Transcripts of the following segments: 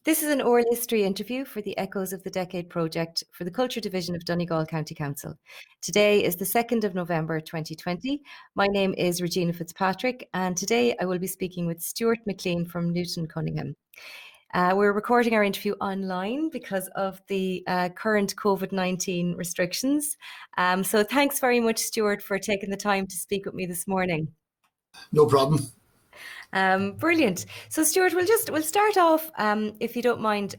This is an oral history interview for the Echoes of the Decade project for the Culture Division of Donegal County Council. Today is the 2nd of November 2020. My name is Regina Fitzpatrick, and today I will be speaking with Stewart McClean from Newtowncunningham. We're recording our interview online because of the current COVID-19 restrictions. So thanks very much, Stewart, for taking the time to speak with me this morning. No problem. Brilliant. So Stewart, we'll start off, if you don't mind,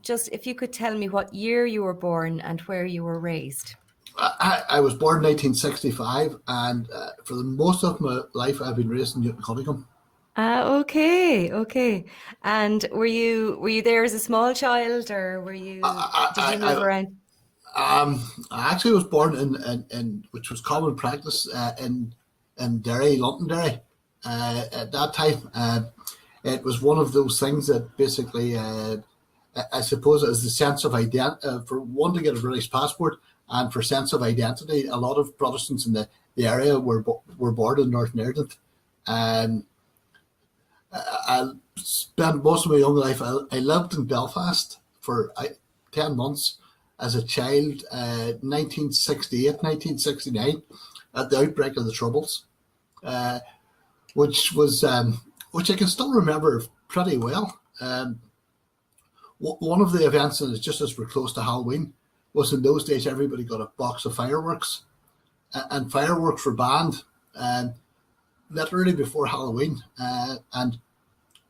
just if you could tell me what year you were born and where you were raised. I was born in 1965, and for the most of my life, I've been raised in Newtowncunningham. Okay. And were you there as a small child, or did you move around? I actually was born in which was common practice in Derry, Londonderry. At that time, it was one of those things that basically, I suppose, as the sense of identity, for one to get a British passport, and for sense of identity, a lot of Protestants in the area were born in Northern Ireland. I spent most of my young life, I lived in Belfast for 10 months as a child, 1968, 1969, at the outbreak of the Troubles. Which I can still remember pretty well. One of the events, and it's just as we're close to Halloween, was in those days everybody got a box of fireworks, and fireworks were banned literally before Halloween, and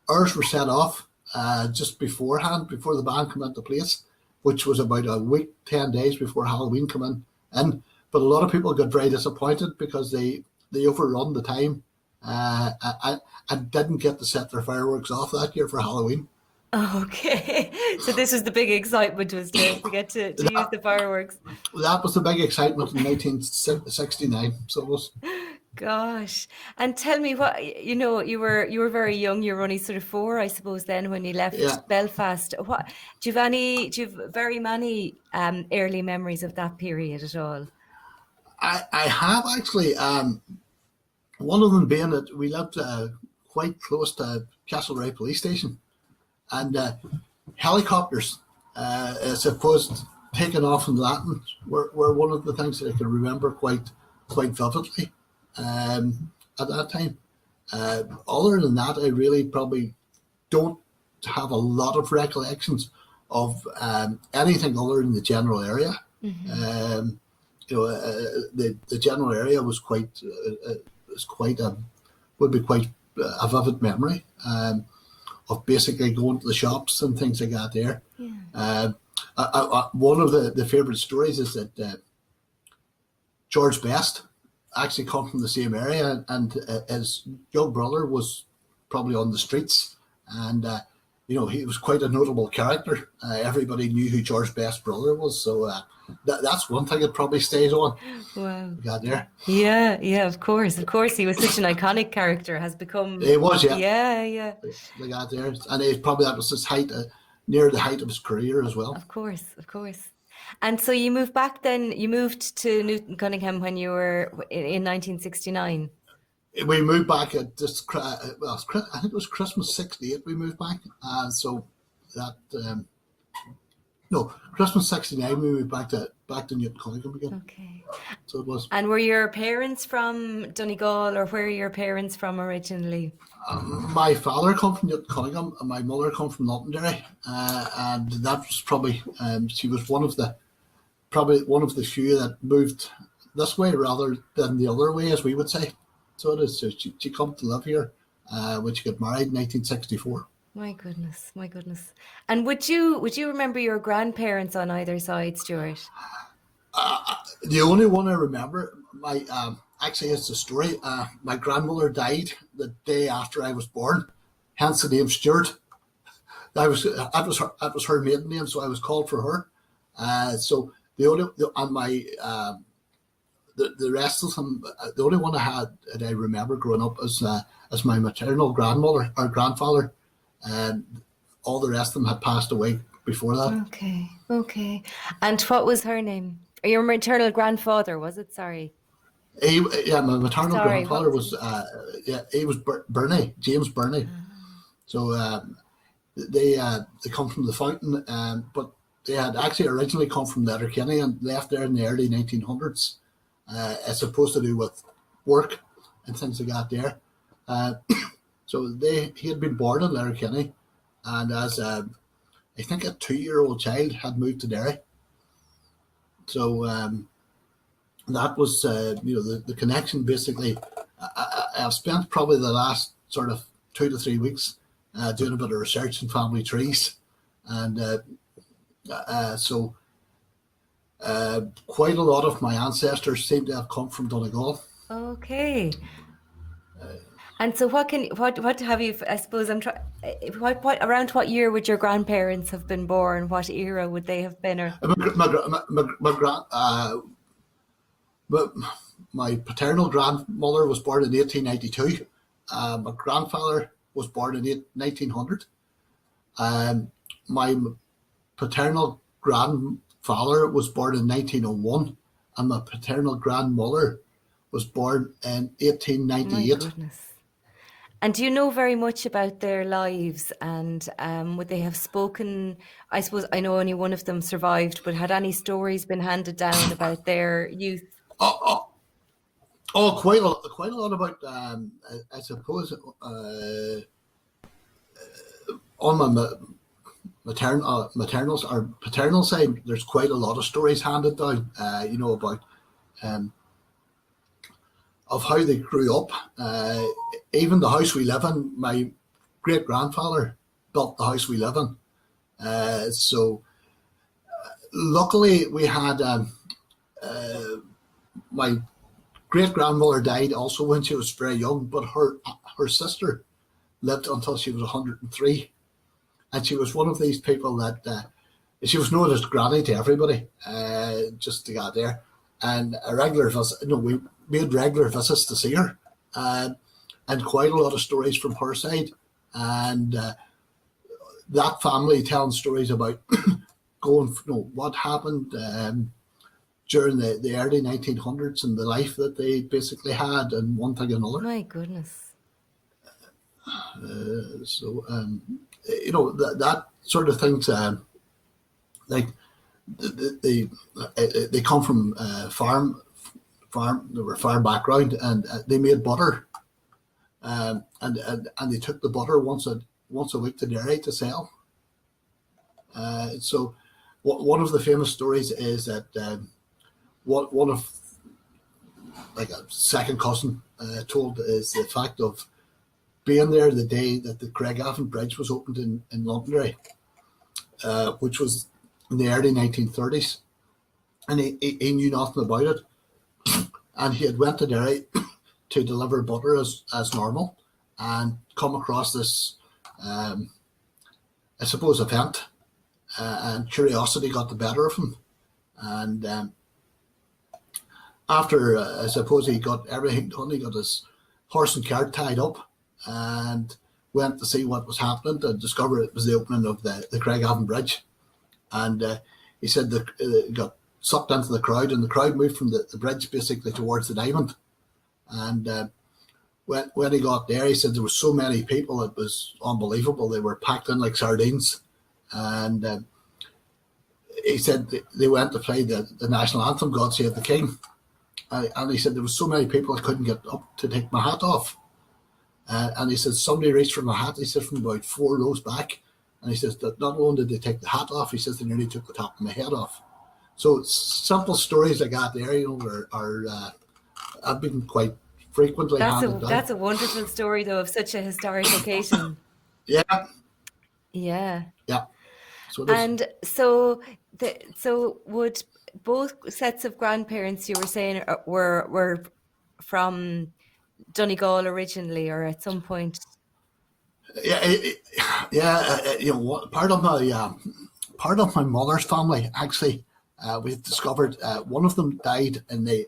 ours were set off just beforehand, before the ban came into place, which was about a week, 10 days before Halloween came in. But a lot of people got very disappointed because they overrun the time. I didn't get to set their fireworks off that year for Halloween. Okay, so this was the big excitement, was to get to use the fireworks. That was the big excitement in 1969. So it was. Gosh, and tell me, what you were very young. You were only sort of 4, I suppose, then when you left Belfast. What do you have very many early memories of that period at all? I have actually. One of them being that we lived quite close to Castlereagh Police Station, and helicopters, I suppose, taken off in Latin were one of the things that I can remember quite vividly at that time. Other than that, I really probably don't have a lot of recollections of anything other than the general area. Mm-hmm. The general area was would be quite a vivid memory of basically going to the shops and things like that there. Yeah. One of the favourite stories is that George Best actually come from the same area, and his young brother was probably on the streets, and he was quite a notable character. Everybody knew who George Best's brother was, so that's one thing that probably stays on. Wow. Got there. Yeah, of course. He was such an iconic character, has become. He was, yeah. Yeah. They got there, and that was his height, near the height of his career as well. Of course. And so you moved back then. You moved to Newtowncunningham when you were in 1969. We moved back at this. I think it was Christmas '68. We moved back, so that Christmas '69. We moved back to Newtowncunningham again. Okay. So it was. And were your parents from Donegal, or where are your parents from originally? My father come from Newtowncunningham, and my mother come from Londonderry, and that was probably. She was one of the few that moved this way rather than the other way, as we would say. So it is. So she come to live here when she got married in 1964. My goodness. And would you remember your grandparents on either side, Stewart? The only one I remember, actually it's a story. My grandmother died the day after I was born, hence the name Stewart. That was her maiden name, so I was called for her. So the rest of them, the only one I had that I remember growing up as my maternal grandmother or grandfather, and all the rest of them had passed away before that. Okay. And what was her name? Your maternal grandfather, was it? Sorry. My maternal grandfather was he was Burney, James Burney. So they come from the Fountain, but they had actually originally come from Letterkenny and left there in the early 1900s. It's supposed to do with work and things like that there. So he had been born in Letterkenny, and as I think a 2-year-old child had moved to Derry. So that was the connection. Basically, I've spent probably the last sort of 2 to 3 weeks doing a bit of research in family trees, and so quite a lot of my ancestors seem to have come from Donegal. Okay. And so what have you, I suppose what around what year would your grandparents have been born? What era would they have been? Or my paternal grandmother was born in 1892. My grandfather was born in 1900. My paternal grandfather was born in 1901, and my paternal grandmother was born in 1898. My goodness. And do you know very much about their lives? And would they have spoken? I suppose I know only one of them survived, but had any stories been handed down about their youth? Quite a lot about. I suppose on my maternal or paternal side, there's quite a lot of stories handed down. About of how they grew up. Even the house we live in, my great grandfather built the house we live in. So luckily we had my great grandmother died also when she was very young, but her sister lived until she was 103, and she was one of these people that she was known as Granny to everybody, just to get there, and a regular visit. We made regular visits to see her, and quite a lot of stories from her side, and that family telling stories about what happened during the early 1900s and the life that they basically had, and one thing and another. My goodness. So that sort of things, like they come from farm. They were farm background, and they made butter, and they took the butter once a week to Derry to sell. So one of the famous stories is that one of like a second cousin told is the fact of being there the day that the Craigavon Bridge was opened in Londonderry, which was in the early 1930s, and he knew nothing about it. And he had went to Derry to deliver butter as normal, and come across this, I suppose, event, and curiosity got the better of him. And after, I suppose, he got everything done, he got his horse and cart tied up, and went to see what was happening, and discovered it was the opening of the Craigavon Bridge. And he said that he got sucked into the crowd, and the crowd moved from the bridge basically towards the diamond. And when he got there, he said there were so many people, it was unbelievable. They were packed in like sardines. And he said they went to play the national anthem, God Save the King. And he said there was so many people I couldn't get up to take my hat off. And he said somebody reached for my hat, he said, from about 4 rows back. And he says that not only did they take the hat off, he says they nearly took the top of my head off. So simple stories like that there, are I've been quite frequently handed down. That's a wonderful story, though, of such a historic occasion. Yeah. So and so would both sets of grandparents, you were saying, were from Donegal originally, or at some point? Part of my mother's family actually. We've discovered one of them died in the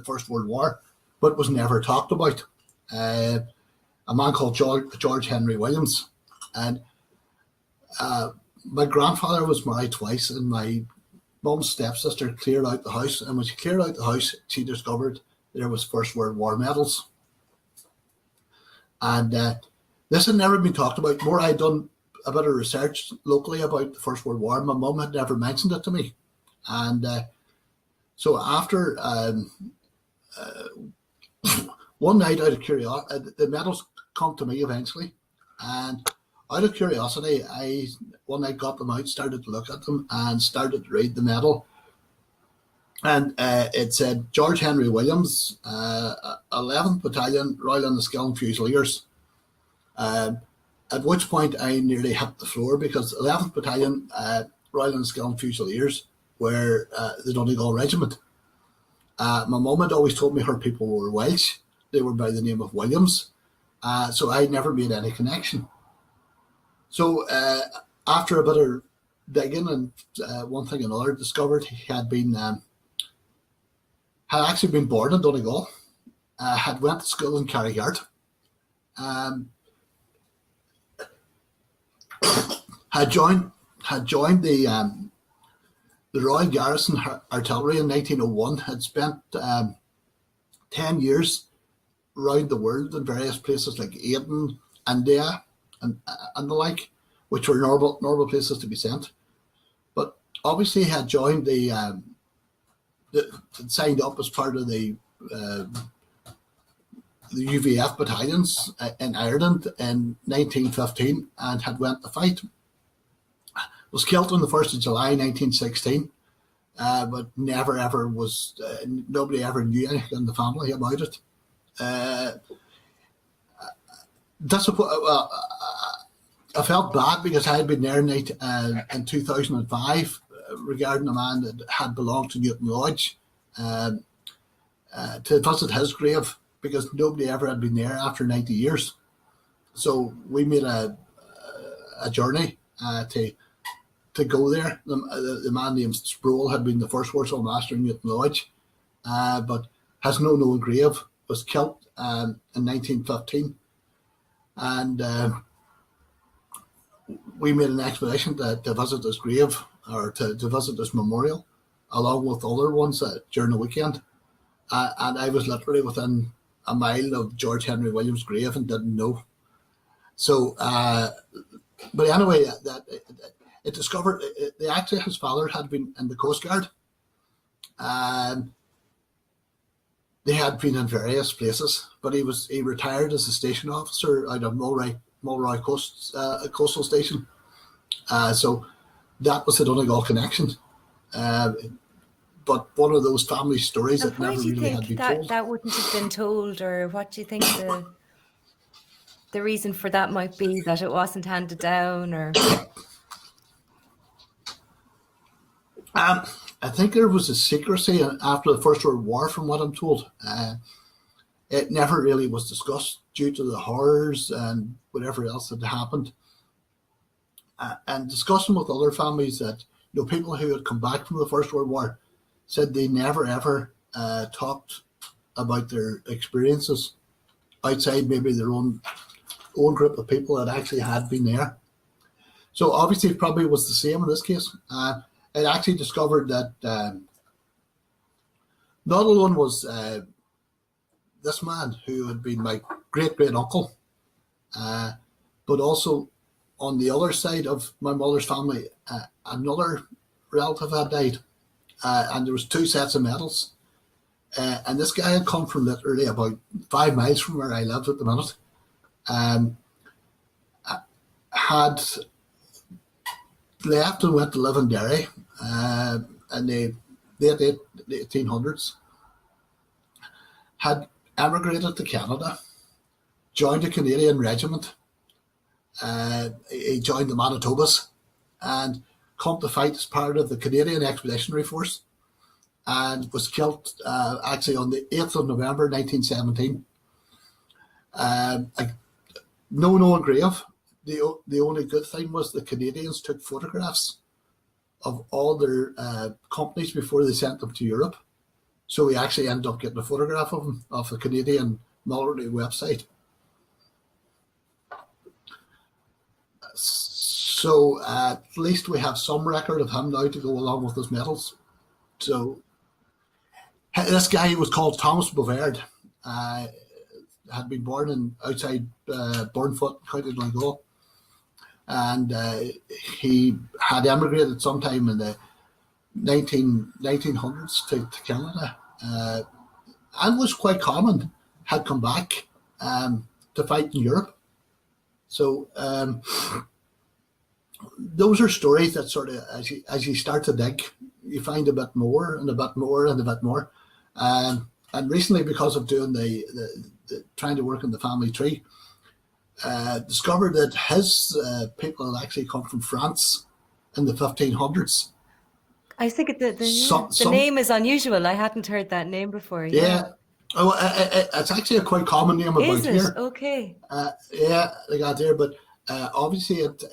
First World War, but was never talked about. A man called George Henry Williams, and my grandfather was married twice, and my mum's stepsister cleared out the house, and when she cleared out the house, she discovered there was First World War medals, and this had never been talked about. More I'd done a bit of research locally about the First World War. My mum had never mentioned it to me. And so after one night, out of curiosity, the medals come to me eventually. And out of curiosity, I one night got them out, started to look at them, and started to read the medal. And it said George Henry Williams, 11th Battalion, Royal Enniskillen Fusiliers. At which point I nearly hit the floor, because 11th Battalion, Royal Enniskillen Fusiliers were the Donegal Regiment. My mum had always told me her people were Welsh. They were by the name of Williams. So I never made any connection. So after a bit of digging and one thing and another, discovered he had actually been born in Donegal, had went to school in Carryart, had joined the Royal Garrison Artillery in 1901, had spent 10 years around the world in various places like Aden, India, and the like, which were normal places to be sent. But obviously had joined signed up as part of the UVF battalions in Ireland in 1915 and had went to fight. Was killed on the 1st of July 1916, but never ever was, nobody ever knew anything in the family about it. I felt bad because I had been there in 2005 regarding a man that had belonged to Newton Lodge to visit his grave, because nobody ever had been there after 90 years. So we made a journey to go there. The man named Sproul had been the first Warsaw Master in Newton Lodge, but has no known grave, was killed in 1915. And we made an expedition to visit his grave, or to visit his memorial, along with other ones during the weekend. And I was literally within a mile of George Henry Williams' grave and didn't know. So, but anyway, it discovered actually his father had been in the Coast Guard. They had been in various places, but he retired as a station officer out of Mulroy Coastal Station. So that was the Donegal connection. But one of those family stories that never really had been told. That wouldn't have been told, or what do you think the reason for that might be, that it wasn't handed down, or? I think there was a secrecy after the First World War, from what I'm told. It never really was discussed due to the horrors and whatever else had happened. And discussing with other families that, people who had come back from the First World War said they never ever talked about their experiences outside maybe their own group of people that actually had been there. So obviously it probably was the same in this case. It actually discovered that not alone was this man who had been my great-great-uncle, but also on the other side of my mother's family, another relative had died. And there was 2 sets of medals. And this guy had come from literally about 5 miles from where I lived at the minute. Had left and went to live in Derry in the late 1800s. Had emigrated to Canada, joined a Canadian regiment. He joined the Manitobas and come to fight as part of the Canadian Expeditionary Force, and was killed actually on the 8th of November 1917. No known grave. The only good thing was the Canadians took photographs of all their companies before they sent them to Europe. So we actually ended up getting a photograph of him off the Canadian military website. So at least we have some record of him now to go along with his medals. So this guy was called Thomas Bovard. Had been born outside Burnfoot, County Donegal. and he had emigrated sometime in the 1900s to Canada, and was quite common, had come back to fight in Europe. So those are stories that sort of, as you start to dig, you find a bit more and a bit more and a bit more. And recently, because of doing the trying to work in the family tree, discovered that his people had actually come from France in the 1500s. I think the name is unusual. I hadn't heard that name before. Yeah. Oh, it's actually a quite common name about Is it? here. Okay. Yeah, they got there, but obviously it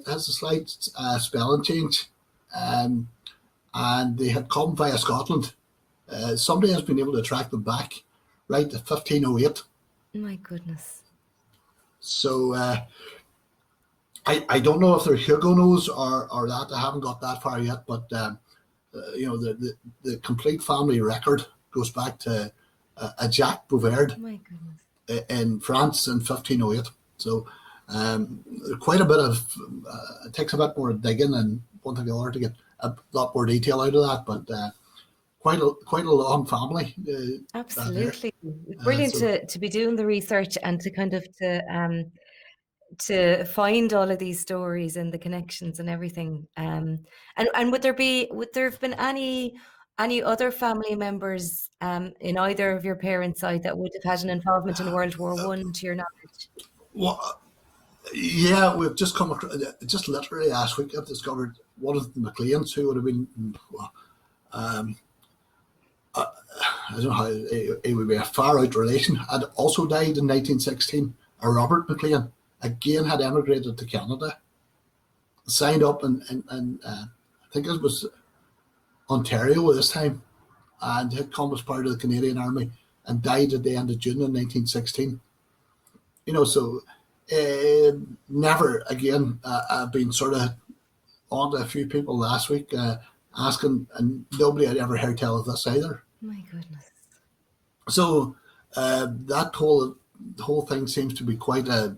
has a slight spelling change, and they had come via Scotland. Somebody has been able to track them back right to 1508. My goodness. So I don't know if they're Huguenots or that. I haven't got that far yet, but the complete family record goes back to a Jacques Bouvard in France in 1508. So quite a bit of it takes a bit more digging and one thing or other to get a lot more detail out of that, but quite a long family. Absolutely, brilliant to be doing the research and to kind of to find all of these stories and the connections and everything. And would there have been any other family members in either of your parents' side that would have had an involvement in World War One, to your knowledge? Well, yeah, we've just come across, just literally last week, I've discovered one of the McCleans who would have been, I don't know how, it would be a far out relation, had also died in 1916. A Robert McClean, again, had emigrated to Canada, signed up in I think it was Ontario at this time, and had come as part of the Canadian Army and died at the end of June in 1916. So never again. I've been sort of on to a few people last week asking, and nobody had ever heard tell of this either. My goodness. So that whole thing seems to be quite a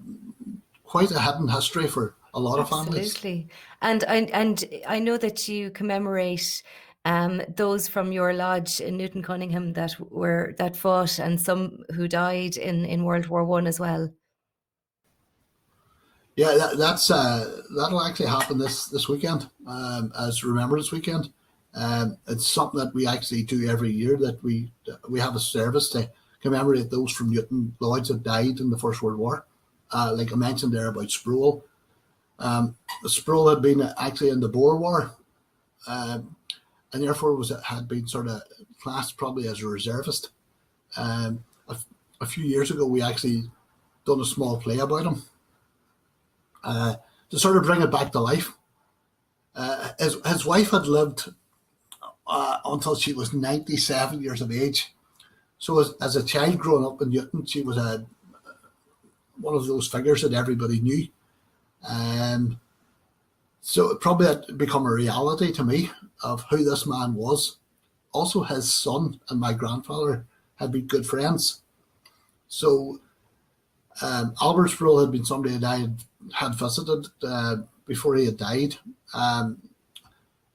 hidden history for a lot of families. Absolutely. And I know that you commemorate those from your lodge in Newtowncunningham that fought, and some who died in World War One as well. Yeah, that'll actually happen this weekend, as Remembrance Weekend. It's something that we actually do every year, that we have a service to commemorate those from Newton Lodge that died in the First World War. Like I mentioned there about Sproul. Sproul had been actually in the Boer War, and therefore had been sort of classed probably as a reservist. A few years ago, we actually done a small play about him to sort of bring it back to life. His wife had lived until she was 97 years of age. So as a child growing up in Newton, she was one of those figures that everybody knew. So it probably had become a reality to me of who this man was. Also, his son and my grandfather had been good friends. So Albert Sproul had been somebody that I had visited before he had died.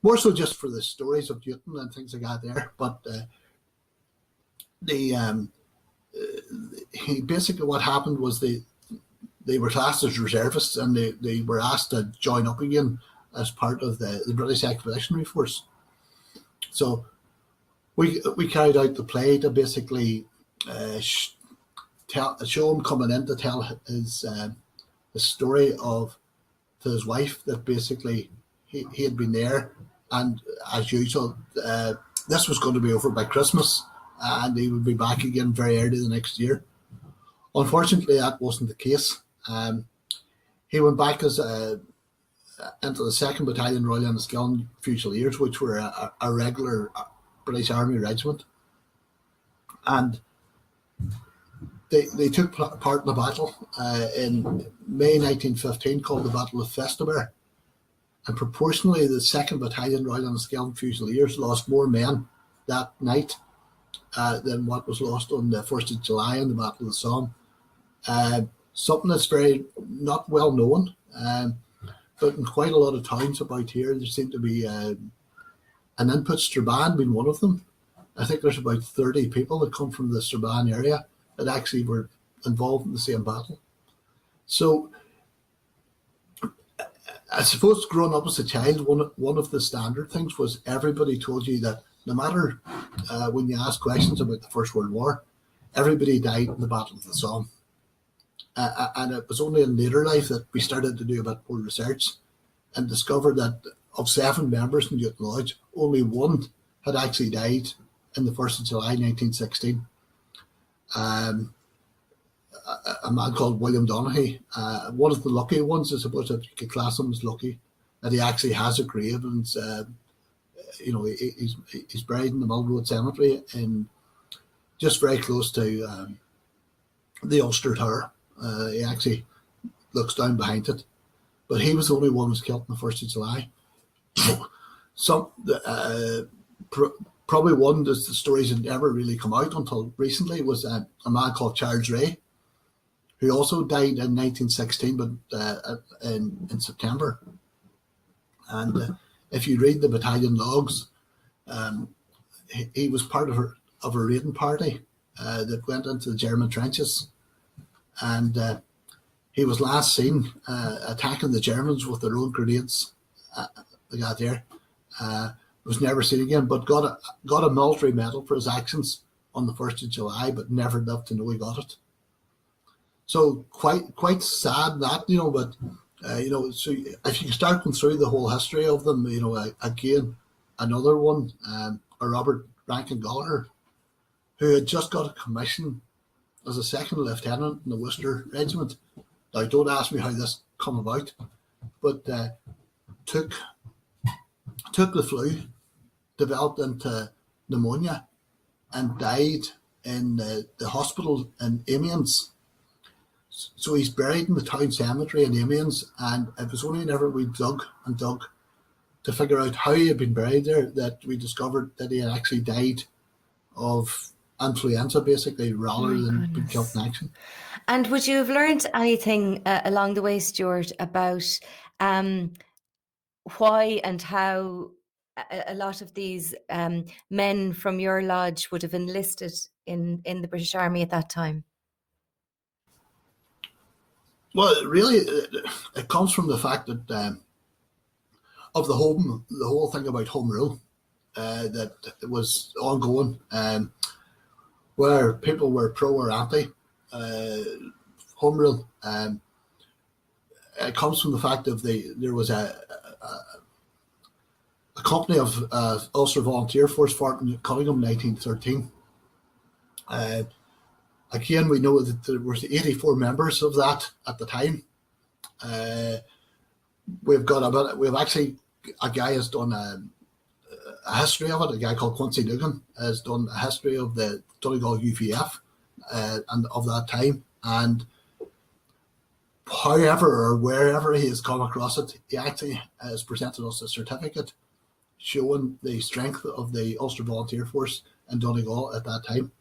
More so just for the stories of Newton and things like that there. But he basically, what happened was they were classed as reservists, and they were asked to join up again as part of the British Expeditionary Force. So we carried out the play to basically show him coming in to tell his the story to his wife, that basically he had been there, and as usual, this was going to be over by Christmas, and he would be back again very early the next year. Unfortunately, that wasn't the case. He went back as into the 2nd Battalion Royal Enniskillen Fusiliers, which were a regular British Army regiment, and they took part in a battle in May 1915 called the Battle of Festubert, and proportionally the 2nd Battalion Royal Enniskillen Fusiliers lost more men that night than what was lost on the 1st of July in the Battle of the Somme. Something that's very not well known. but in quite a lot of towns about here, there seemed to be an input Strabane being one of them. I think there's about 30 people that come from the Strabane area that actually were involved in the same battle. So I suppose growing up as a child, one of the standard things was everybody told you that no matter when you ask questions about the First World War, everybody died in the Battle of the Somme. And it was only in later life that we started to do a bit more research and discovered that of 7 members in Newton Lodge, only 1 had actually died in the 1st of July 1916. A man called William Donaghy, one of the lucky ones, I suppose, if you could class him as lucky, that he actually has a grave, and he's buried in the Mill Road Cemetery, in just very close to the Ulster Tower. He actually looks down behind it, but he was the only one who was killed on the 1st of July. Probably one of the stories that never really come out until recently was a man called Charles Ray, who also died in 1916, but in September. And if you read the battalion logs, he was part of a raiding party that went into the German trenches, and he was last seen attacking the Germans with their own grenades. They got there. Was never seen again, but got a military medal for his actions on the 1st of July, but never lived to know he got it. So quite sad that, but so if you start going through the whole history of them, again, another one, a Robert Rankin Gallagher, who had just got a commission as a 2nd lieutenant in the Worcester Regiment. Now, don't ask me how this come about, but took the flu, developed into pneumonia, and died in the hospital in Amiens. So he's buried in the town cemetery in Amiens, and it was only whenever we dug to figure out how he had been buried there that we discovered that he had actually died of influenza, basically, rather than being killed in action. And would you have learned anything along the way, Stuart, about why and how a lot of these men from your lodge would have enlisted in the British Army at that time? Well, really, it comes from the fact that of the whole thing about home rule that was ongoing, where people were pro or anti home rule. It comes from the fact of there was a company of Ulster Volunteer Force fought in Newtowncunningham in 1913. Again, we know that there was 84 members of that at the time. We've actually, a guy has done a history of it. A guy called Quincy Dugan has done a history of the Donegal UVF and of that time. And however or wherever he has come across it, he actually has presented us a certificate showing the strength of the Ulster Volunteer Force in Donegal at that time.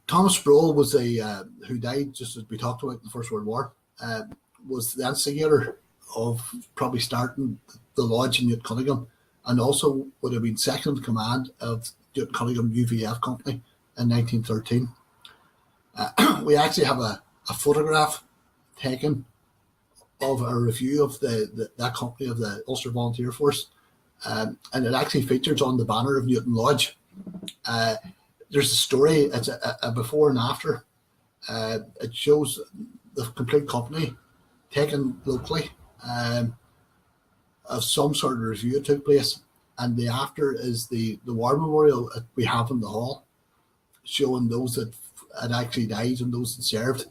Thomas Sproul was who died just as we talked about in the First World War, was the instigator of probably starting the lodge in Newtowncunningham, and also would have been second in command of Newtowncunningham UVF Company in 1913. We actually have a photograph taken of a review of that company of the Ulster Volunteer Force, and it actually features on the banner of Newton Lodge. There's a story, it's a before and after. It shows the complete company taken locally of some sort of review that took place, and the after is the war memorial that we have in the hall, showing those that had actually died and those that served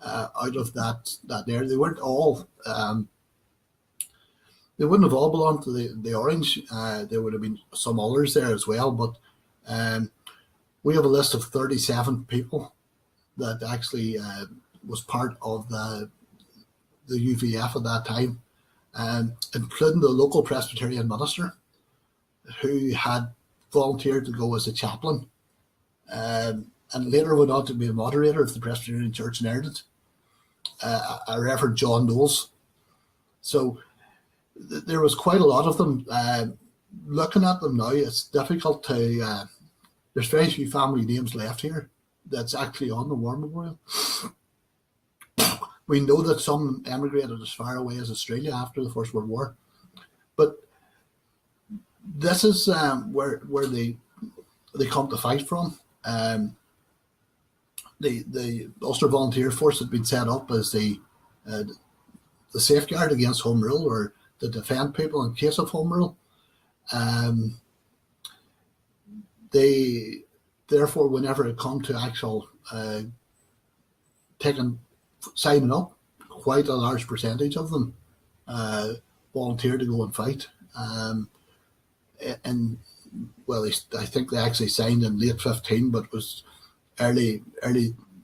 out of that area. They weren't all, they wouldn't have all belonged to the Orange. There would have been some others there as well, but we have a list of 37 people that actually was part of the UVF at that time, including the local Presbyterian minister who had volunteered to go as a chaplain, and later went on to be a moderator of the Presbyterian Church in Ireland. a Reverend John Knowles. So there was quite a lot of them. Looking at them now, it's difficult to. There's very few family names left here that's actually on the war memorial. We know that some emigrated as far away as Australia after the First World War, but this is where they come to fight from. The Ulster Volunteer Force had been set up as the safeguard against home rule, or to defend people in case of home rule. They therefore, whenever it come to actual signing up, quite a large percentage of them volunteered to go and fight. And well, I think they actually signed in late 15, but it was early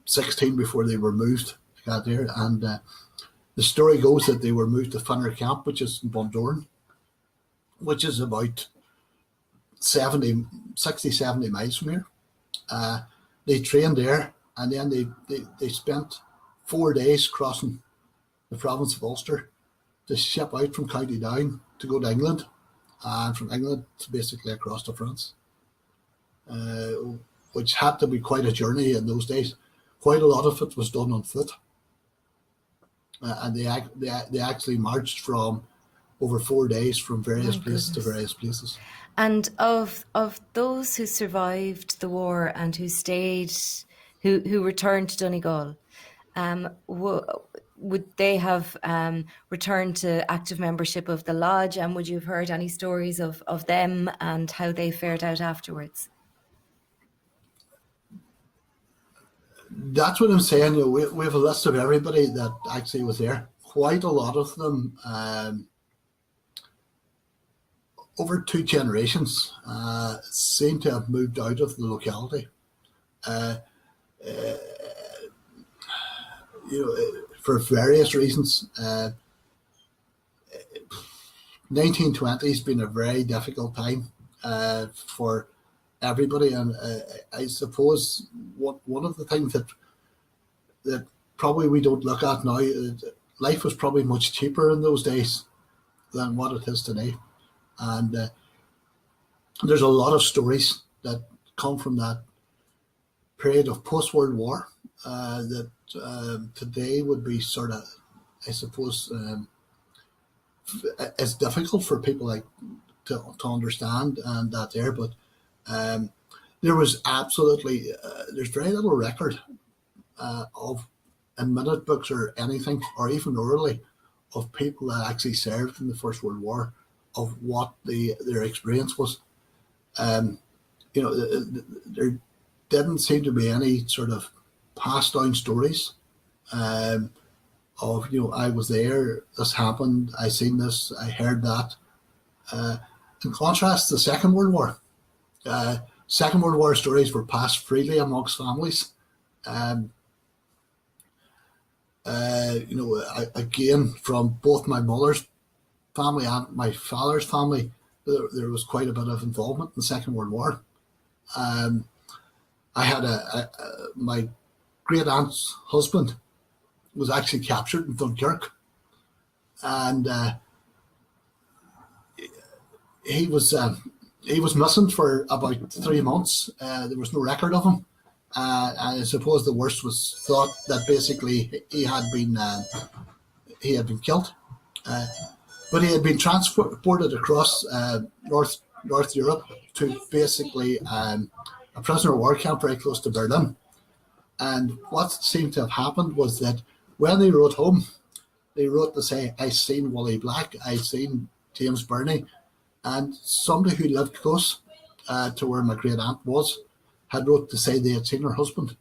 16 before they were moved. Got there, and the story goes that they were moved to Finner Camp, which is in Bundoran, which is about 60, 70 miles from here. They trained there, and then they spent 4 days crossing the province of Ulster to ship out from County Down to go to England, and from England to basically across to France, which had to be quite a journey in those days. Quite a lot of it was done on foot, and they actually marched from over 4 days from various places to various places. And of those who survived the war and who stayed, who returned to Donegal, would they have returned to active membership of the lodge? And would you have heard any stories of them and how they fared out afterwards? That's what I'm saying. You know, we have a list of everybody that actually was there. Quite a lot of them, over 2 generations, seem to have moved out of the locality. You know, for various reasons. 1920 has been a very difficult time for everybody, and I suppose one of the things that probably we don't look at now, life was probably much cheaper in those days than what it is today, and there's a lot of stories that come from that period of post-World War that today would be sort of, I suppose, it's difficult for people like to understand and that there, but there was absolutely there's very little record of in minute books or anything, or even orally, of people that actually served in the First World War, of what their experience was. You know, there didn't seem to be any sort of passed down stories of, you know, I was there, this happened, I seen this, I heard that. In contrast to the Second World War, Second World War stories were passed freely amongst families. You know, again, from both my mother's family and my father's family, there was quite a bit of involvement in the Second World War. I had my great aunt's husband was actually captured in Dunkirk, and he was missing for about 3 months. There was no record of him, and I suppose the worst was thought that basically he had been killed, but he had been transported across North Europe to basically a prisoner of war camp very close to Berlin. And what seemed to have happened was that when they wrote home, they wrote to say, I seen Wally Black, I seen James Burney, and somebody who lived close to where my great aunt was had wrote to say they had seen her husband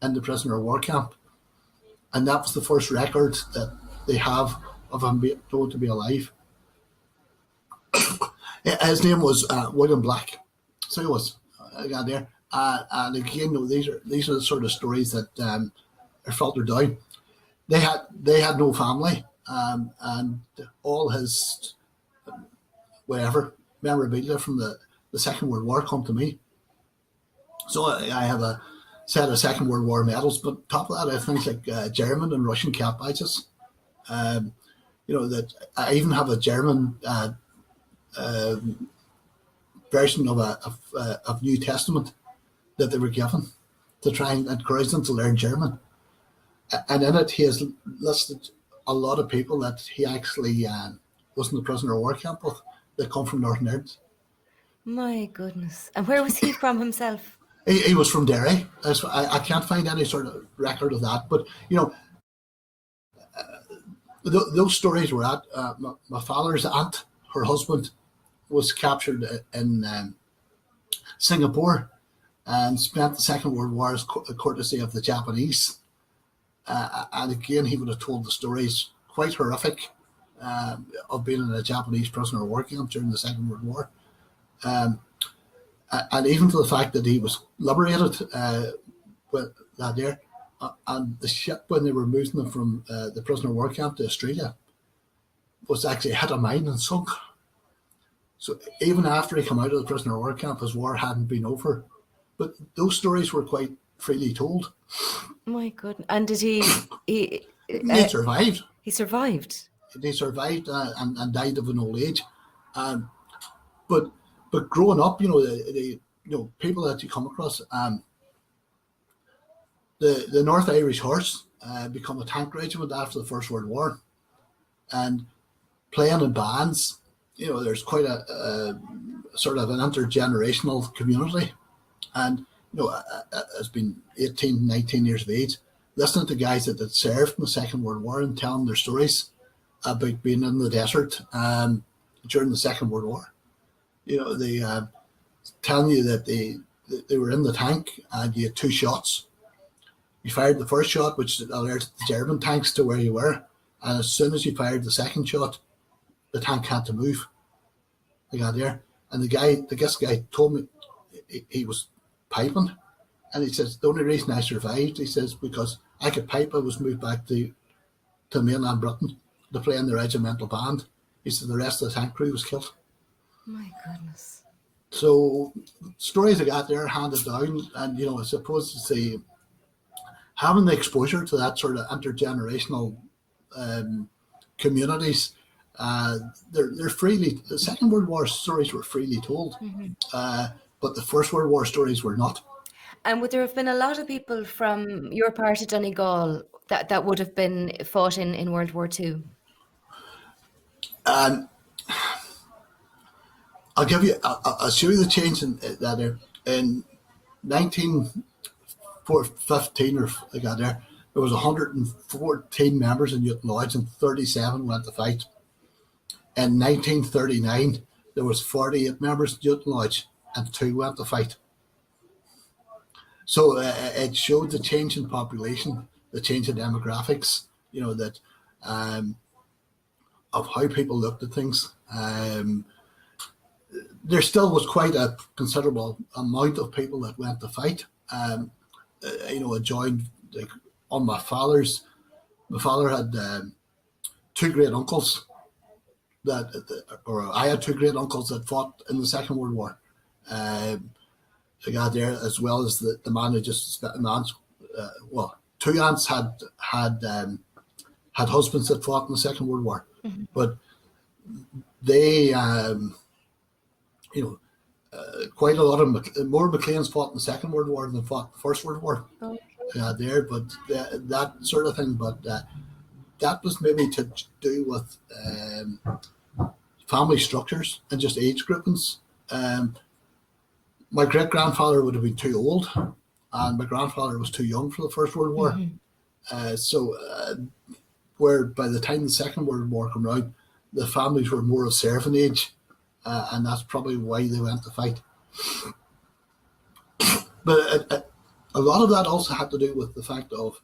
in the prisoner of war camp. And that was the first record that they have of him being told to be alive. His name was William Black. So he was. I got there. And again, you know, these are the sort of stories that are filtered down. They had no family, and all his whatever memorabilia from the Second World War come to me. So I have set of Second World War medals, but top of that, I have things like German and Russian cap badges. That I even have a German version of New Testament that they were given to try and encourage them to learn German. And in it, he has listed a lot of people that he actually was in the prisoner of war camp with that come from Northern Ireland. My goodness. And where was he from himself? He was from Derry. I can't find any sort of record of that. But, those stories were at my father's aunt, her husband, was captured in Singapore and spent the Second World War as courtesy of the Japanese. And again, he would have told the stories, quite horrific, of being in a Japanese prisoner of war camp during the Second World War. And even to the fact that he was liberated with that year, and the ship, when they were moving them from the prisoner of war camp to Australia, was actually hit a mine and sunk. So even after he came out of the prisoner of war camp, his war hadn't been over. But those stories were quite freely told. My goodness. And did he survived. He survived. He survived and died of an old age. But growing up, the people that you come across, the North Irish Horse become a tank regiment after the First World War, and playing in bands. There's quite a sort of an intergenerational community, and has been 18, 19 years of age, listening to guys that had served in the Second World War and telling their stories about being in the desert during the Second World War. They telling you that they were in the tank and you had two shots. You fired the first shot, which alerted the German tanks to where you were, and as soon as you fired the second shot, the tank had to move. They got there, and the guy told me he was piping, and he says the only reason I survived, he says, because I could pipe, I was moved back to mainland Britain to play in the regimental band. He said the rest of the tank crew was killed. My goodness. So stories I got there handed down, and I suppose it's having the exposure to that sort of intergenerational communities. They're freely, the Second World War stories were freely told, but the First World War stories were not. And would there have been a lot of people from your part of Donegal that would have been fought in World War II? I'll show you the change in that. In 1915 or I got there was 114 members in Newton Lodge and 37 went to fight. In 1939, there was 48 members in Newton Lodge and 2 went to fight. So it showed the change in population, the change in demographics, that of how people looked at things. There still was quite a considerable amount of people that went to fight. I joined on my father had 2 great uncles I had 2 great uncles that fought in the Second World War. I got there, as well as the man who just spent an aunt. 2 aunts had husbands that fought in the Second World War, but they, quite a lot of more McCleans fought in the Second World War than fought the First World War. Okay. There, but that sort of thing. But that was maybe to do with family structures and just age groupings. My great grandfather would have been too old, and my grandfather was too young for the First World War. Where by the time the Second World War came around, the families were more of serving age, and that's probably why they went to fight. But a lot of that also had to do with the fact of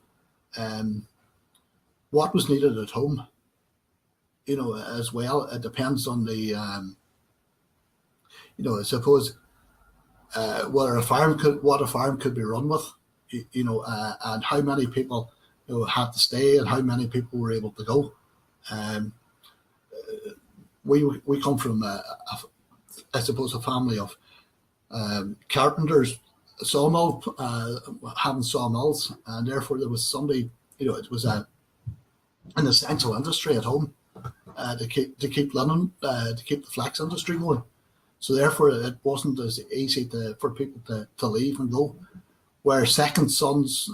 what was needed at home, as well. It depends on the, I suppose, what a farm could be run with, and how many people had to stay and how many people were able to go. We come from, I suppose, a family of carpenters sawmill, having sawmills, and therefore there was somebody, it was an essential industry at home to keep linen, to keep the flax industry going. So therefore, it wasn't as easy for people to leave and go. Where second sons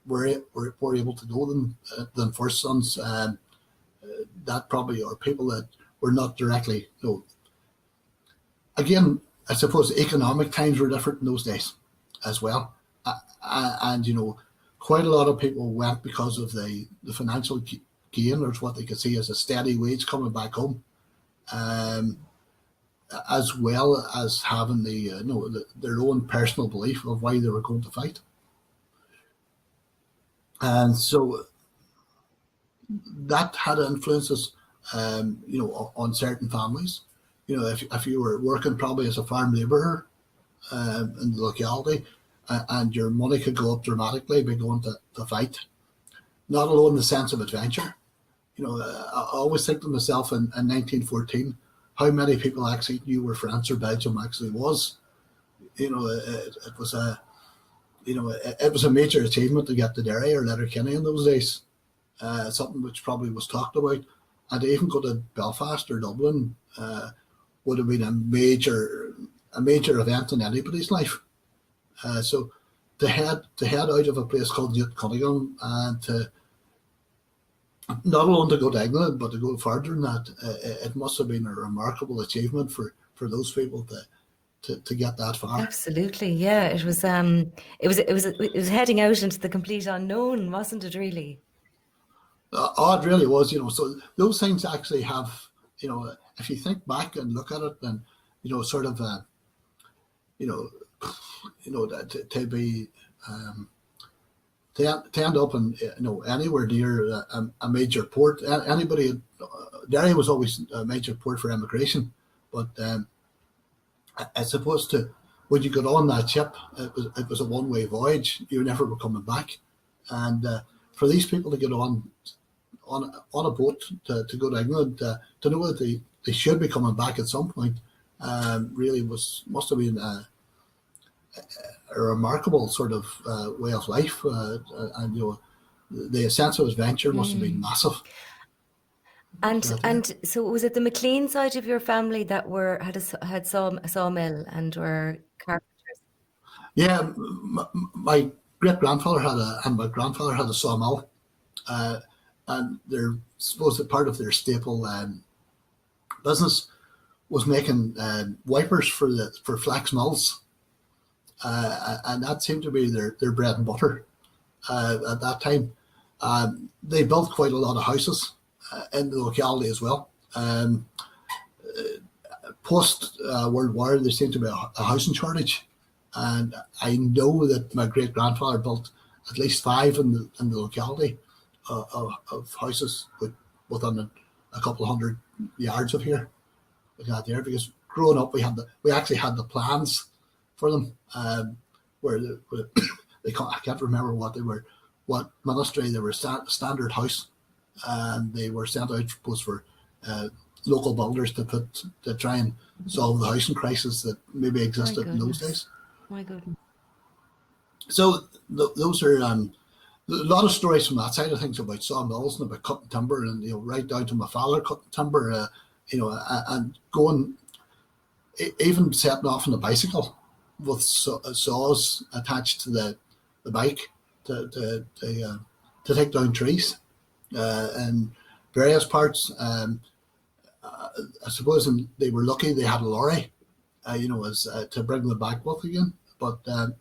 were able to go than first sons, that probably are people that were not directly. Again, I suppose economic times were different in those days as well, and quite a lot of people went because of the financial gain, or what they could see as a steady wage coming back home, as well as having their own personal belief of why they were going to fight. And so that had influences, on certain families. If you were working probably as a farm labourer in the locality, and your money could go up dramatically by going to fight. Not alone the sense of adventure. I always think to myself in 1914, how many people actually knew where France or Belgium actually was. It was a major achievement to get to Derry or Letterkenny in those days. Something which probably was talked about, and to even go to Belfast or Dublin would have been a major event in anybody's life. So to head out of a place called Newtowncunningham and to not alone to go to England, but to go further than that, it must have been a remarkable achievement for those people to get that far. Absolutely, yeah. It was heading out into the complete unknown, wasn't it? Really. It really was. So those things actually have, if you think back and look at it, then sort of, to be. To end up in anywhere near a major port, Derry was always a major port for immigration, but as opposed to when you got on that ship, it was a one-way voyage. You never were coming back, and for these people to get on a boat to go to England, to know that they should be coming back at some point, really must have been a remarkable sort of way of life, and the sense of adventure must have been massive. And so was it the McClean side of your family that had a sawmill and were carpenters? Yeah, my great grandfather and my grandfather had a sawmill, and they're supposed that part of their staple business was making wipers for flax mills. And that seemed to be their bread and butter at that time. They built quite a lot of houses in the locality as well. Post World War, there seemed to be a housing shortage, and I know that my great grandfather built at least 5 in the locality of houses within a couple of hundred yards of here. We got there because growing up, we actually had the plans for them, where I can't remember what ministry they were, standard house, and they were sent out for local builders to try and solve the housing crisis that maybe existed in those days. My goodness. So those are a lot of stories from that side of things about sawmills and about cutting timber, and right down to my father cutting timber, and going, even setting off on a bicycle with saws attached to the bike to take down trees in various parts. I suppose they were lucky they had a lorry, as to bring them back with again. But the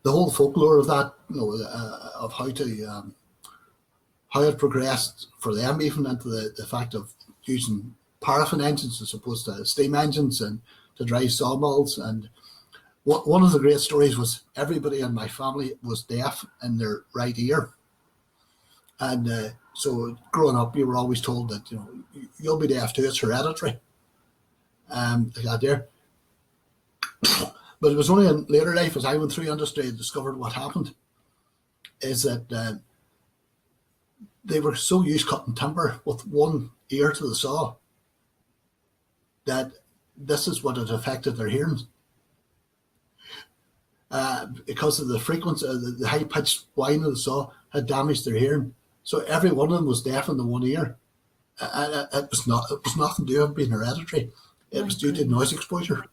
whole folklore of that, of how it progressed for them, even into the fact of using paraffin engines as opposed to steam engines and to drive sawmills. And one of the great stories was everybody in my family was deaf in their right ear. And so growing up, you were always told that, you'll be deaf too, it's hereditary. There. But it was only in later life, as I went through industry and discovered what happened, is that they were so used cutting timber with one ear to the saw that this is what had affected their hearing. Because of the frequency, the high-pitched whine of the saw had damaged their hearing. So every one of them was deaf in the one ear. It was nothing to do with being hereditary. It was due to noise exposure.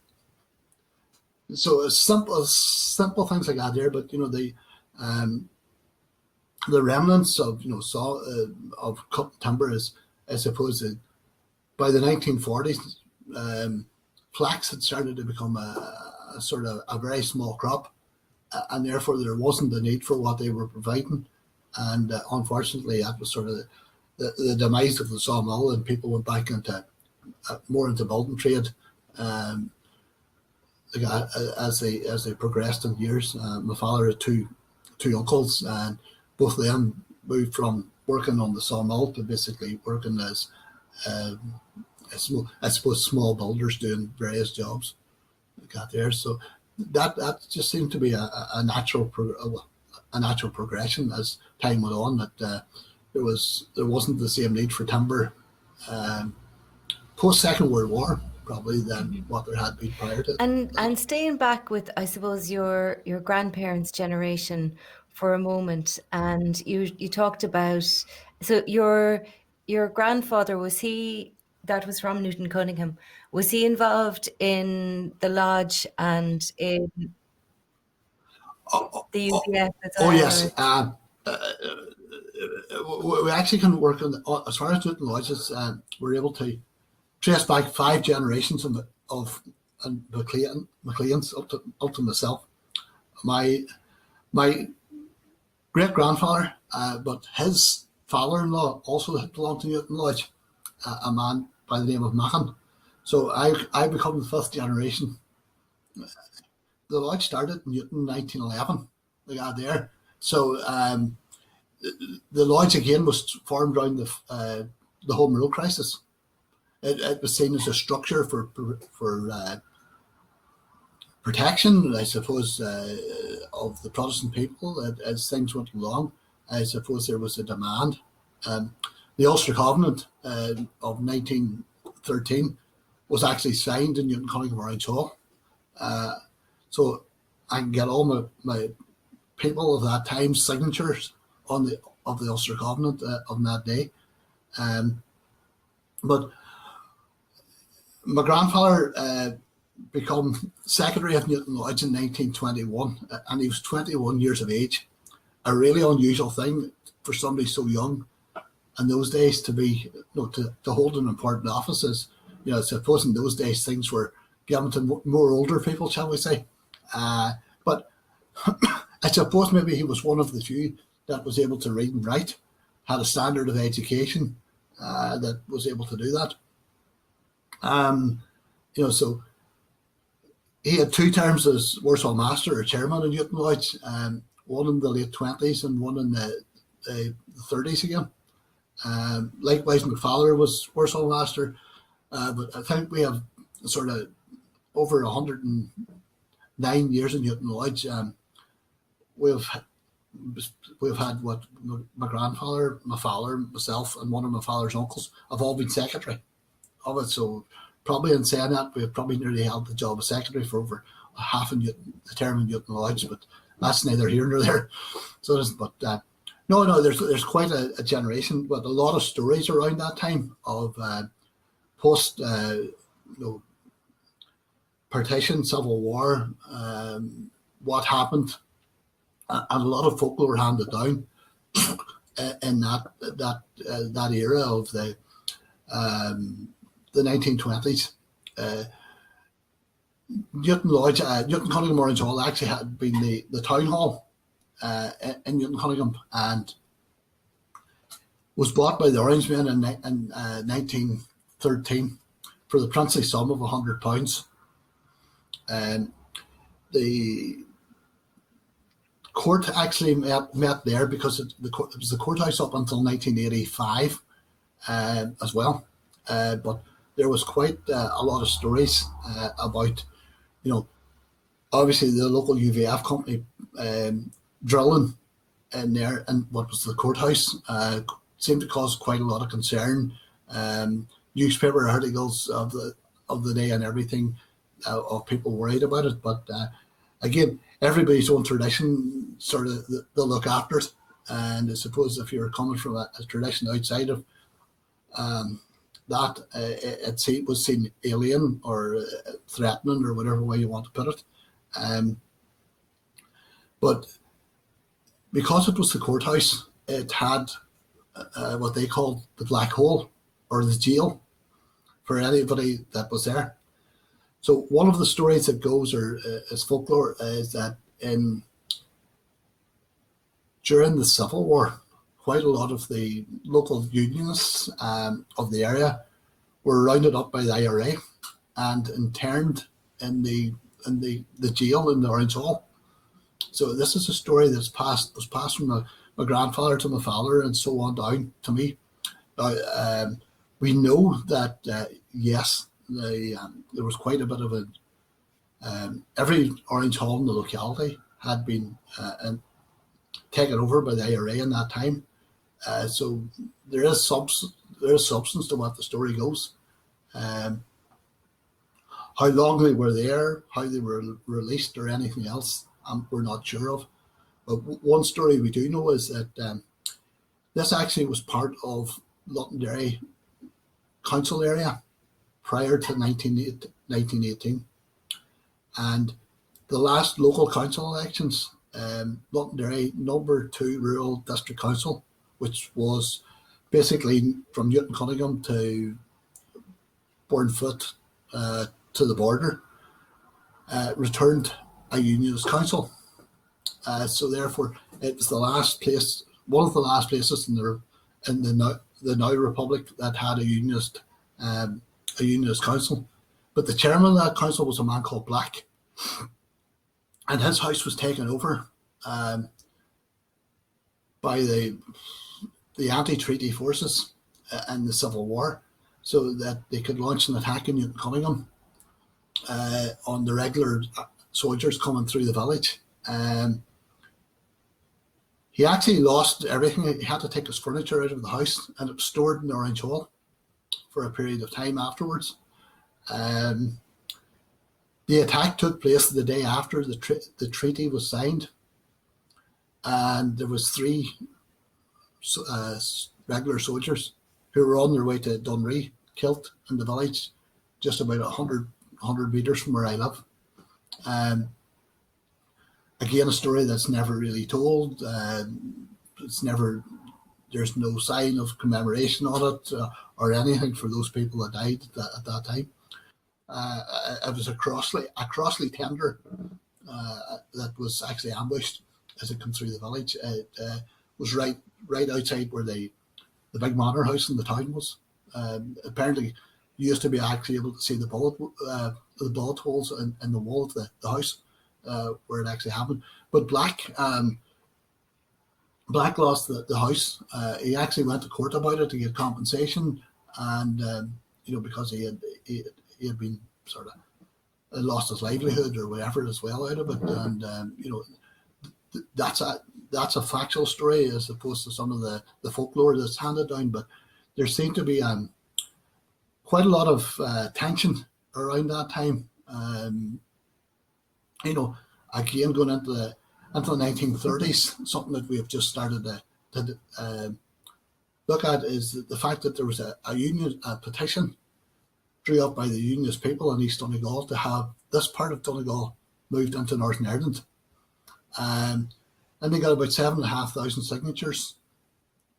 So it's simple things like that there, but the remnants of saw of cut timber is, I suppose, by the 1940s, flax had started to become a sort of a very small crop, and therefore there wasn't the need for what they were providing, and unfortunately that was sort of the demise of the sawmill, and people went back into more into building trade. As they progressed in years, my father had two uncles, and both of them moved from working on the sawmill to basically working as I suppose small builders doing various jobs like that there. So that just seemed to be a natural progression as time went on. That there wasn't the same need for timber post Second World War probably than what there had been prior to. And staying back with, I suppose, your grandparents' generation for a moment, and you talked about, so your grandfather, that was from Newtowncunningham, was he involved in the lodge and in the UBS? Oh yes. We actually can work on as far as Newton lodges. We're able to trace back 5 generations of McCleans up to myself. My great grandfather, but his father-in-law also belonged to Newton Lodge, a man by the name of Machan. So I become the 5th generation. The lodge started in Newton 1911. They got there. So the lodge again was formed around the Home Rule crisis. It was seen as a structure for protection, I suppose, of the Protestant people as things went along. I suppose there was a demand. The Ulster Covenant of 1913 was actually signed in Newtowncunningham Orange Hall. So I can get all my people of that time signatures of the Ulster Covenant on that day. But my grandfather became secretary of Newton Lodge in 1921, and he was 21 years of age. A really unusual thing for somebody so young in those days to be, to hold an important office. I suppose in those days things were given to more older people, shall we say. But I suppose maybe he was one of the few that was able to read and write, had a standard of education that was able to do that. So he had 2 terms as Warsaw Master or Chairman of Newton Lodge, one in the late 20s and one in the 30s again. Likewise, my father was Warsaw Master, but I think we have sort of over 109 years in Newton Lodge. We've had what my grandfather, my father, myself, and one of my father's uncles have all been secretary of it. So probably in saying that, we've probably nearly held the job of secretary for over half the term in Newton Lodge, but that's neither here nor there. So there's quite a generation, but a lot of stories around that time of post partition, civil war, what happened, and a lot of folklore handed down in that era of the 1920s. Newton Lodge, Newtowncunningham Orange Hall actually had been the town hall in Newtowncunningham, and was bought by the Orange men in 1913 for the princely sum of £100. The court actually met there because it was the courthouse up until 1985 as well. But there was quite a lot of stories about, obviously the local UVF company drilling in there, and what was the courthouse seemed to cause quite a lot of concern. Newspaper articles of of the day and everything, of people worried about it. But again, everybody's own tradition, sort of, they'll look after it. And I suppose if you're coming from a tradition outside of that, it was seen alien or threatening, or whatever way you want to put it. But because it was the courthouse, it had what they called the black hole, or the jail, for anybody that was there. So one of the stories that goes, or is folklore, is that during the Civil War, quite a lot of the local unionists of the area were rounded up by the IRA and interned in the jail in the Orange Hall. So this is a story was passed from my grandfather to my father, and so on down to me. We know that yes, there was quite a bit of every Orange Hall in the locality had been taken over by the IRA in that time. So there is substance to what the story goes. How long they were there, how they were released, or anything else, we're not sure of. But one story we do know is that this actually was part of Londonderry council area prior to 1918. And the last local council elections, Londonderry number 2 rural district council, which was basically from Newtowncunningham to Bournefoot to the border, returned a unionist council. So therefore, it was the last place, one of the last places in the now Republic that had a unionist council. But the chairman of that council was a man called Black, and his house was taken over by the anti-treaty forces in the Civil War, so that they could launch an attack in Newtowncunningham on the regular soldiers coming through the village. He actually lost everything. He had to take his furniture out of the house, and it was stored in the Orange Hall for a period of time afterwards. The attack took place the day after the treaty was signed, and there was 3 regular soldiers who were on their way to Dunree, killed in the village, just about 100 metres from where I live. Again, a story that's never really told. There's no sign of commemoration on it or anything for those people that died at that time. It was a Crossley tender that was actually ambushed as it came through the village. It was right outside where the big manor house in the town was. Apparently, you used to be actually able to see the bullet holes in the wall of the house where it actually happened. But Black lost the house. He actually went to court about it to get compensation, and because he had been sort of lost his livelihood or whatever as well out of it, and that's a factual story as opposed to some of the folklore that's handed down. But there seemed to be quite a lot of tension around that time. Again, going into the 1930s, something that we have just started to look at is the fact that there was a petition drew up by the unionist people in East Donegal to have this part of Donegal moved into Northern Ireland. And they got about 7,500 signatures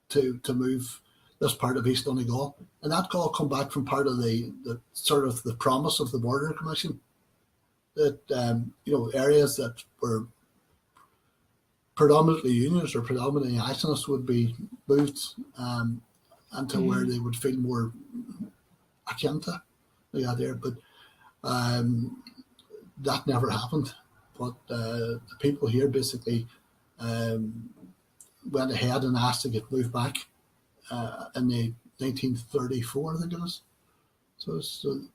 to move this part of East Donegal, and that all come back from part of the sort of the promise of the Border Commission that areas that were predominantly unionist or predominantly nationalist would be moved until where they would feel more akin to there. But that never happened. But the people here basically went ahead and asked to get moved back in the 1934, I think it was. So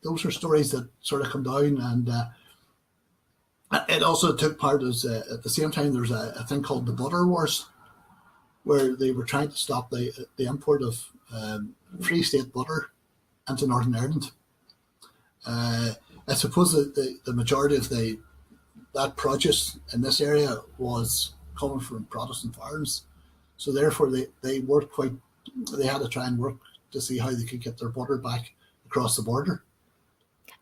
those are stories that sort of come down, and it also took part as at the same time there's a thing called the Butter Wars, where they were trying to stop the import of Free State butter into Northern Ireland. I suppose that the majority of that produce in this area was coming from Protestant farms, so therefore they had to try and work to see how they could get their butter back across the border.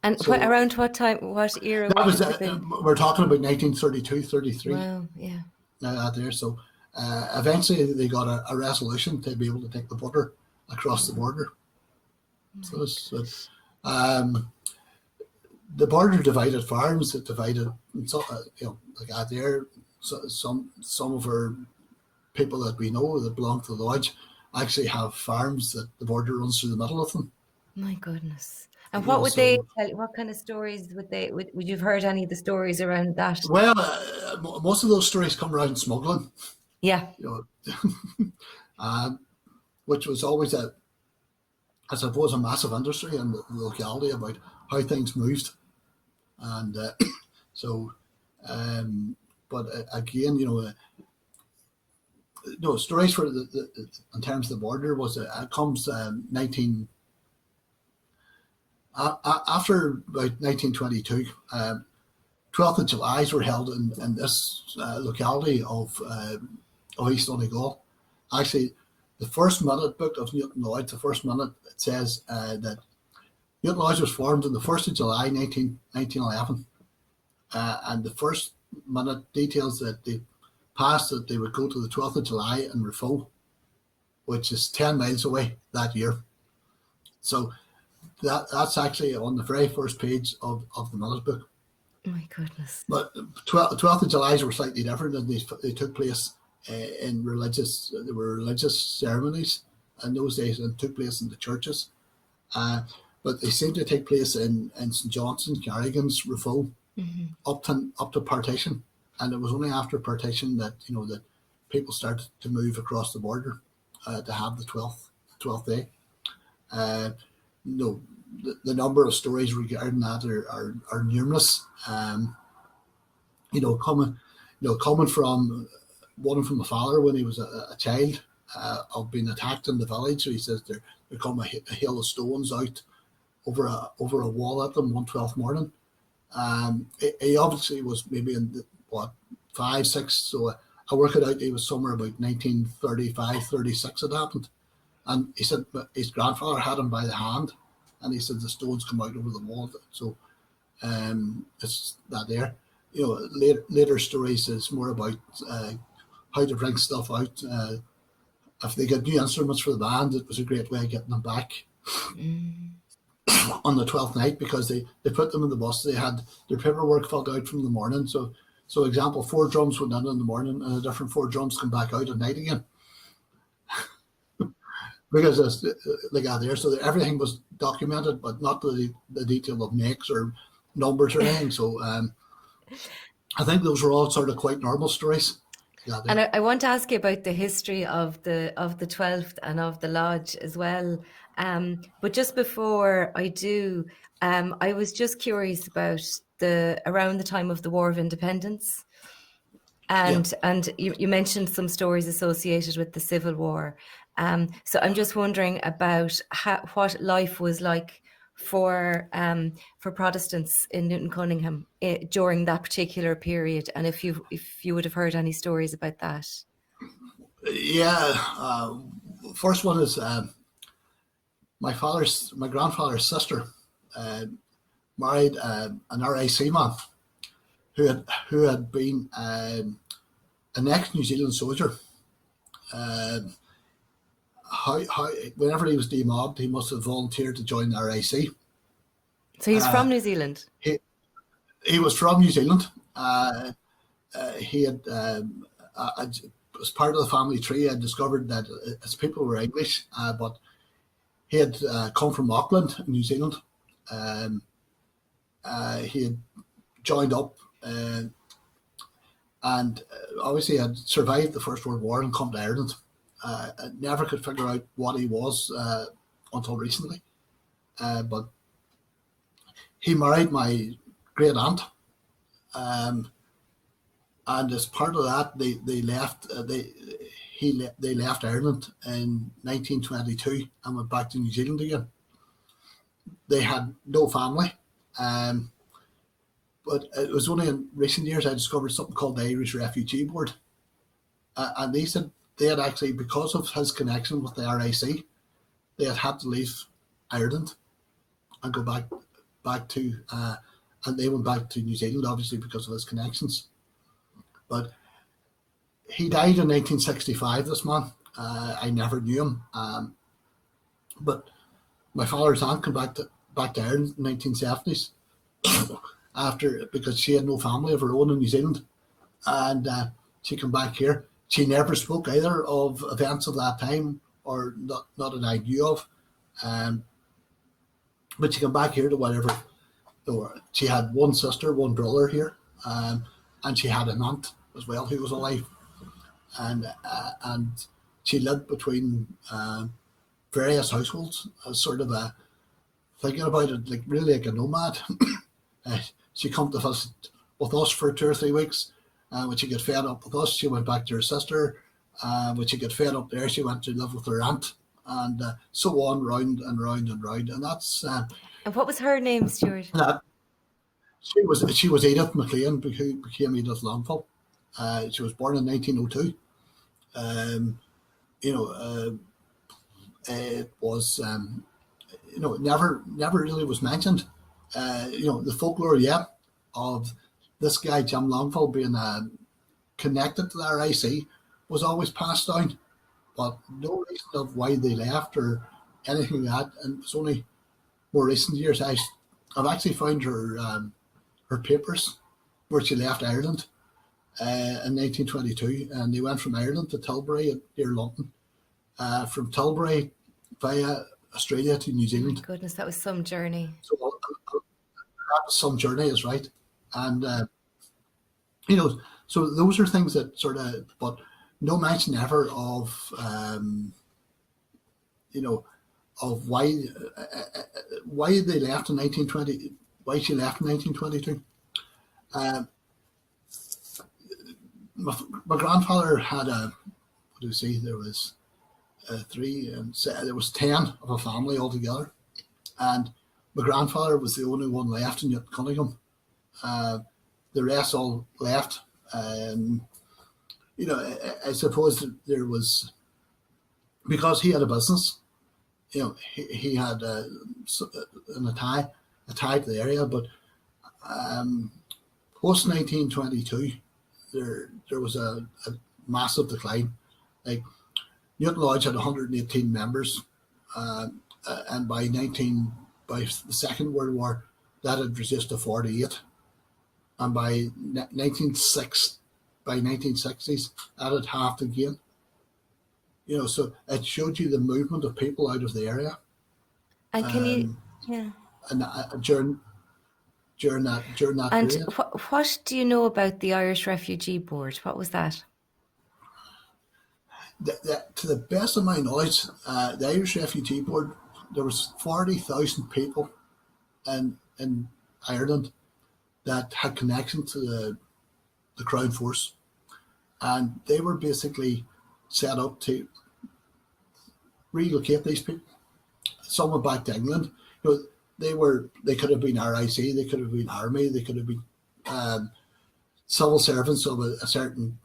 And So around what time, what era that would was this have been? we're talking about 1932, 33. Wow, yeah. Now out there, so eventually they got a resolution to be able to take the butter across the border. So the border divided farms. It divided, like out there. So some of our people that we know that belong to the lodge actually have farms that the border runs through the middle of them. My goodness. And what would they tell you? What kind of stories would you have heard any of the stories around that? Well, most of those stories come around smuggling. Yeah. Which was always I suppose, a massive industry in the locality about how things moved. And but again, stories for in terms of the border was it comes after about 1922. 12th of July's were held in this locality of East Donegal. Actually, the first minute book of Newton Lodge, the first minute, it says that Newton Lodge was formed on the 1st of July 1911. And the first minute details that they passed that they would go to the 12th of July in Refugee, which is 10 miles away that year. So that's actually on the very first page of the minute book. Oh my goodness. But 12th of July's were slightly different, and they took place in religious ceremonies in those days, and took place in the churches. But they seem to take place in St. Johnson, Carrigan's, Refugee, up to partition. And it was only after partition that that people started to move across the border to have the 12th day. The number of stories regarding that are numerous. Coming from one from the father when he was a child of being attacked in the village. So he says there come a hail of stones out over a wall at them one 12th morning. He obviously was maybe in 5, 6. So I work it out. He was somewhere about 1935, 36. It happened, and he said his grandfather had him by the hand. And he said the stones come out over the wall. So it's that there. Later stories is more about how to bring stuff out. If they get new instruments for the band, it was a great way of getting them back on the 12th night, because they put them in the bus. They had their paperwork filled out from the morning. So example, 4 drums went in the morning, and a different 4 drums come back out at night again. Because it's like out there, so everything was documented, but not the detail of makes or numbers or anything. So I think those were all sort of quite normal stories. And I want to ask you about the history of the 12th and of the lodge as well. But just before I do, I was just curious about around the time of the War of Independence. And you mentioned some stories associated with the Civil War. So I'm just wondering about what life was like for Protestants in Newtowncunningham during that particular period, and if you would have heard any stories about that. Yeah, first one is my grandfather's sister married an RIC man who had been an ex-New Zealand soldier. Whenever he was demobbed, he must have volunteered to join the RIC. So he's from New Zealand? He was from New Zealand. He had, as part of the family tree, I discovered that his people were English, but he had come from Auckland, New Zealand. He had joined up and obviously had survived the First World War and come to Ireland. I never could figure out what he was until recently. But he married my great aunt. And as part of that, they left Ireland in 1922 and went back to New Zealand again. They had no family. But it was only in recent years I discovered something called the Irish Refugee Board. And they said they had actually, because of his connection with the RIC, they had to leave Ireland and go back to, and they went back to New Zealand, obviously, because of his connections. But he died in 1965, this man. I never knew him. But my father's aunt came back to Ireland in the 1970s because she had no family of her own in New Zealand. And she came back here. She never spoke either of events of that time, or not that I knew of. But she came back here to whatever. She had one sister, one brother here, and she had an aunt as well who was alive. And she lived between various households, as sort of thinking about it, like really like a nomad. She come to visit with us for 2 or 3 weeks. When she got fed up with us, she went back to her sister. When she got fed up there, she went to live with her aunt, and so on, round and round and round. And that's. And what was her name, Stewart? She was Edith McClean, who became Edith Longfall. She was born in 1902. It was never really was mentioned. The folklore, of this guy Jim Longfall being connected to the RIC was always passed down, but no reason of why they left or anything like that. And it's only more recent years I've actually found her papers where she left Ireland in 1922, and they went from Ireland to Tilbury near London, from Tilbury via Australia to New Zealand. My goodness, that was some journey. So that was some journey, is right. And so those are things that sort of, but no mention ever of of why they left in 1920, why she left in 1922. My grandfather had there was 3, and there was 10 of a family altogether, and my grandfather was the only one left in Newtowncunningham. The rest all left. I suppose there was, because he had a business, he had a tie to the area, but post 1922, there was a massive decline. Like Newton Lodge had 118 members, and by the Second World War, that had reduced to 48, and by 1960s, that had halved again. So it showed you the movement of people out of the area. And can you, and during that and period. What do you know about the Irish Refugee Board? What was that? To the best of my knowledge, the Irish Refugee Board, there was 40,000 people in Ireland that had connection to the Crown Force, and they were basically set up to relocate these people. Some went back to England. They could have been RIC, they could have been Army, they could have been civil servants of a certain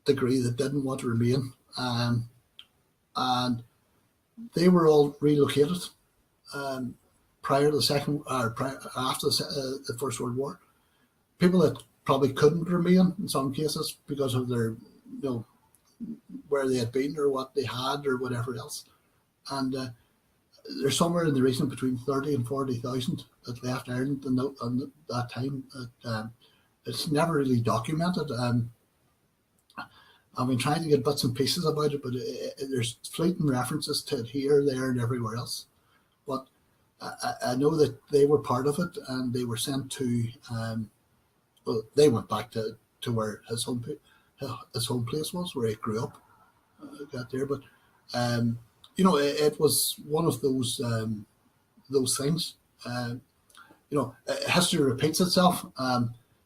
degree that didn't want to remain, and they were all relocated prior to after the First World War. People that probably couldn't remain in some cases because of their, where they had been or what they had or whatever else, and there's somewhere in the region between 30 and 40,000 that left Ireland in that time. It's never really documented. I've been trying to get bits and pieces about it, but there's fleeting references to it here, there, and everywhere else. But I know that they were part of it, and they were sent to. They went back to where his home place was, where he grew up. Got there, but it was one of those things. History repeats itself.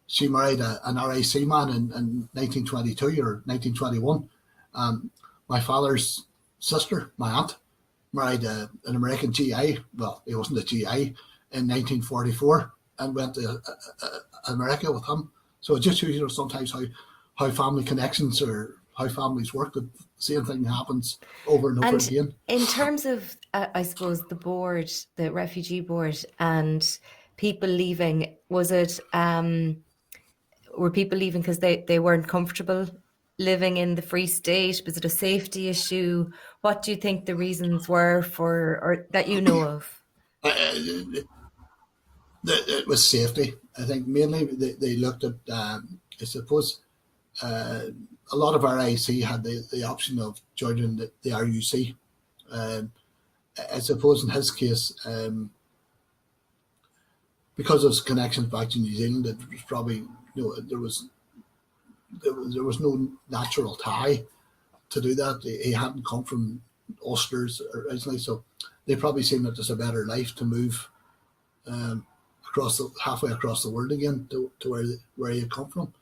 She married an RIC man in 1922 or 1921. My father's sister, my aunt, married an American GI. Well, he wasn't a GI in 1944. and went to America with him. So it just shows, sometimes how family connections or how families work, that the same thing happens over and over again. In terms of, I suppose, the board, the refugee board, and people leaving, was it, were people leaving because they weren't comfortable living in the Free State? Was it a safety issue? What do you think the reasons were for, or that you know of? It was safety. I think mainly they looked at, I suppose, a lot of RIC had the option of joining the RUC. I suppose in his case, because of his connections back to New Zealand, it was probably, there was no natural tie to do that. He hadn't come from Ulster's originally, so they probably seen it as a better life to move halfway across the world again to where he had come from.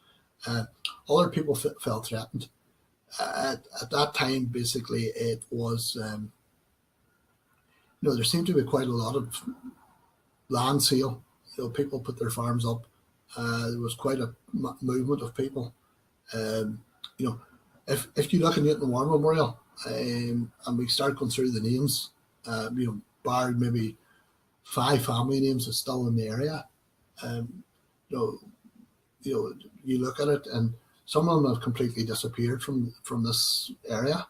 Other people felt threatened. At that time, basically, it was, there seemed to be quite a lot of land sale. People put their farms up. There was quite a movement of people. If you look in Newton War Memorial, and we start going through the names, bar maybe 5 family names that's still in the area. You look at it, and some of them have completely disappeared from this area.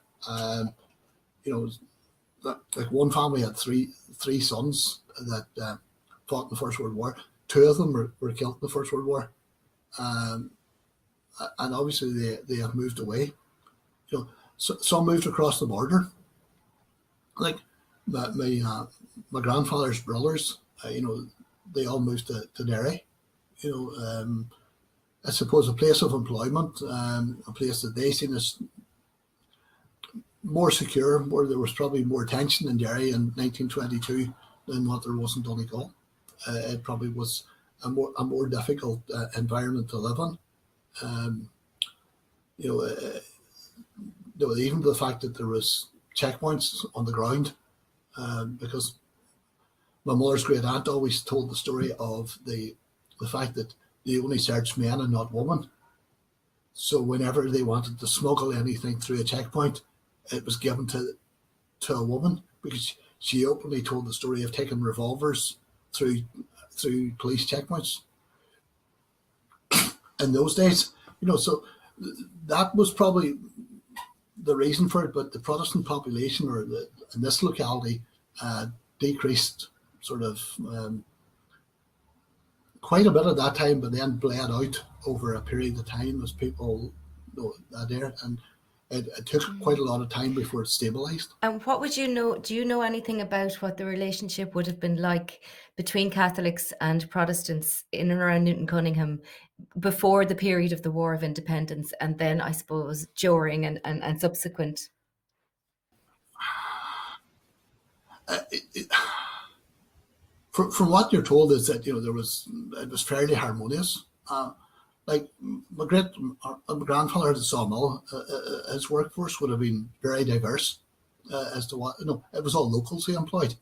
Like one family had three sons that fought in the First World War. 2 of them were killed in the First World War, and obviously they have moved away. Some moved across the border. Like my grandfather's brothers, they all moved to Derry. I suppose a place of employment, a place that they seen as more secure, where there was probably more tension in Derry in 1922 than what there was in Donegal. It probably was a more difficult environment to live in. Even the fact that there was checkpoints on the ground, because my mother's great aunt always told the story of the fact that they only searched men and not women. So whenever they wanted to smuggle anything through a checkpoint, it was given to a woman, because she openly told the story of taking revolvers through police checkpoints in those days. So that was probably the reason for it. But the Protestant population, in this locality, decreased sort of quite a bit at that time, but then bled out over a period of time as people there, and it took quite a lot of time before it stabilised. And what would you know? Do you know anything about what the relationship would have been like between Catholics and Protestants in and around Newtowncunningham before the period of the War of Independence, and then I suppose during and subsequent? From what you're told is that it was fairly harmonious. Like my grandfather had a sawmill. His workforce would have been very diverse as to what it was all locals he employed.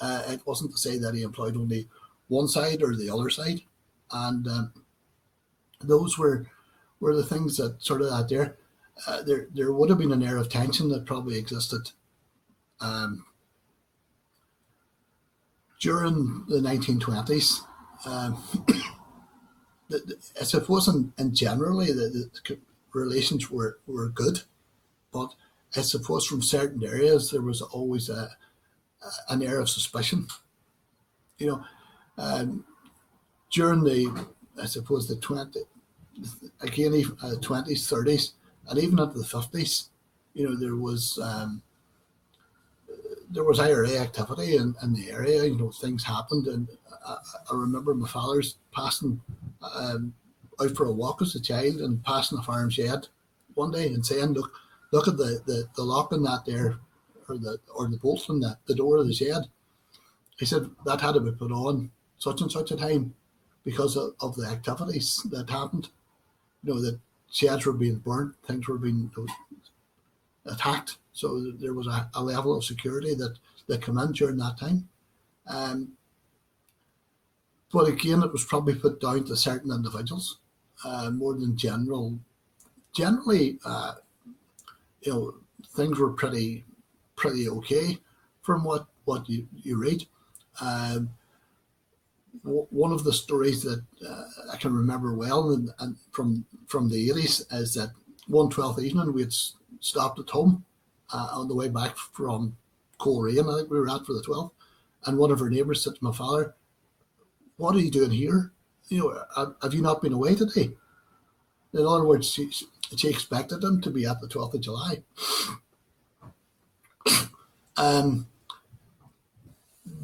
It wasn't to say that he employed only one side or the other side, and those were the things that sort of out there. There would have been an air of tension that probably existed during the 1920s. I suppose in generally the relations were good, but I suppose from certain areas there was always an air of suspicion. During I suppose the 20s, 30s, and even into the 50s, there was IRA activity in the area. Things happened, and I remember my father's passing out for a walk as a child and passing a farm shed one day and saying, "Look at the lock on that there, or the bolt on the door of the shed." He said that had to be put on such and such a time because of the activities that happened. That sheds were being burnt, things were being attacked. So there was a level of security that came in during that time. But again, it was probably put down to certain individuals more than general. Generally, you know, things were pretty okay from what you read. Um, One of the stories that I can remember well, and from the 80s, is that one 12th evening we had stopped at home on the way back from Coleraine, I think we were at for the 12th, and one of our neighbours said to my father, "What are you doing here? You know, have you not been away today?" In other words, she expected him to be at the 12th of July.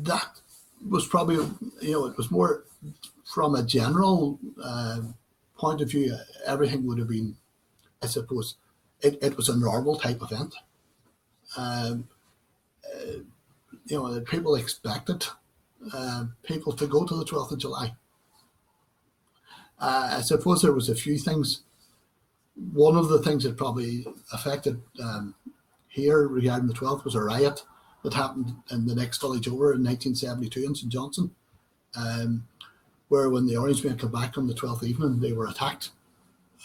That was probably, you know, it was more from a general point of view. Everything would have been, I suppose, it was a normal type event. You know, people expected people to go to the 12th of July. I suppose there was a few things. One of the things that probably affected here regarding the 12th was a riot that happened in the next village over in 1972 in St Johnson, where when the Orangemen came back on the 12th evening, they were attacked.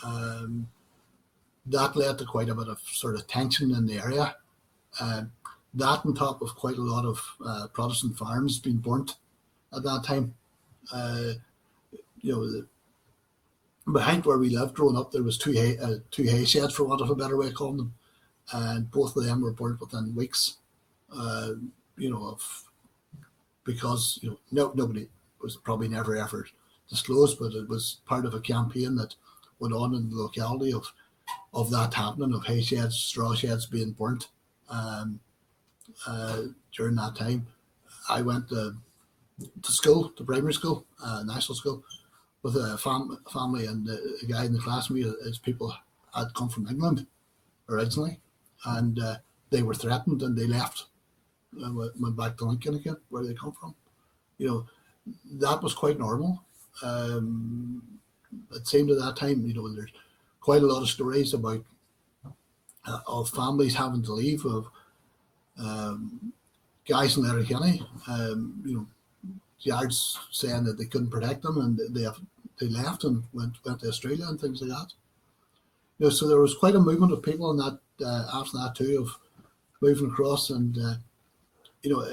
That led to quite a bit of sort of tension in the area. That on top of quite a lot of Protestant farms being burnt at that time. You know, behind where we lived growing up, there was two hay sheds, for want of a better way of calling them, and both of them were burnt within weeks. You know, because you know nobody was probably never ever disclosed, but it was part of a campaign that went on in the locality of that happening, of hay sheds, straw sheds being burnt. During that time, I went to school, to primary school, national school, with a family, and a guy in the class with me, his people had come from England originally, and they were threatened and they left, went back to Lincoln again, where they come from. You know, that was quite normal. It seemed at that time, you know, there's quite a lot of stories about of families having to leave, of guys in Letterkenny, you know, yards saying that they couldn't protect them, and they left and went to Australia and things like that. You know, so there was quite a movement of people in that after that too, of moving across, and you know,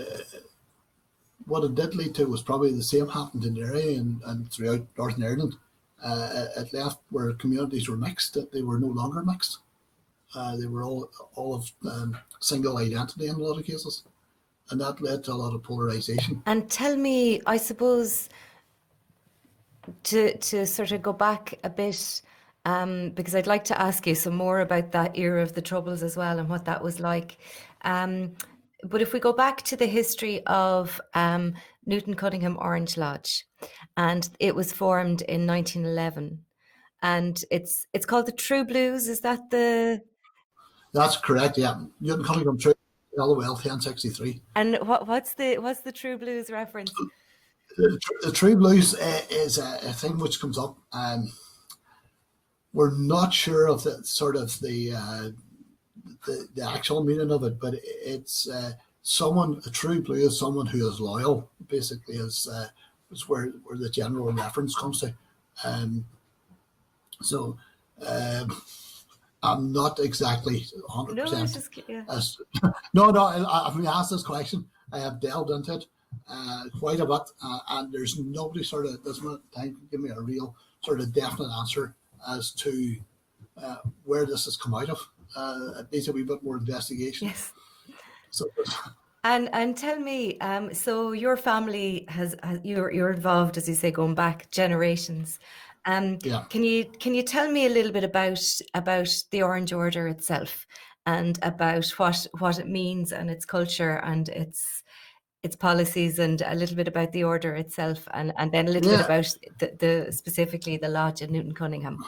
what it did lead to was probably the same happened in Derry and throughout Northern Ireland. It left where communities were mixed, that they were no longer mixed. They were all of single identity in a lot of cases, and that led to a lot of polarisation. And tell me, I suppose, to sort of go back a bit, because I'd like to ask you some more about that era of the Troubles as well and what that was like. But if we go back to the history of Newtowncunningham Orange Lodge, and it was formed in 1911, and it's called the True Blues. Is that the? That's correct. Yeah, Newtowncunningham True, LOL 1063. And what's the True Blues reference? The True Blues is a thing which comes up. We're not sure of the sort of the actual meaning of it, but it's someone. A true blue is someone who is loyal. Basically, is where the general reference comes to. So I'm not exactly 100%. No, I've been asked this question. I have delved into it quite a bit, and there's nobody sort of this minute time can give me a real sort of definite answer as to where this has come out of. It needs a wee bit more investigation. Yes. So, and tell me, so your family you're involved, as you say, going back generations. yeah. Can you tell me a little bit about the Orange Order itself, and about what it means and its culture and its policies, and a little bit about the order itself, and then a little bit about the specifically the lodge in Newtowncunningham.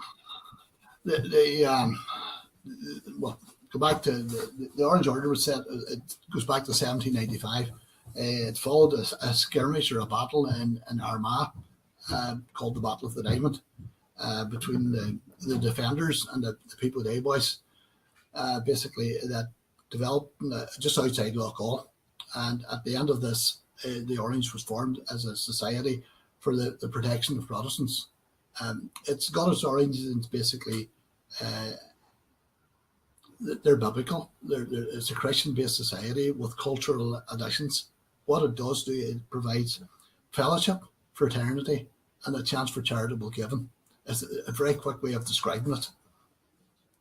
Well, go back to the Orange Order was set. It goes back to 1795. It followed a skirmish or a battle in Armagh called the Battle of the Diamond between the defenders and the people of the Boys. Basically, that developed just outside Loughgall. And at the end of this, the Orange was formed as a society for the protection of Protestants. It's got its origins in basically they're biblical. It's a Christian-based society with cultural additions. What it does do, it provides fellowship, fraternity, and a chance for charitable giving. It's a very quick way of describing it.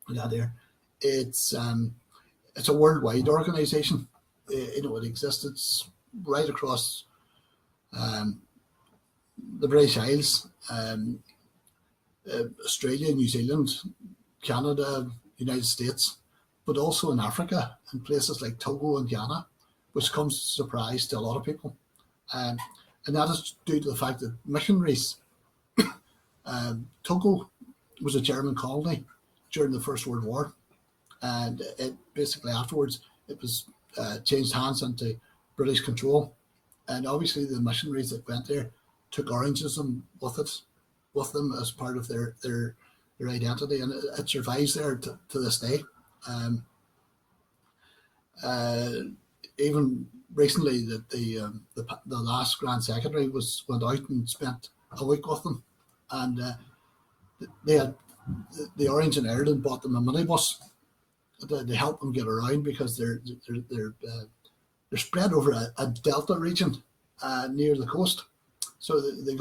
Yeah, there. It's a worldwide organisation. It exists. It's right across the British Isles, Australia, New Zealand, Canada, United States, but also in Africa and places like Togo and Ghana, which comes as a surprise to a lot of people. And that is due to the fact that missionaries, Togo was a German colony during the First World War, and it basically afterwards it was changed hands into British control, and obviously the missionaries that went there took Orangism with them as part of their identity, and it survives there to this day. Even recently, the last Grand Secretary went out and spent a week with them, and they had the Orange in Ireland bought them a minibus to help them get around, because they're spread over a delta region near the coast. So they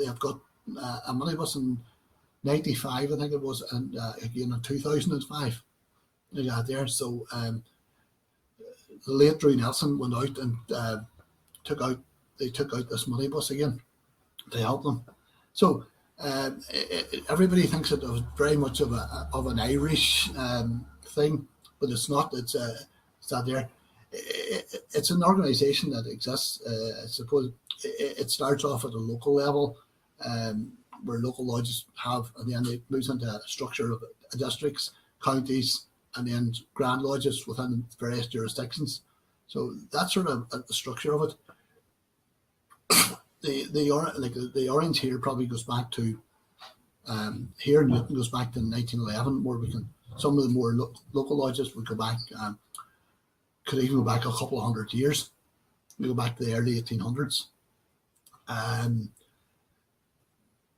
have got a minibus in '95, I think it was, and again in 2005. They got there. So the late Drew Nelson went out and took out this minibus again to help them. So everybody thinks it was very much of an Irish thing, but it's not. It's not there. It's an organisation that exists. I suppose it starts off at a local level, where local lodges have, and then it moves into a structure of districts, counties, and then grand lodges within various jurisdictions. So that's sort of the structure of it. The Orange here probably goes back to here in Newton goes back to 1911, where we can some of the more local lodges would go back, could even go back a couple of hundred years. We go back to the early 1800s.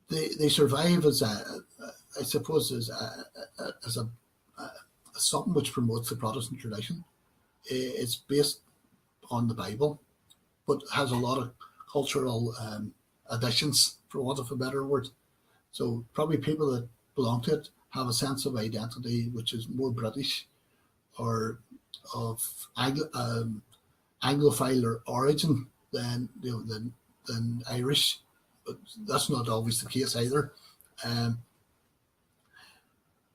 They survive as I suppose as something which promotes the Protestant tradition. It's based on the Bible, but has a lot of cultural additions, for want of a better word. So probably people that belong to it have a sense of identity which is more British or of Anglophile or origin than Irish. But that's not always the case either.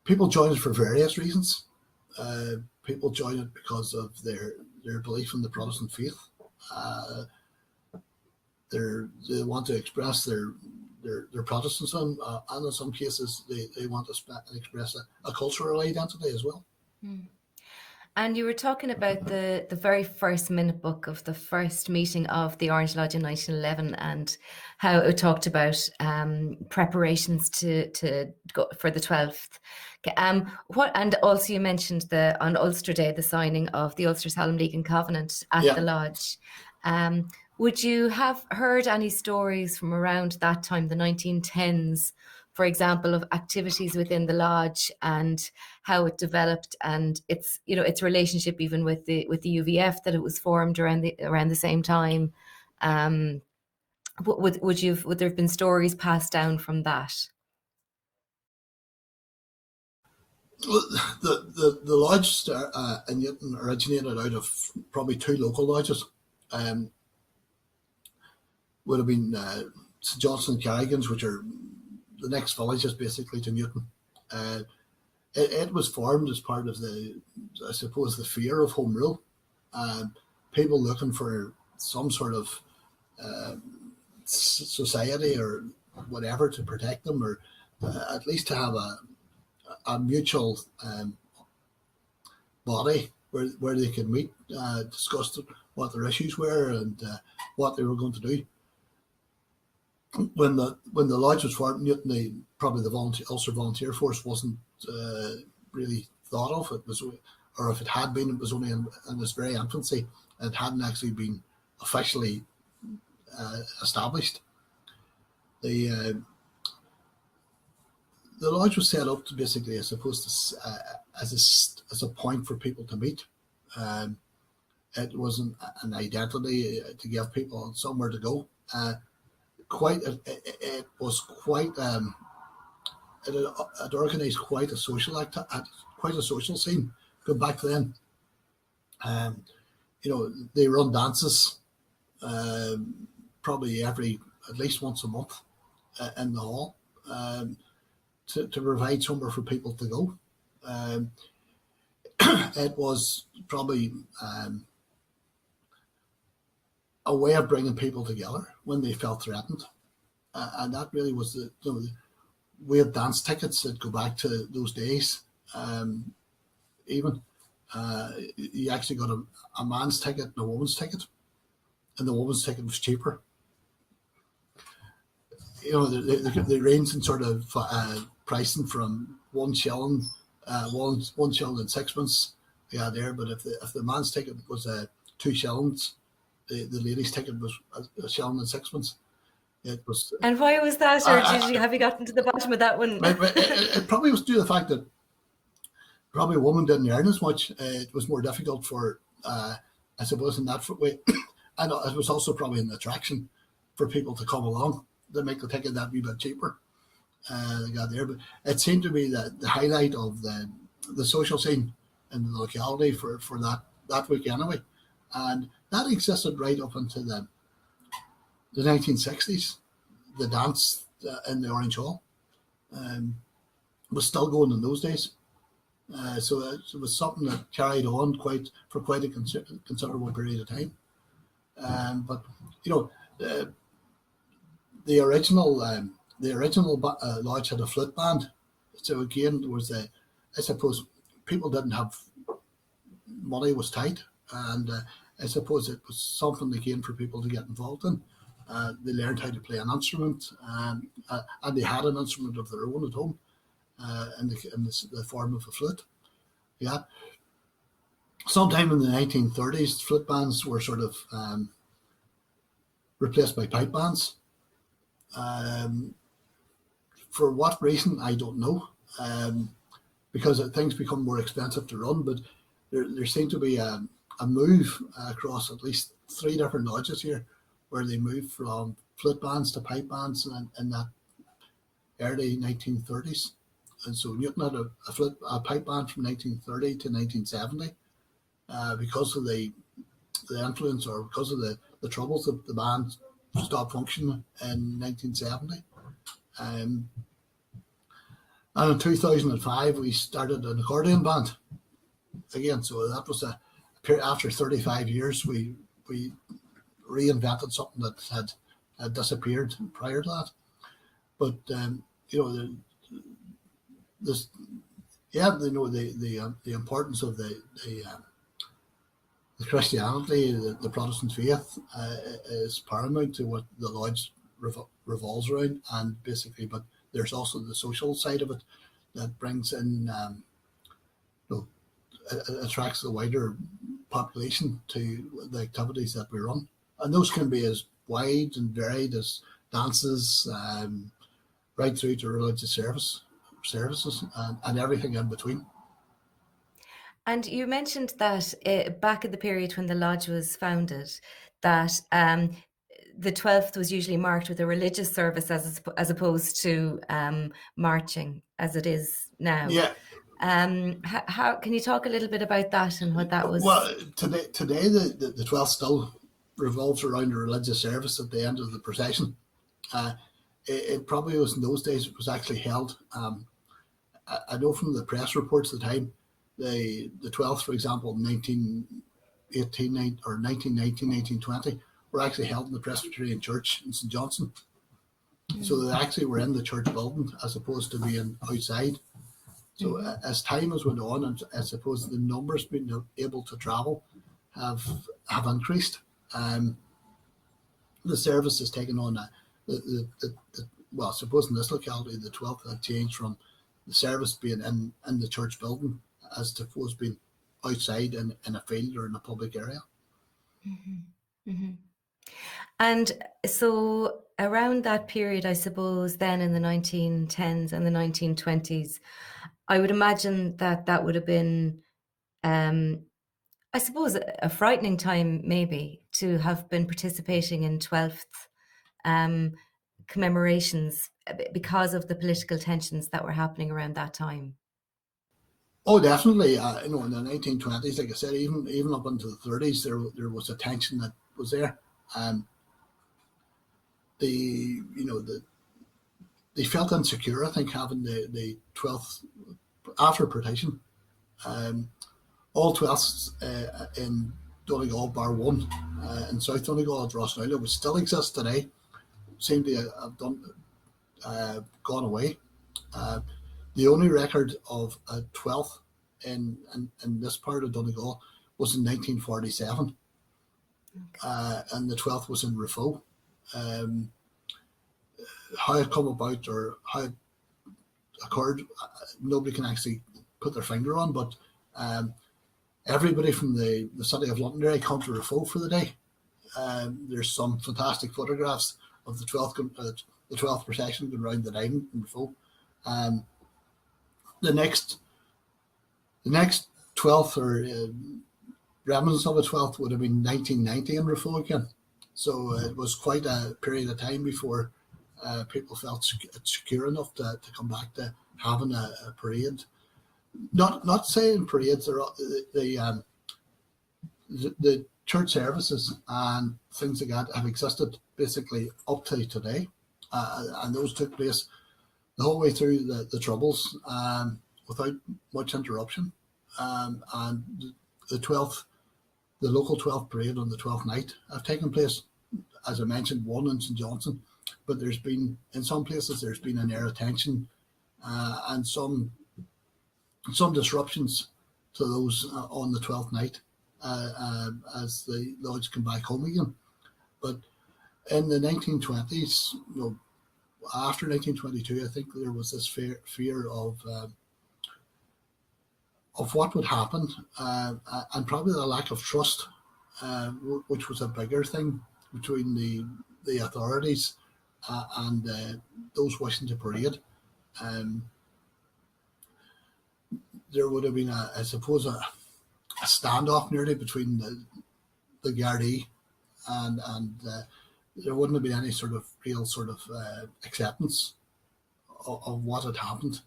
People join it for various reasons. People join it because of their belief in the Protestant faith. They want to express their Protestantism, and in some cases they want to express a cultural identity as well. Mm. And you were talking about the very first minute book of the first meeting of the Orange Lodge in 1911, and how it talked about preparations to go for the 12th. And also you mentioned on Ulster Day, the signing of the Ulster Solemn League and Covenant at the lodge. Would you have heard any stories from around that time, the 1910s, for example, of activities within the lodge and how it developed, and its relationship even with the UVF, that it was formed around the same time? Would there have been stories passed down from that? Well, the lodge in Newton originated out of probably two local lodges. Would have been St Johnson and Carrigan's, which are the next villages basically to Newton. It was formed as part of the fear of Home Rule. People looking for some sort of society or whatever to protect them, or at least to have a mutual body where they could meet, discuss what their issues were and what they were going to do. When the lodge was formed, Newton, probably the Ulster Volunteer Force wasn't really thought of. It was, or if it had been, it was only in its very infancy. It hadn't actually been officially established. The lodge was set up to basically, I suppose, as a point for people to meet. It wasn't an identity to give people somewhere to go. It was quite. It organised quite a social quite a social scene. Go back then. They run dances, probably at least once a month in the hall, to provide somewhere for people to go. It was probably a way of bringing people together when they felt threatened, and that really was we had dance tickets that go back to those days. Even you actually got a man's ticket and a woman's ticket, and the woman's ticket was cheaper. They range in sort of pricing from 1 shilling, 1 shilling and sixpence. Yeah, there. But if the man's ticket was 2 shillings, the ladies' ticket was 1 shilling and sixpence. It was. And why was that, or have you gotten to the bottom of that one? It probably was due to the fact that probably women didn't earn as much. It was more difficult for, I suppose, in that way. And it was also probably an attraction for people to come along to make the ticket that wee bit cheaper. They got there, but it seemed to be the highlight of the social scene in the locality for that week anyway, and that existed right up until the 1960s. The dance in the Orange Hall was still going in those days. So it was something that carried on for quite a considerable period of time. But the original lodge had a flute band. So again, there was I suppose people didn't have money, was tight, and I suppose it was something again for people to get involved in. They learned how to play an instrument, and they had an instrument of their own at home. In the form of a flute. Yeah. Sometime in the 1930s, flute bands were sort of replaced by pipe bands. For what reason, I don't know. Because things become more expensive to run, but there seemed to be a move across at least 3 different lodges here where they moved from flute bands to pipe bands in that early 1930s. And so Newton had a pipe band from 1930 to 1970 because of the influence, or because of the troubles that the band stopped functioning in 1970. And in 2005, we started an accordion band again. So that was after 35 years, we reinvented something that had disappeared prior to that. But the importance of the Christianity, the Protestant faith, is paramount to what the lodge revolves around, and basically, but there's also the social side of it that brings in, attracts the wider population to the activities that we run, and those can be as wide and varied as dances, right through to religious services and everything in between. And you mentioned that back at the period when the lodge was founded, that the 12th was usually marked with a religious service as opposed to marching as it is now. Yeah. How can you talk a little bit about that and what that was? Well, today the 12th still revolves around a religious service at the end of the procession. It probably was in those days. It was actually held. I know from the press reports at the time, the 12th, for example, 1918 or 1919, 1920, were actually held in the Presbyterian Church in St. Johnson. Mm-hmm. So they actually were in the church building as opposed to being outside. So as time has went on, and I suppose the numbers being able to travel have increased. The service has taken on well, I suppose in this locality, the 12th had changed from the service being in the church building as to suppose being outside in a field or in a public area. Mm-hmm. Mm-hmm. And so around that period, I suppose, then in the 1910s and the 1920s, I would imagine that that would have been, I suppose, a frightening time maybe to have been participating in 12th commemorations because of the political tensions that were happening around that time. Oh, definitely. In the 1920s, like I said, even up into the 30s, there was a tension that was there. They felt insecure, I think, having the 12th after partition. All 12ths in Donegal, bar one, in South Donegal at Crossley, which still exists today, seem to have gone away. The only record of a 12th in this part of Donegal was in 1947, and the 12th was in Refugee. How it come about or how it occurred, nobody can actually put their finger on, but everybody from the city of Londonderry come to Refugee for the day. There's some fantastic photographs of the 12th procession going around the diamond in Refugee. The next 12th or remnants of a 12th would have been 1990 in Refugee again. So it was quite a period of time before people felt secure enough to come back to having a parade. Not saying parades, the church services and things like that have existed basically up to today, and those took place the whole way through the Troubles without much interruption. And the 12th, the local 12th parade on the 12th night have taken place, as I mentioned, one in St Johnson, but there's been, in some places, there's been an air of tension and some disruptions to those on the 12th night as the lodge come back home again. But in the 1920s, after 1922, I think there was this fear of what would happen, and probably the lack of trust, which was a bigger thing between the authorities and those wishing to parade. There would have been, I suppose, a standoff nearly between the Gardaí and there wouldn't have been any sort of real sort of acceptance of what had happened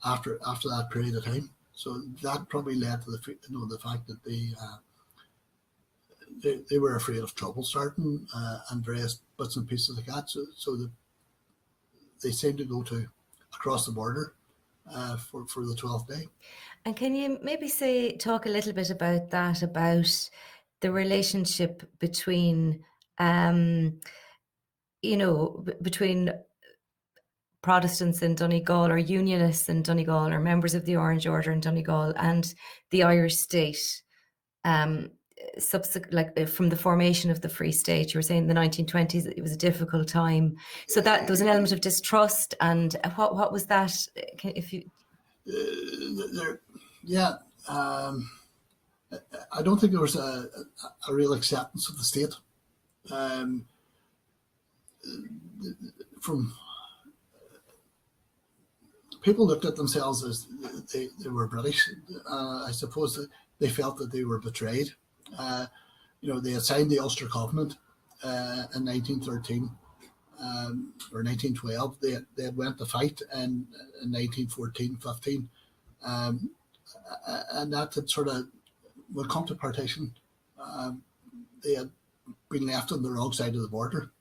after that period of time. So that probably led to the fact that they were afraid of trouble starting and various bits and pieces like that. So that they seemed to go to across the border for the 12th day. And can you maybe talk a little bit about that, about the relationship between, between Protestants in Donegal or Unionists in Donegal or members of the Orange Order in Donegal and the Irish state, from the formation of the Free State? You were saying in the 1920s it was a difficult time, so that there was an element of distrust. And what was that? If you, I don't think there was a real acceptance of the state. From people looked at themselves as they were British. I suppose that they felt that they were betrayed. They had signed the Ulster Covenant in 1913 or 1912. They had went to fight in 1914-15, and that had sort of, when it come to partition, they had been left on the wrong side of the border.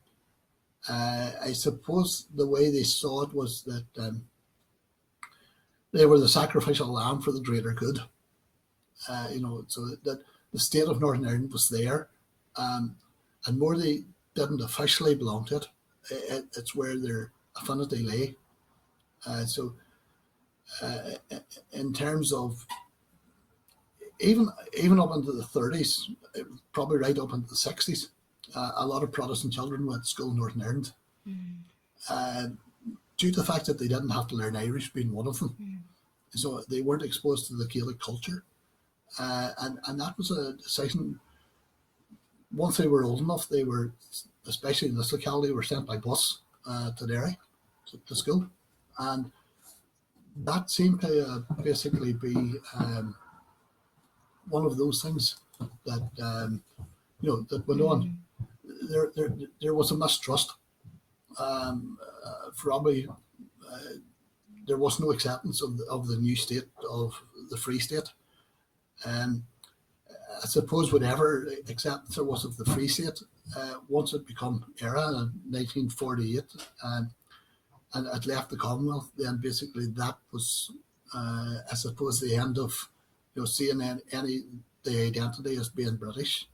I suppose the way they saw it was that they were the sacrificial lamb for the greater good. So that the state of Northern Ireland was there, and more they didn't officially belong to it. It's where their affinity lay. In terms of even up into the 30s, probably right up into the 60s, a lot of Protestant children went to school in Northern Ireland. Due to the fact that they didn't have to learn Irish, being one of them. So they weren't exposed to the Gaelic culture. And that was a decision once they were old enough, they were, especially in this locality, were sent by bus to Derry to school, and that seemed to basically be one of those things that that went on. There was a mistrust. Probably there was no acceptance of the new state, of the Free State. I suppose whatever acceptance there was of the Free State, once it became ERA in 1948 and it left the Commonwealth, then basically that was, I suppose, the end of seeing the identity as being British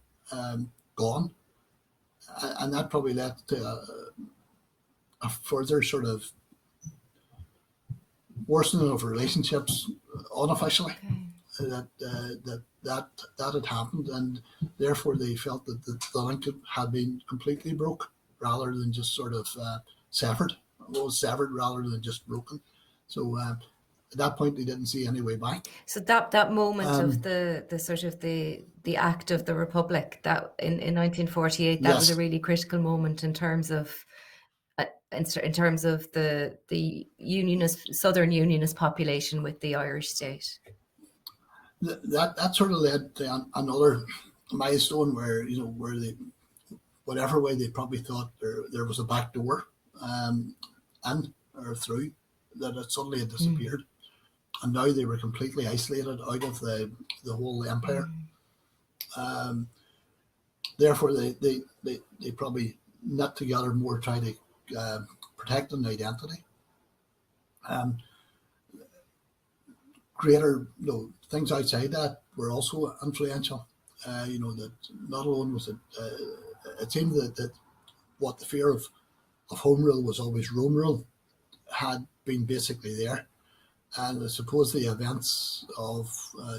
gone, and that probably led to a further sort of worsening of relationships unofficially. That had happened, and therefore they felt that the link had been completely broke rather than just sort of severed. Well, severed rather than just broken. So at that point, they didn't see any way back. So that moment of the sort of the act of the Republic, that in 1948, that was a really critical moment in terms of the Unionist, Southern Unionist population with the Irish state. That sort of led to another milestone where where they, whatever way they probably thought there was a back door in or through, that it suddenly had disappeared, and now they were completely isolated out of the whole empire. Therefore, they probably knit together more, try to protect an identity. Greater things outside that were also influential. That not alone was it, it seemed that what the fear of home rule was always Rome rule had been basically there. And I suppose the events of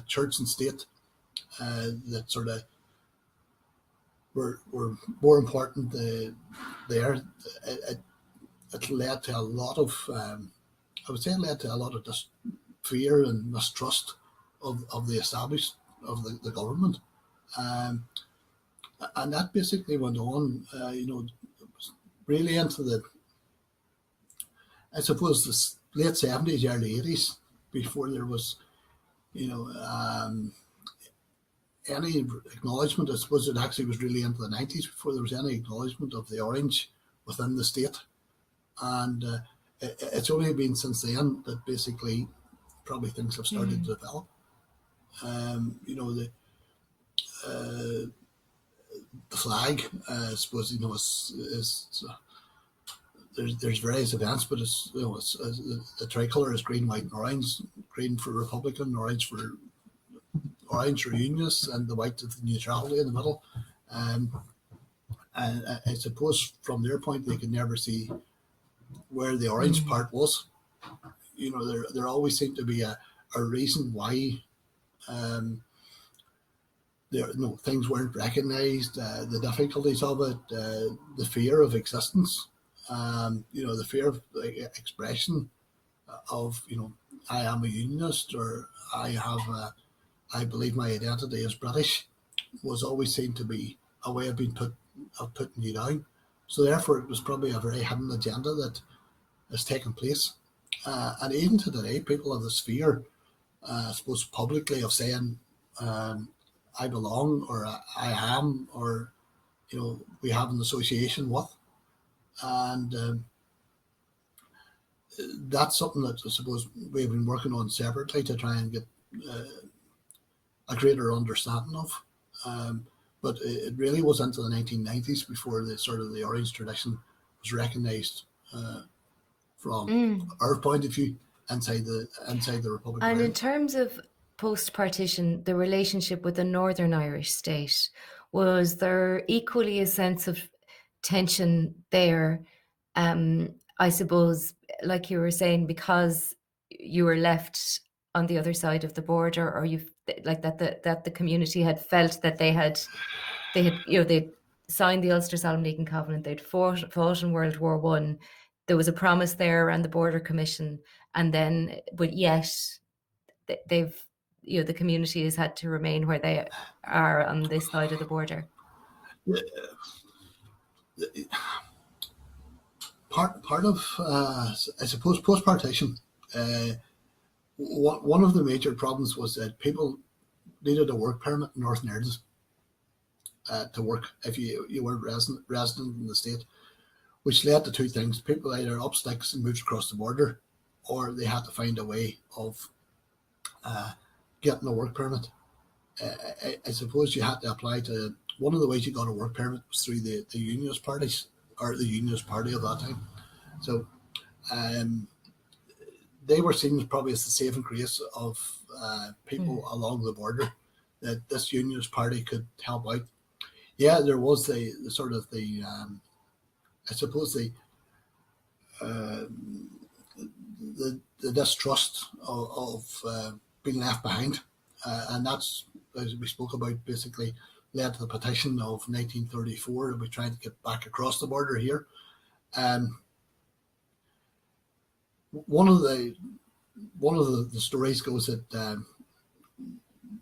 church and state that sort of were more important there. It led to a lot of, I would say it led to a lot of fear and mistrust of the established, of the government. And that basically went on, really into the, I suppose, the late 70s, early 80s, before there was, any acknowledgement. I suppose it actually was really into the 90s before there was any acknowledgement of the Orange within the state. And it's only been since then that basically probably things have started to develop. The flag, I suppose, is there's various events, but it's the tricolour is green, white, and orange. Green for Republican, orange for Unionists, and the white of the neutrality in the middle. And I suppose from their point, they could never see where the orange part was. There always seemed to be a reason why things weren't recognised, the difficulties of it, the fear of existence, the fear of expression of, I am a Unionist, or I believe my identity is British, was always seen to be a way of putting you down. So therefore, it was probably a very hidden agenda that has taken place. And even to today, people have this fear, I suppose, publicly, of saying, I belong, or I am, or, we have an association with. And that's something that I suppose we've been working on separately to try and get a greater understanding of. But it really was into the 1990s before the Orange tradition was recognised from our point of view inside the Republic. And in terms of post-partition, the relationship with the Northern Irish state, was there equally a sense of tension there? I suppose, like you were saying, because you were left on the other side of the border, or that the community had felt that they signed the Ulster-Salom-League Covenant, they'd fought in World War One. There was a promise there around the Border Commission, but yet they've, the community has had to remain where they are on this side of the border. Part of I suppose post partition. One of the major problems was that people needed a work permit in Northern Ireland to work if you were resident in the state, which led to two things: people either up sticks and moved across the border, or they had to find a way of getting a work permit. I suppose you had to apply to. One of the ways you got a work permit was through the unionist parties, or the unionist party of that time. So they were seen probably as the saving grace of people along the border, that this unionist party could help out. Yeah, there was the sort of the I suppose the distrust of being left behind, and that's, as we spoke about, basically led to the petition of 1934 that we tried to get back across the border here. One of the stories goes that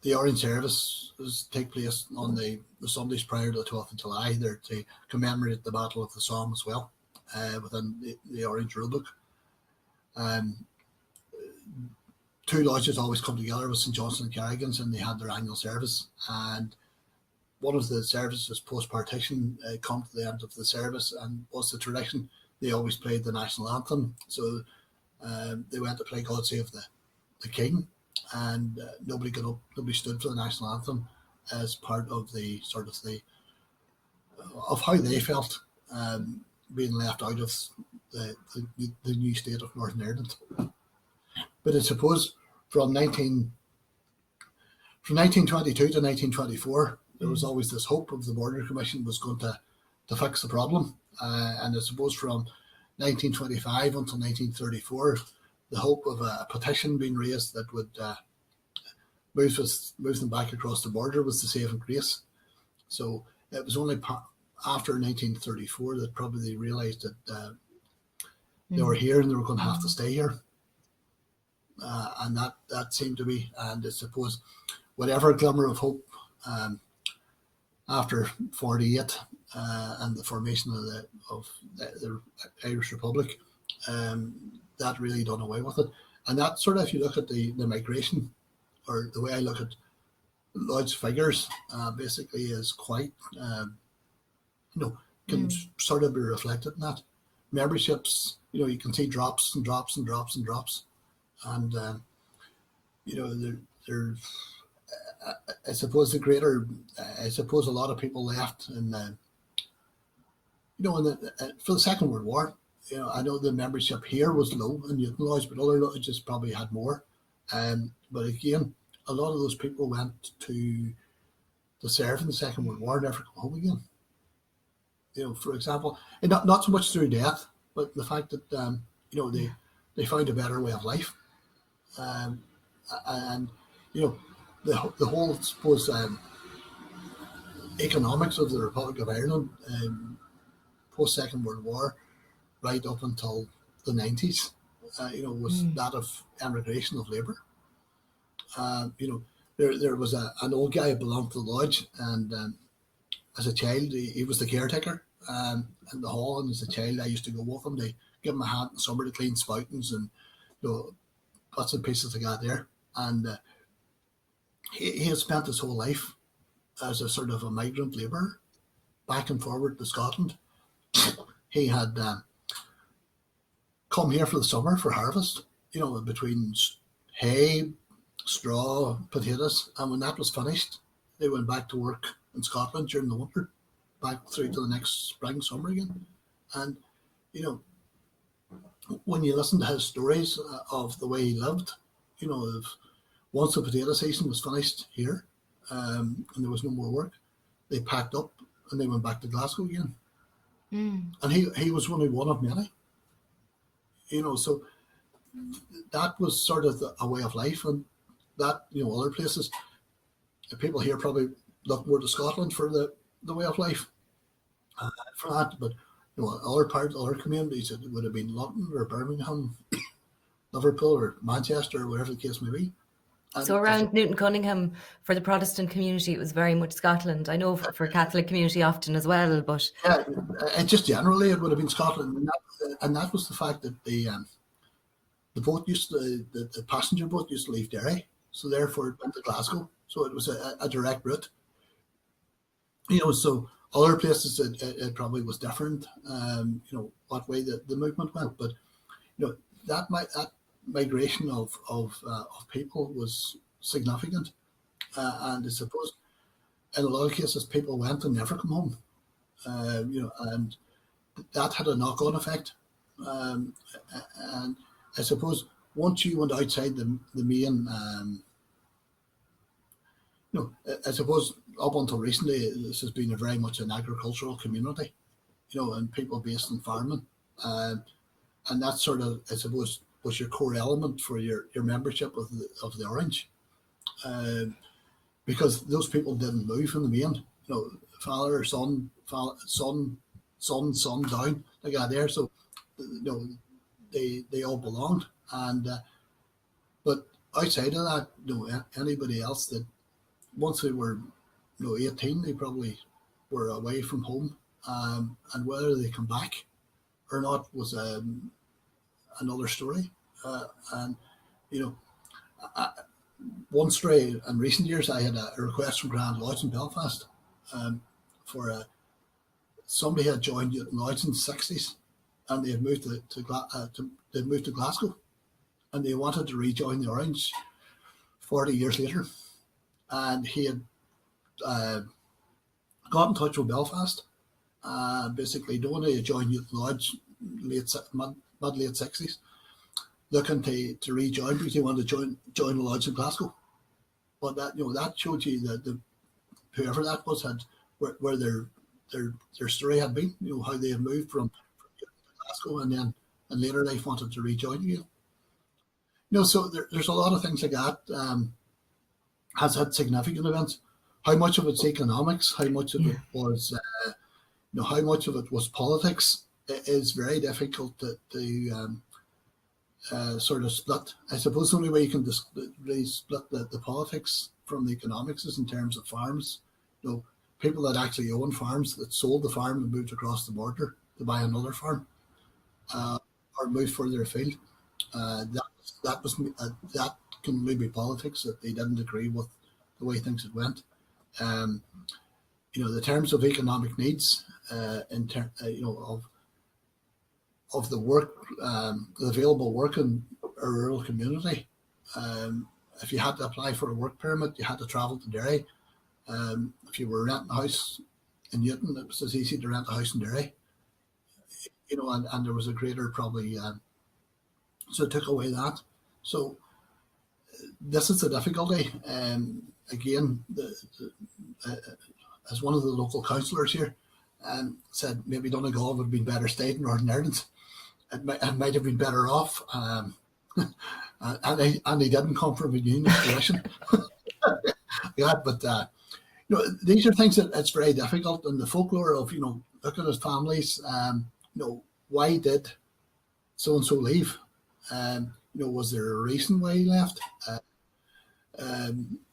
the Orange services take place on the Sundays prior to the 12th of July. They're to commemorate the Battle of the Somme as well, within the Orange Rulebook. Two lodges always come together with St Johnson and Carrigan's, and they had their annual service. And one of the services post-partition come to the end of the service, and was the tradition. They always played the national anthem. So they went to play God Save the King, and nobody got up, nobody stood for the national anthem as part of the sort of of how they felt being left out of the new state of Northern Ireland. But I suppose from 1922 to 1924, there was always this hope of the Border Commission was going to fix the problem. And I suppose from 1925 until 1934, the hope of a petition being raised that would move them back across the border was the saving grace. So it was only after 1934 that probably they realised that they were here and they were going to have to stay here. And that seemed to be, and I suppose whatever glimmer of hope after 48 and the formation of the Irish Republic, that really done away with it. And that sort of, if you look at the migration, or the way I look at Lloyd's figures, basically is quite, can sort of be reflected in that. Memberships, you can see drops and drops and drops and drops. And, I suppose a lot of people left for the Second World War. I know the membership here was low in Newton Lodge, but other lodges probably had more. But again, a lot of those people went to serve in the Second World War and never come home again. For example, and not so much through death, but the fact that they found a better way of life. And the whole, I suppose, economics of the Republic of Ireland post Second World War, right up until the 90s, was that of emigration of labour. There was an old guy who belonged to the lodge, and as a child he was the caretaker in the hall, and as a child I used to go with him. They give him a hand in summer to clean spoutings and bits and pieces like that there. And he had spent his whole life as a sort of a migrant labourer, back and forward to Scotland. He had come here for the summer for harvest, between hay, straw, potatoes, and when that was finished, they went back to work in Scotland during the winter, back through to the next spring, summer again. And when you listen to his stories of the way he lived, once the potato season was finished here, and there was no more work, they packed up and they went back to Glasgow again. And he was only one of many. So that was sort of a way of life. And that, other places, people here probably look more to Scotland for the way of life for that. But other communities, it would have been London or Birmingham, Liverpool or Manchester or whatever the case may be. And So around Newtowncunningham, for the Protestant community, it was very much Scotland. I know for Catholic community often as well, but yeah, just generally it would have been Scotland, and that was the fact that the boat the passenger boat used to leave Derry, so therefore it went to Glasgow. So it was a direct route. So other places it probably was different. What way the movement went, but that migration of people was significant, and I suppose in a lot of cases people went and never come home. And that had a knock-on effect. And I suppose once you went outside the main, I suppose up until recently, this has been very much an agricultural community, and people based in farming. And that sort of, I suppose, was your core element for your membership of the Orange. Because those people didn't move in the main, father, son, son down, like that there. So, they all belonged. And but outside of that, anybody else that once they were 18, they probably were away from home, and whether they come back or not was another story. And one story in recent years, I had a request from Grand Lodge in Belfast for somebody had joined Newton Lodge in the 60s, and they had moved to Glasgow, and they wanted to rejoin the Orange 40 years later. And he had got in touch with Belfast, basically knowing he had joined Newton Lodge mid-late 60s, looking to rejoin because he wanted to join the lodge in Glasgow. But that showed you that whoever that was had where their story had been, how they had moved from Glasgow, and then in later life wanted to rejoin again. So there's a lot of things like that. Has had significant events. How much of it's economics? How much of it was? How much of it was politics? It is very difficult to sort of split. I suppose the only way you can really split the politics from the economics is in terms of farms. People that actually own farms that sold the farm and moved across the border to buy another farm, or moved further afield. That can maybe politics, that they didn't agree with the way things had went. The terms of economic needs, of the work, the available work in a rural community. If you had to apply for a work permit, you had to travel to Derry. If you were renting a house in Newton, it was as easy to rent a house in Derry. And there was a greater probably, so it took away that. So this is the difficulty. Again, as one of the local councillors here said, maybe Donegal would have been better stayed in Northern Ireland. It might have been better off. And he didn't come from a unionist position. But these are things that it's very difficult. And the folklore of looking at families, why did so and so leave? Was there a reason why he left?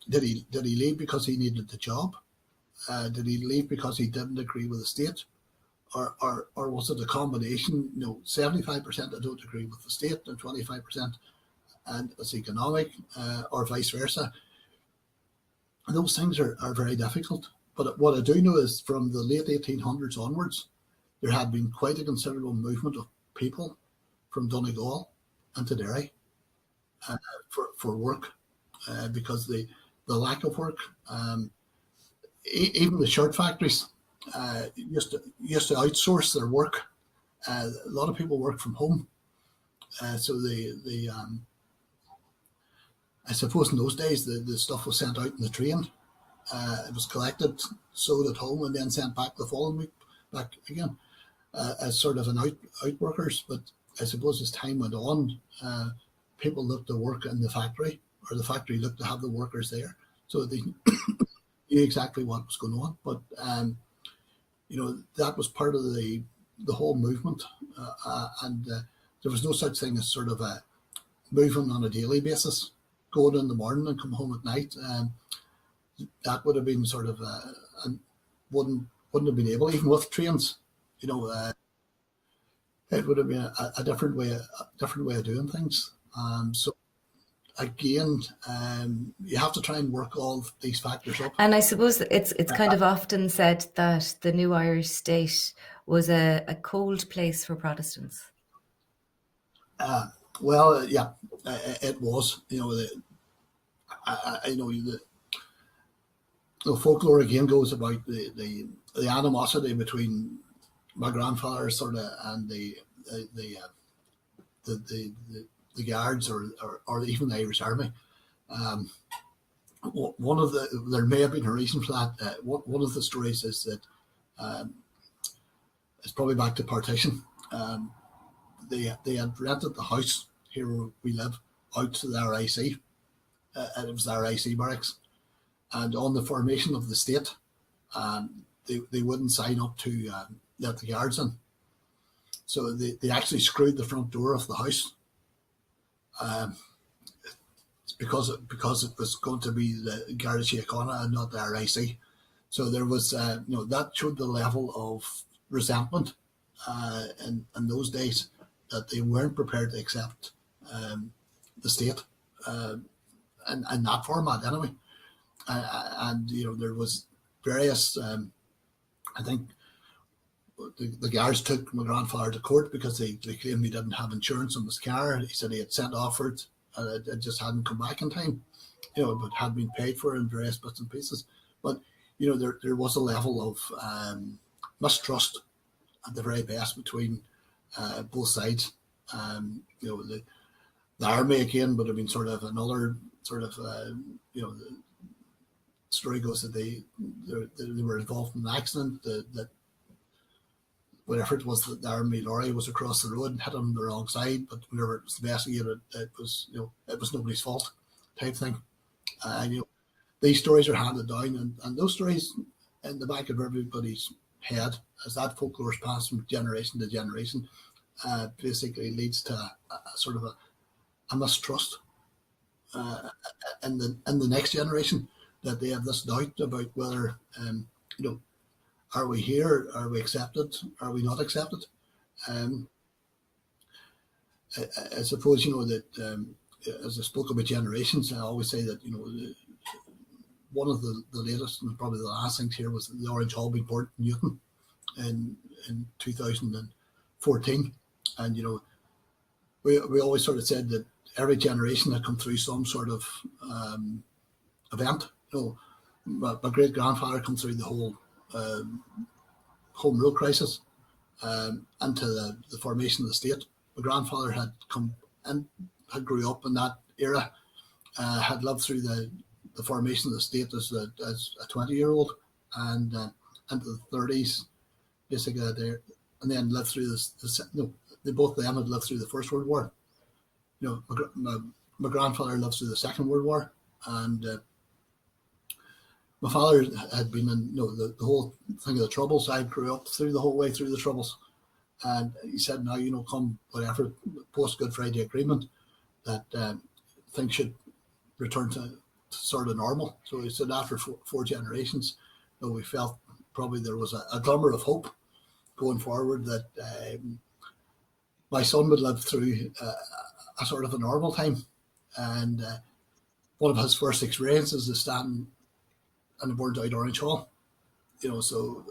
Did he leave because he needed the job? Did he leave because he didn't agree with the state? Or was it a combination? 75% I don't agree with the state, and 25% and it's economic, or vice versa. And those things are very difficult. But what I do know is from the late 1800s onwards, there had been quite a considerable movement of people from Donegal into Derry for work, because the lack of work, even the shirt factories used to outsource their work. A lot of people work from home, so I suppose in those days the stuff was sent out in the train. It was collected, sewed at home, and then sent back the following week back again, as sort of an out workers. But I suppose as time went on, people looked to work in the factory, or the factory looked to have the workers there, so they knew exactly what was going on. But that was part of the whole movement, and there was no such thing as sort of a moving on a daily basis. going in the morning and come home at night. That would have been sort of wouldn't have been able, even with trains. It would have been a different way of doing things. So again, you have to try and work all these factors up. And I suppose it's kind of often said that the new Irish state was a cold place for Protestants. Well, yeah, it was. The folklore again goes about the animosity between my grandfather and the guards or even the Irish Army. There may have been a reason for that. One of the stories is that it's probably back to partition. They had rented the house here where we live out to the RIC, and it was the RIC barracks. And on the formation of the state, they wouldn't sign up to let the guards in. So they actually screwed the front door of the house. Because it was going to be the Garda Síochána and not the RIC. So there was, that showed the level of resentment in those days, that they weren't prepared to accept the state in that format anyway. And there was various, I think the guards took my grandfather to court because they claimed he didn't have insurance on his car. He said he had sent off for it and it just hadn't come back in time, but had been paid for in various bits and pieces. But, there was a level of mistrust at the very best between both sides. The army again would have been sort of another sort of, the story goes that they were involved in an accident, that whatever it was, that the army lorry was across the road and hit on the wrong side, but whenever it was investigated, it was nobody's fault type thing. These stories are handed down, and those stories in the back of everybody's head as that folklore is passed from generation to generation, basically leads to a sort of a mistrust in the next generation, that they have this doubt about whether are we here, are we accepted, are we not accepted. I suppose that as I spoke about generations, I always say that one of the latest and probably the last things here was the Orange Hall being burnt in Newton in 2014, and we always sort of said that every generation had come through some sort of event. My great grandfather come through the whole Home Rule crisis into the formation of the state. My grandfather had come and had grew up in that era, had lived through the formation of the state as a 20-year-old and into the 30s, basically there, and then lived through both of them had lived through the First World War. My grandfather lived through the Second World War, and my father had been in the whole thing of the Troubles. I grew up through the whole way through the Troubles, and he said, now come whatever post Good Friday Agreement, that things should return to sort of normal. So he said after four generations, we felt probably there was a glimmer of hope going forward, that my son would live through a sort of a normal time. And one of his first experiences is standing in the burned out Orange Hall. So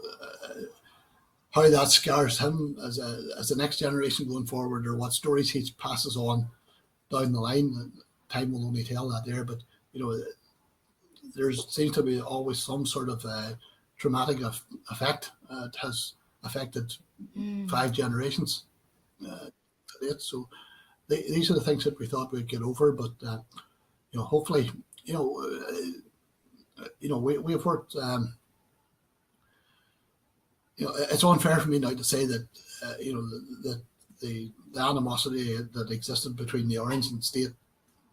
how that scars him as the next generation going forward, or what stories he passes on down the line, time will only tell that there. But there seems to be always some sort of traumatic effect. It has affected 5 generations to date. So these are the things that we thought we'd get over, but hopefully, we've worked. It's unfair for me now to say that that the animosity that existed between the Orange and State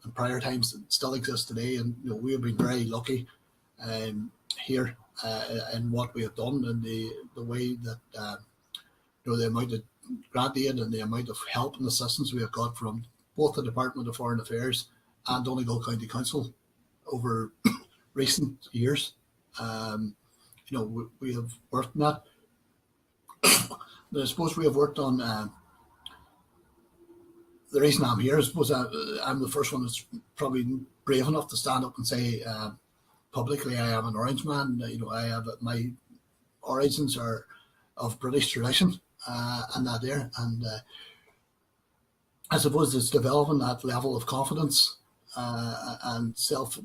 in prior times still exists today, and we have been very lucky here in what we have done, and the way that the amount of grant aid and the amount of help and assistance we have got from both the Department of Foreign Affairs and Donegal County Council over recent years. We have worked on that. But I suppose we have worked on the reason I'm here. I suppose I'm the first one that's probably brave enough to stand up and say publicly I am an Orange man. I have my origins are of British tradition and that there, and I suppose it's developing that level of confidence and self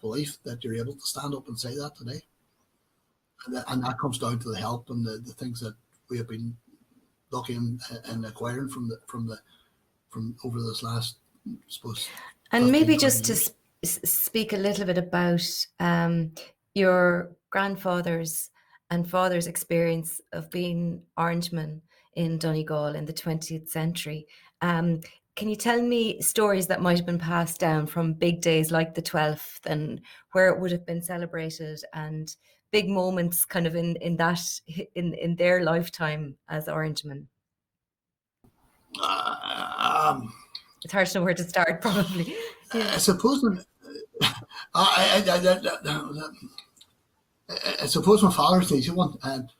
belief that you're able to stand up and say that today, and that comes down to the help and the things that we have been lucky in acquiring from over this last, I suppose. And maybe just years. To speak a little bit about your grandfather's and father's experience of being Orangemen in Donegal in the 20th century. Can you tell me stories that might have been passed down from big days like the 12th and where it would have been celebrated, and big moments kind of in their lifetime as Orangemen? It's hard to know where to start, probably. I suppose I suppose my father's an easy one, and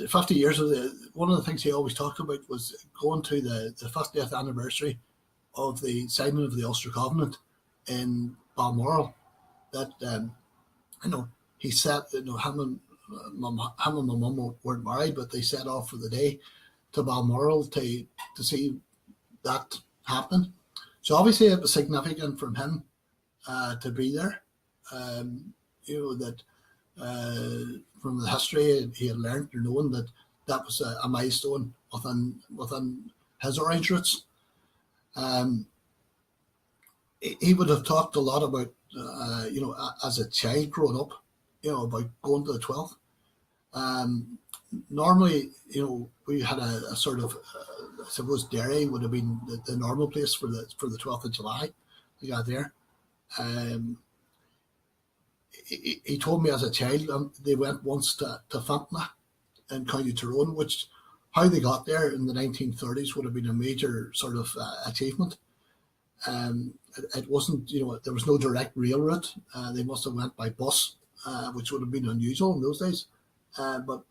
50 years of one of the things he always talked about was going to the 50th anniversary of the signing of the Ulster Covenant in Balmoral. That he set, him and my mum weren't married, but they set off for the day to Balmoral to see that happen. So obviously it was significant from him to be there. That from the history he had learned or known that was a milestone within his Orange roots. He would have talked a lot about as a child growing up, about going to the 12th. Normally, we had a sort of, I suppose Derry would have been the normal place for the 12th of July. We got there. He told me as a child they went once to Fontana in County Tyrone, which how they got there in the 1930s would have been a major sort of achievement. It wasn't, there was no direct rail route. They must have went by bus, which would have been unusual in those days. But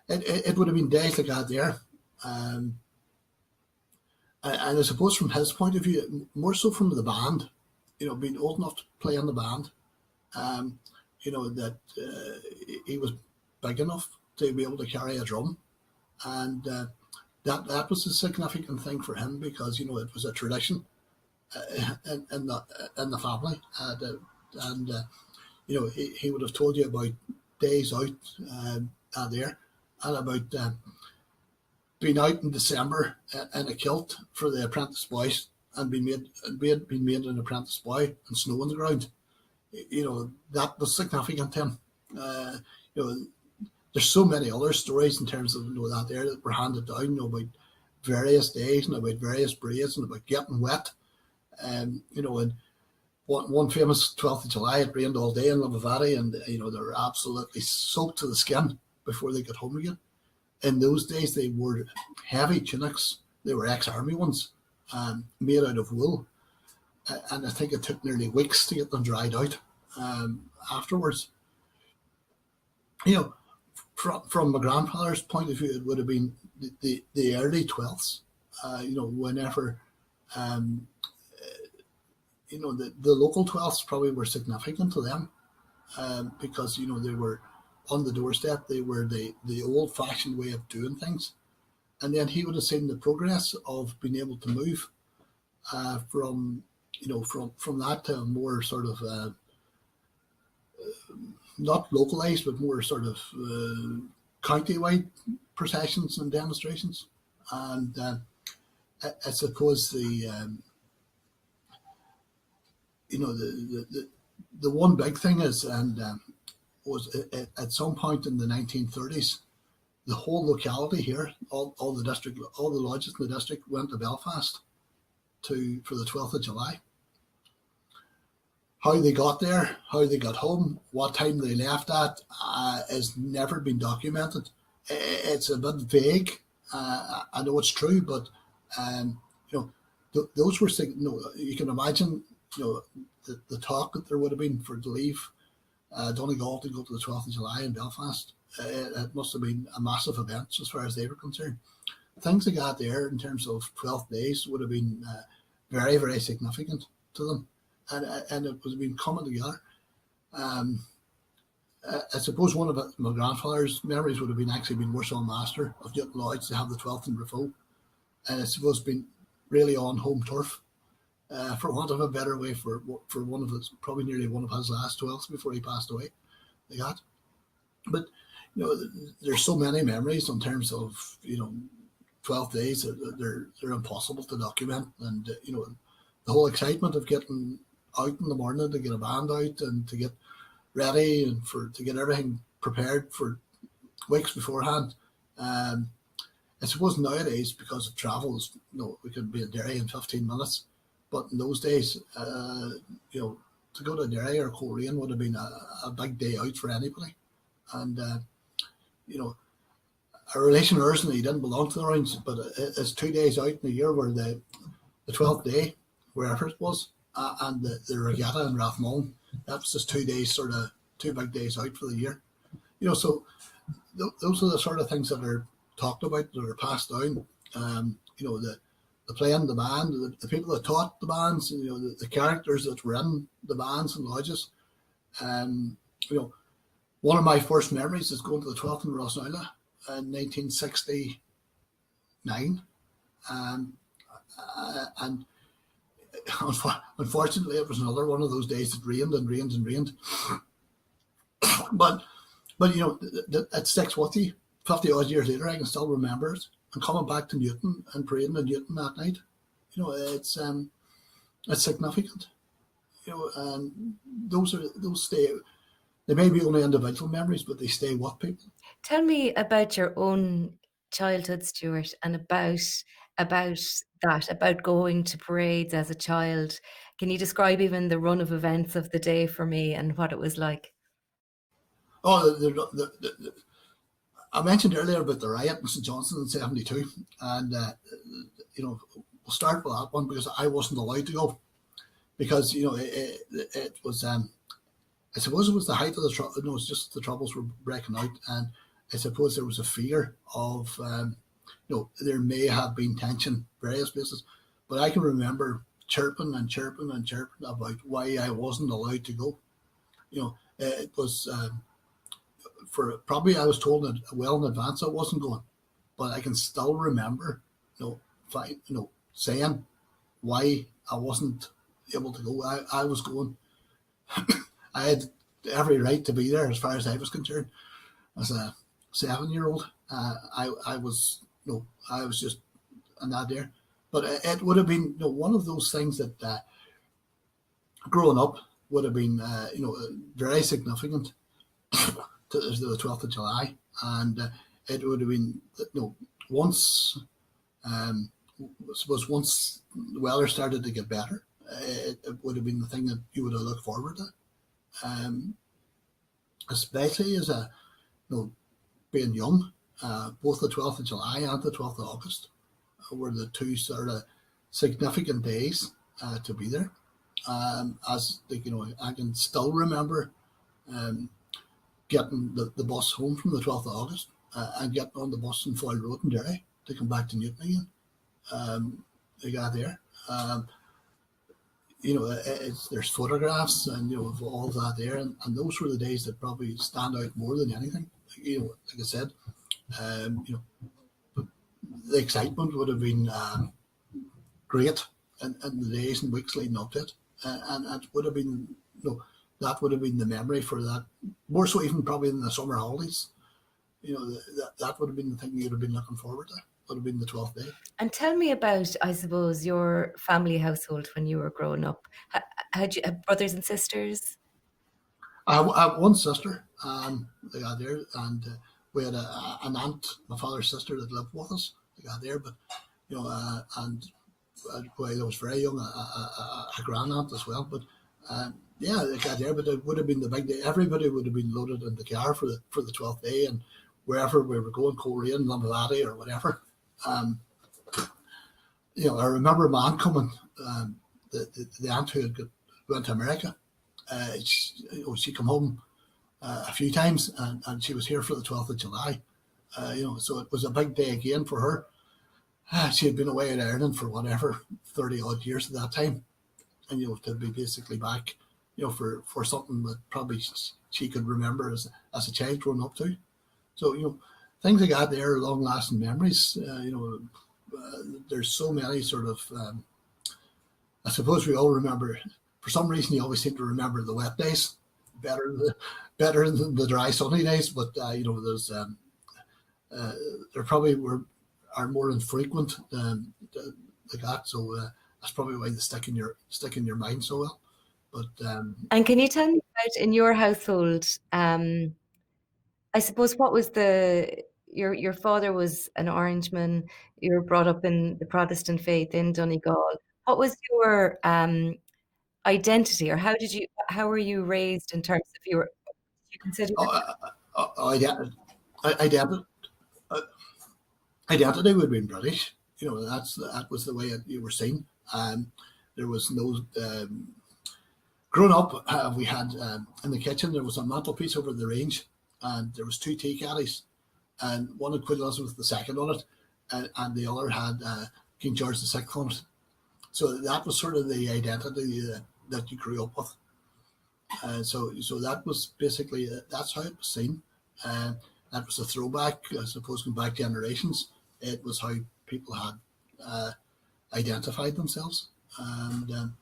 it would have been days like that there. And I suppose from his point of view, more so from the band, being old enough to play in the band, that he was big enough to be able to carry a drum. And that was a significant thing for him because, it was a tradition in the family. He would have told you about days out there and about being out in December in a kilt for the apprentice boys and being made an apprentice boy and snow on the ground. That was significant to him. There's so many other stories in terms of that there that were handed down, about various days and about various braids and about getting wet. And one famous 12th of July, it rained all day in Lavavati, and they were absolutely soaked to the skin before they got home again. In those days, they wore heavy tunics. They were ex-army ones, made out of wool. And I think it took nearly weeks to get them dried out afterwards. From my grandfather's point of view, it would have been the early 12th. Whenever the local 12ths probably were significant to them because they were on the doorstep. They were the old-fashioned way of doing things, and then he would have seen the progress of being able to move from that to a more sort of not localized, but more sort of county-wide processions and demonstrations. And I suppose the one big thing is, was at some point in the 1930s, the whole locality here, all the lodges in the district went to Belfast for the 12th of July. How they got there, how they got home, what time they left at has never been documented. It's a bit vague. I know it's true, but those were, you can imagine, the talk that there would have been for to leave Donegal to go to the 12th of July in Belfast. It must have been a massive event as far as they were concerned. Things they got there in terms of 12 days would have been very, very significant to them, and it was been coming together. I suppose one of my grandfather's memories would have been actually being Warsaw Master of Newton Lloyd's to have the 12th in Refugee, and I suppose been really on home turf, for want of a better way, for one of his, probably nearly one of his last 12s before he passed away. They got, but there's so many memories in terms of 12 days. They're impossible to document, and the whole excitement of getting out in the morning to get a band out and to get ready and to get everything prepared for weeks beforehand. I suppose nowadays, because of travels, we could be in Derry in 15 minutes. But in those days, to go to Derry or Coleraine would have been a big day out for anybody. And, a relation of ours, and he didn't belong to the Rounds, but it's 2 days out in the year where the 12th day, wherever it was, and the regatta in Rathmullen, that was just 2 days, sort of 2 big days out for the year. So those are the sort of things that are talked about, that are passed down. The playing the band, the people that taught the bands, the characters that were in the bands and lodges. One of my first memories is going to the 12th in Rosnella in 1969. And unfortunately, it was another one of those days that rained and rained and rained. But it sticks with you. 50 odd years later, I can still remember it. And coming back to Newton and praying in Newton that night, it's significant. And those stay. They may be only individual memories, but they stay with people. Tell me about your own childhood, Stewart, and about going to parades as a child. Can you describe even the run of events of the day for me and what it was like? Oh, I mentioned earlier about the riot in St. Johnstone in 72, and we'll start with that one because I wasn't allowed to go because it was I suppose it was the height of the trouble. No, it's just the troubles were breaking out, and I suppose there was a fear of there may have been tension various places, but I can remember chirping and chirping and chirping about why I wasn't allowed to go. It was. For probably I was told it well in advance I wasn't going, but I can still remember, saying why I wasn't able to go. I was going. I had every right to be there as far as I was concerned. As a 7-year-old, I was just not there. But it would have been one of those things that growing up would have been very significant. To the 12th of July, and it would have been once the weather started to get better, it would have been the thing that you would have looked forward to, especially as being young. Both the 12th of July and the 12th of August were the two sort of significant days to be there. As I can still remember. Getting the bus home from the 12th of August and getting on the bus in Foyle Road in Derry to come back to Newton again. They got there. There's photographs and of all of that there, and those were the days that probably stand out more than anything. Like I said, but the excitement would have been great in the days and weeks leading up to it, and it would have been that would have been the memory for that, more so even probably in the summer holidays. That would have been the thing you'd have been looking forward to. Would have been the 12th day. And tell me about, I suppose, your family household when you were growing up. Had you brothers and sisters? I have one sister. They got there, and we had an aunt, my father's sister, that lived with us. They got there, but and when I was very young, a grand aunt as well. But yeah, they got there, but it would have been the big day. Everybody would have been loaded in the car for the 12th day, and wherever we were going, Coleraine, Limavady, or whatever. I remember my aunt coming, the aunt who went to America. She come home a few times, and she was here for the 12th of July. So it was a big day again for her. She had been away in Ireland for whatever 30 odd years at that time, and to be basically back, for something that probably she could remember as a child growing up to. So things like that there are long lasting memories. There's so many sort of. I suppose we all remember. For some reason, you always seem to remember the wet days better than the dry sunny days. But there's there probably are more infrequent like that. So that's probably why they stick in your mind so well. But and can you tell me about in your household? I suppose what was your father was an Orangeman. You were brought up in the Protestant faith in Donegal. What was your identity, or how were you raised in terms of you consider identity identity would have been British. That was the way you were seen. There was no growing up. We had in the kitchen there was a mantelpiece over the range, and there was 2 tea caddies, and one had Queen Elizabeth II on it, and the other had King George VI on it. So that was sort of the identity that you grew up with. So that was basically that's how it was seen. That was a throwback, I suppose, going back generations. It was how people had identified themselves, and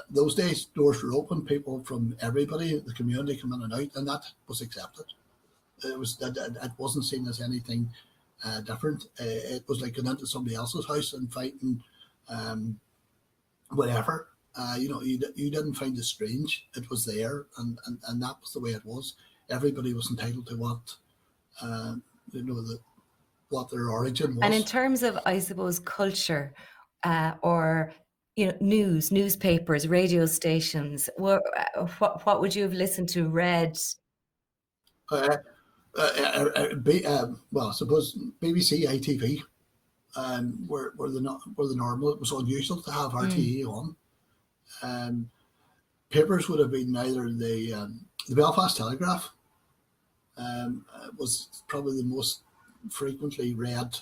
those days doors were open. People from everybody, the community, come in and out, and that was accepted. It wasn't seen as anything different. It was like going into somebody else's house and fighting whatever. You didn't find it strange. It was there, and that was the way it was. Everybody was entitled to what their origin was. And in terms of, I suppose, culture, or newspapers, radio stations, what would you have listened to, read? Well, I suppose BBC, ITV, were the normal. It was unusual to have RTE on. Papers would have been either the Belfast Telegraph. Was probably the most frequently read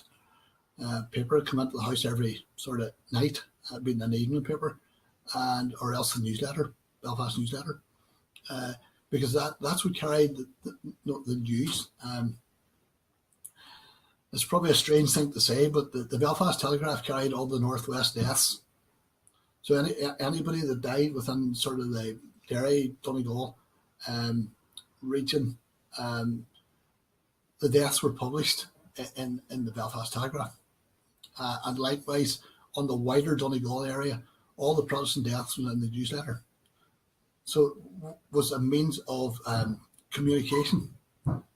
paper. Come into the house every sort of night. Had been an evening paper, or else the newsletter, Belfast newsletter, because that's what carried the news. It's probably a strange thing to say, but the Belfast Telegraph carried all the Northwest deaths. So anybody that died within sort of the Derry, Donegal region, the deaths were published in the Belfast Telegraph. And likewise, on the wider Donegal area, all the Protestant deaths were in the newsletter. So it was a means of communication.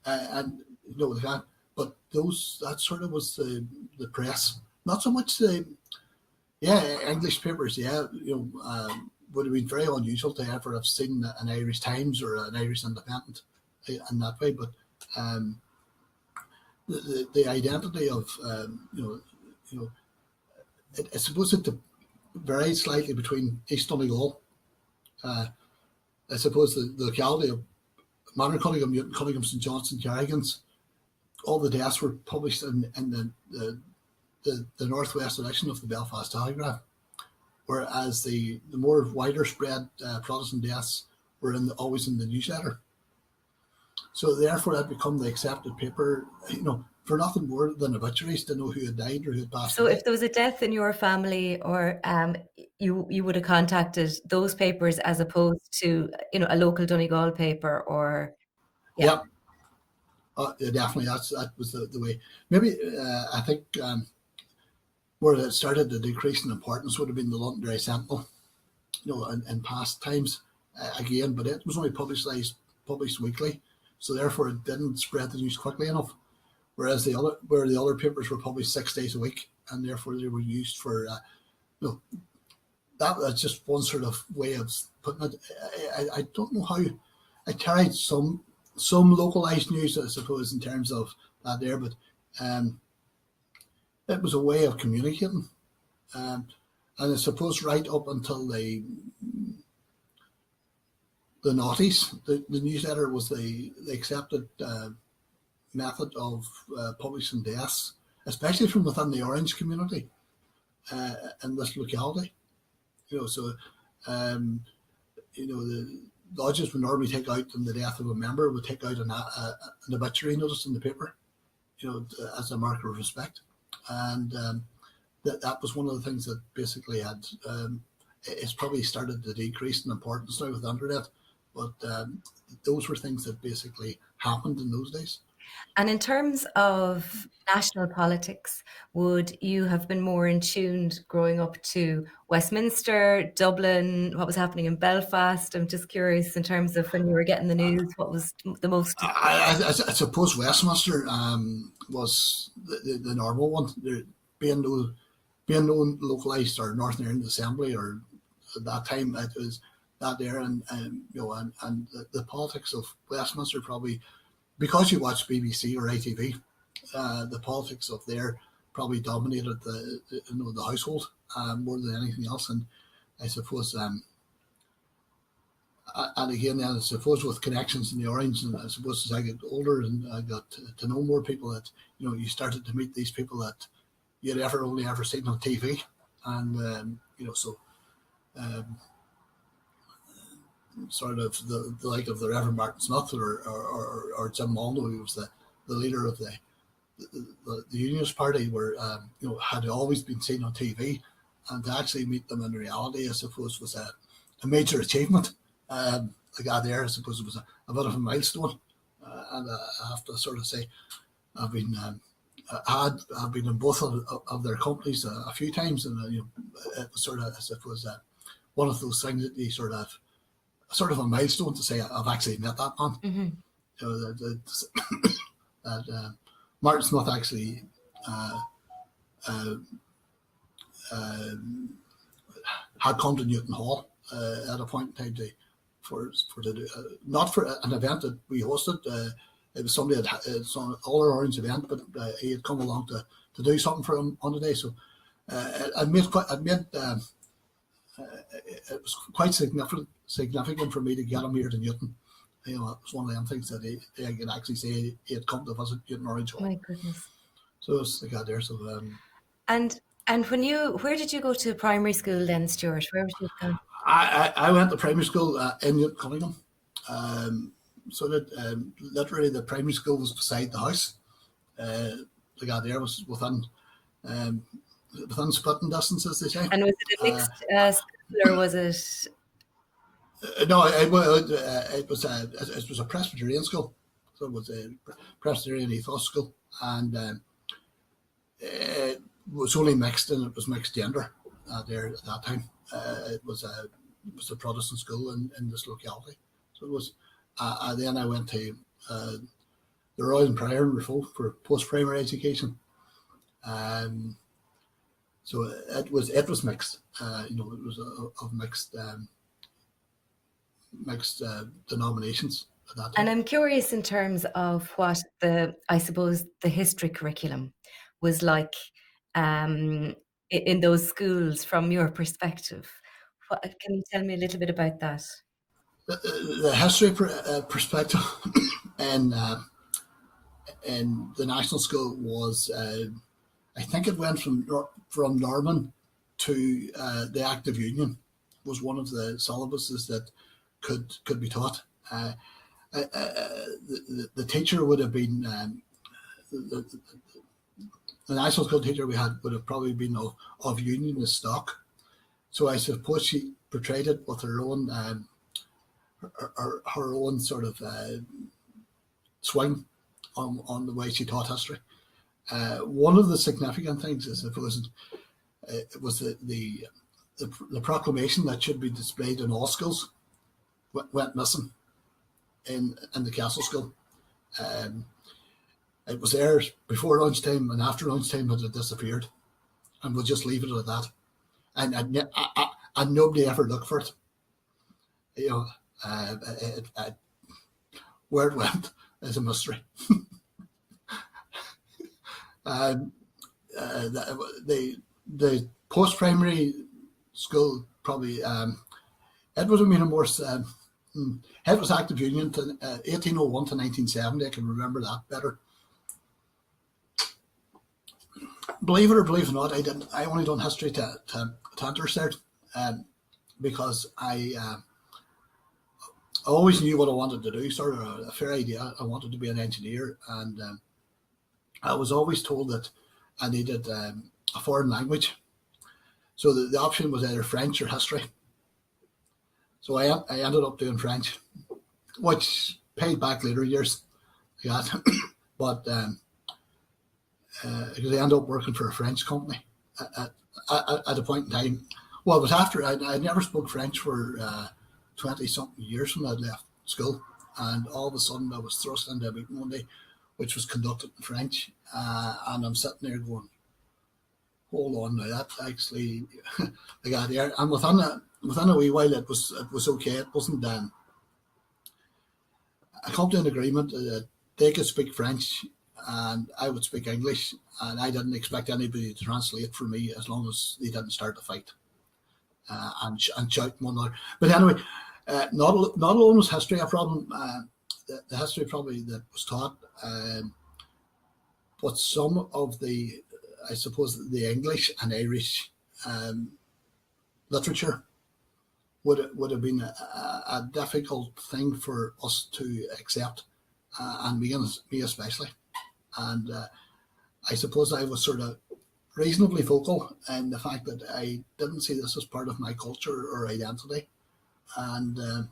And that, but that sort of was the press. Not so much English papers, would have been very unusual to ever have seen an Irish Times or an Irish Independent in that way. But the identity of I suppose it varied slightly between East Donegal. I suppose the locality of Newtowncunningham, Newtowncunningham, St Johnstone, Carrigans, all the deaths were published in the northwest edition of the Belfast Telegraph, whereas the more wider spread Protestant deaths were always in the newsletter. So therefore, that become the accepted paper, for nothing more than obituaries to know who had died or who had passed away. So if there was a death in your family, or you would have contacted those papers as opposed to a local Donegal paper, or yeah, definitely that was the way. Maybe I think where it started to decrease in importance would have been the Londonderry Sentinel, in past times again, but it was only published weekly, so therefore it didn't spread the news quickly enough. Whereas the other papers were published 6 days a week, and therefore they were used for that's just one sort of way of putting it. I don't know how. I carried some localized news, I suppose, in terms of that there, but it was a way of communicating. And I suppose right up until the noughties, the newsletter was the accepted method of publishing deaths, especially from within the Orange community in this locality. So the lodges would normally take out on the death of a member, would take out an obituary notice in the paper, as a marker of respect. And that was one of the things that basically had, it's probably started to decrease in importance now with the internet, but those were things that basically happened in those days. And in terms of national politics, would you have been more in tune growing up to Westminster, Dublin, what was happening in Belfast? I'm just curious in terms of when you were getting the news, what was the most... I suppose Westminster was the normal one. There, being no localised or Northern Ireland Assembly, or at that time it was that there, and the politics of Westminster probably, because you watch BBC or ITV, the politics of there probably dominated the household more than anything else. And I suppose, and again, then I suppose with connections in the Orange, and I suppose as I get older and I got to know more people, that you started to meet these people that you'd only ever seen on TV, and sort of the like of the Reverend Martin Smith or Jim Mulno, who was the leader of the Unionist Party, were had always been seen on TV, and to actually meet them in reality, I suppose, was a major achievement. The guy there, I suppose, it was a bit of a milestone, and I have to sort of say, I've been in both of their companies a few times, and it was sort of, I suppose, one of those things that you sort of a milestone to say I've actually met that man. Mm-hmm. That Martin Smith actually had come to Newton Hall at a point in time not for an event that we hosted. It was somebody that it's an All Orange event, but he had come along to do something for him on the day. So it was quite significant for me to get him here to Newton. It was one of them things that I could actually say he had come to visit Newton Orange Hall. My goodness. So it's like that there. So and where did you go to primary school then, Stewart? Where was you going? I went to primary school in Newtowncunningham. So that literally the primary school was beside the house. The guy there was within spitting distance, as they say. And was it a mixed school, or was it? No, it was a Presbyterian school. So it was a Presbyterian ethos school, and it was only mixed, and it was mixed gender there at that time. It was a Protestant school in this locality. So it was. Then I went to the Royal and Prior in Rifo for post-primary education. So it was mixed. It was of mixed denominations at that time. And I'm curious in terms of what I suppose the history curriculum was like in those schools from your perspective. Can you tell me a little bit about that? The history perspective in the national school was, I think it went from Norman to the Active Union was one of the syllabuses that could be taught. The teacher would have been the national school teacher we had would have probably been of Unionist stock. So I suppose she portrayed it with her own her own sort of swing on the way she taught history. One of the significant things is, it was the proclamation that should be displayed in all schools went missing in the Castle School. It was there before lunchtime, and after lunchtime it had disappeared, and we'll just leave it at that. And nobody ever looked for it. Where it went is a mystery. the post primary school probably it would have been a more it was active union to 1801 to 1970. I can remember that better. Believe it or believe it not, I only done history to undercert, because I always knew what I wanted to do. Sort of a fair idea. I wanted to be an engineer, and I was always told that I needed a foreign language. So the option was either French or history. So I ended up doing French, which paid back later years. Yeah, but because I ended up working for a French company at a point in time. Well, it was after I never spoke French for 20-something years when I left school, and all of a sudden I was thrust into a meeting one day, which was conducted in French, and I'm sitting there going, hold on now, that actually I got there, and within a wee while it was okay. It wasn't I come to an agreement that they could speak French and I would speak English, and I didn't expect anybody to translate for me as long as they didn't start the fight and shout one another. But anyway, not alone was history a problem. The history probably that was taught, but some of the, I suppose, the English and Irish literature would have been a difficult thing for us to accept, and me especially. And I suppose I was sort of reasonably vocal in the fact that I didn't see this as part of my culture or identity, and it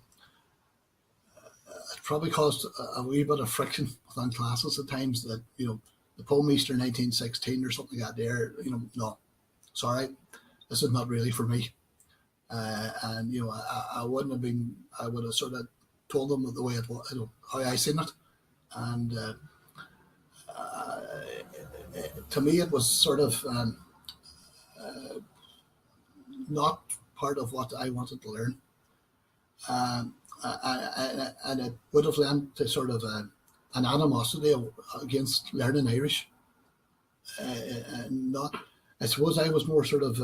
probably caused a wee bit of friction within classes at times. That the poem Easter 1916 or something like that. There, no, sorry, this is not really for me. And I wouldn't have been. I would have sort of told them the way it was, how I seen it, and to me it was sort of not part of what I wanted to learn, and it would have led to sort of an animosity against learning Irish. Not, I suppose I was more sort of.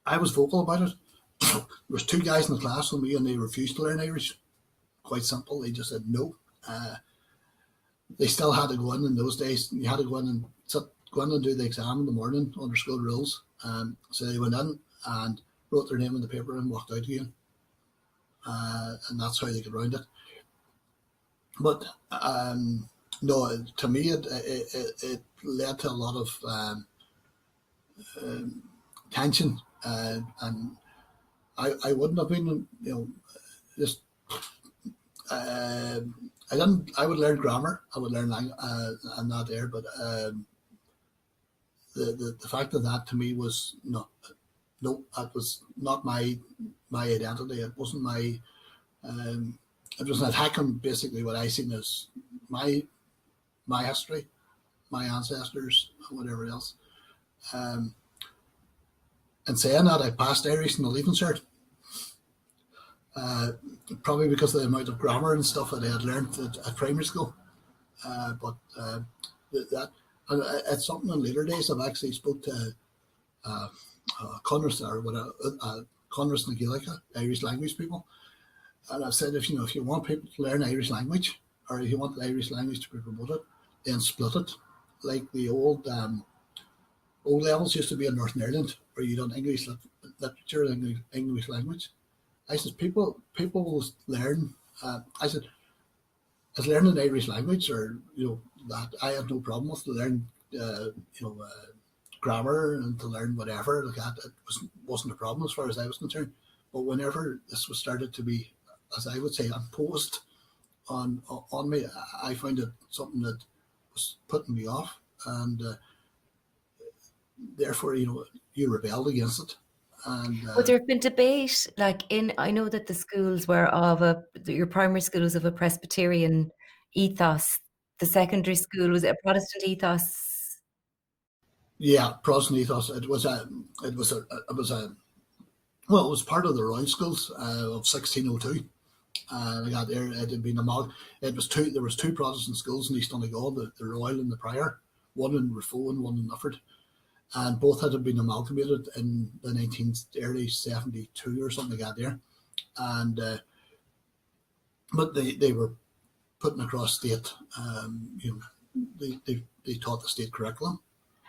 I was vocal about it. There was two guys in the class with me, and they refused to learn Irish. Quite simple. They just said no. They still had to go in those days. You had to go in and do the exam in the morning under school rules. So they went in and wrote their name in the paper and walked out again. And that's how they got around it. But no, to me it led to a lot of tension. And I wouldn't have been, just I would learn grammar, I would learn language, and that there, but the fact of that to me was no, that was not my identity. It wasn't my it was an attack on basically what I seen as my history, my ancestors, whatever else. And saying that, I passed Irish in the Leaving Cert, probably because of the amount of grammar and stuff that I had learned at primary school. But it's something in later days I've actually spoke to Conras na Gaelic, Irish language people, and I've said if you want people to learn Irish language, or if you want the Irish language to be promoted, then split it, like the old levels used to be in Northern Ireland, where you done English literature and English language. I said people will learn. I said, as learning Irish language, or that I had no problem with to learn, grammar and to learn whatever like that. It wasn't a problem as far as I was concerned. But whenever this was started to be, as I would say, imposed on me, I found it something that was putting me off, and therefore, you rebelled against it. And would there have been debate, I know that the schools were your primary school was of a Presbyterian ethos, the secondary school was a Protestant ethos. Yeah, Protestant ethos. It was part of the Royal Schools of 1602. I got there. It had been there was two Protestant schools in East Donegal, the Royal and the Prior, one in Rafo and one in Nufford, and both had been amalgamated in the early 72 or something like that there, and but they were putting across state, they taught the state curriculum.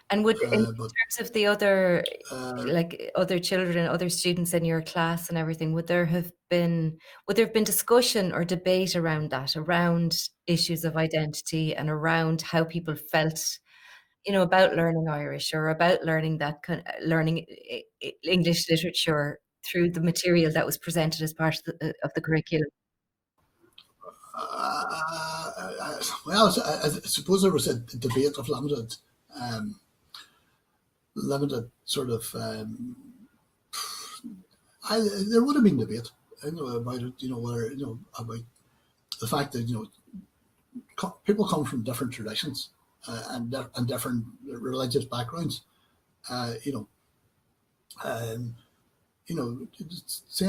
And in terms of the other, like other children, other students in your class and everything, would there have been discussion or debate around that, around issues of identity and around how people felt, about learning Irish or about learning learning English literature through the material that was presented as part of the curriculum? Well, I suppose there was a debate of limited sort of. There would have been debate, about it. Whether about the fact that people come from different traditions and different religious backgrounds. Saying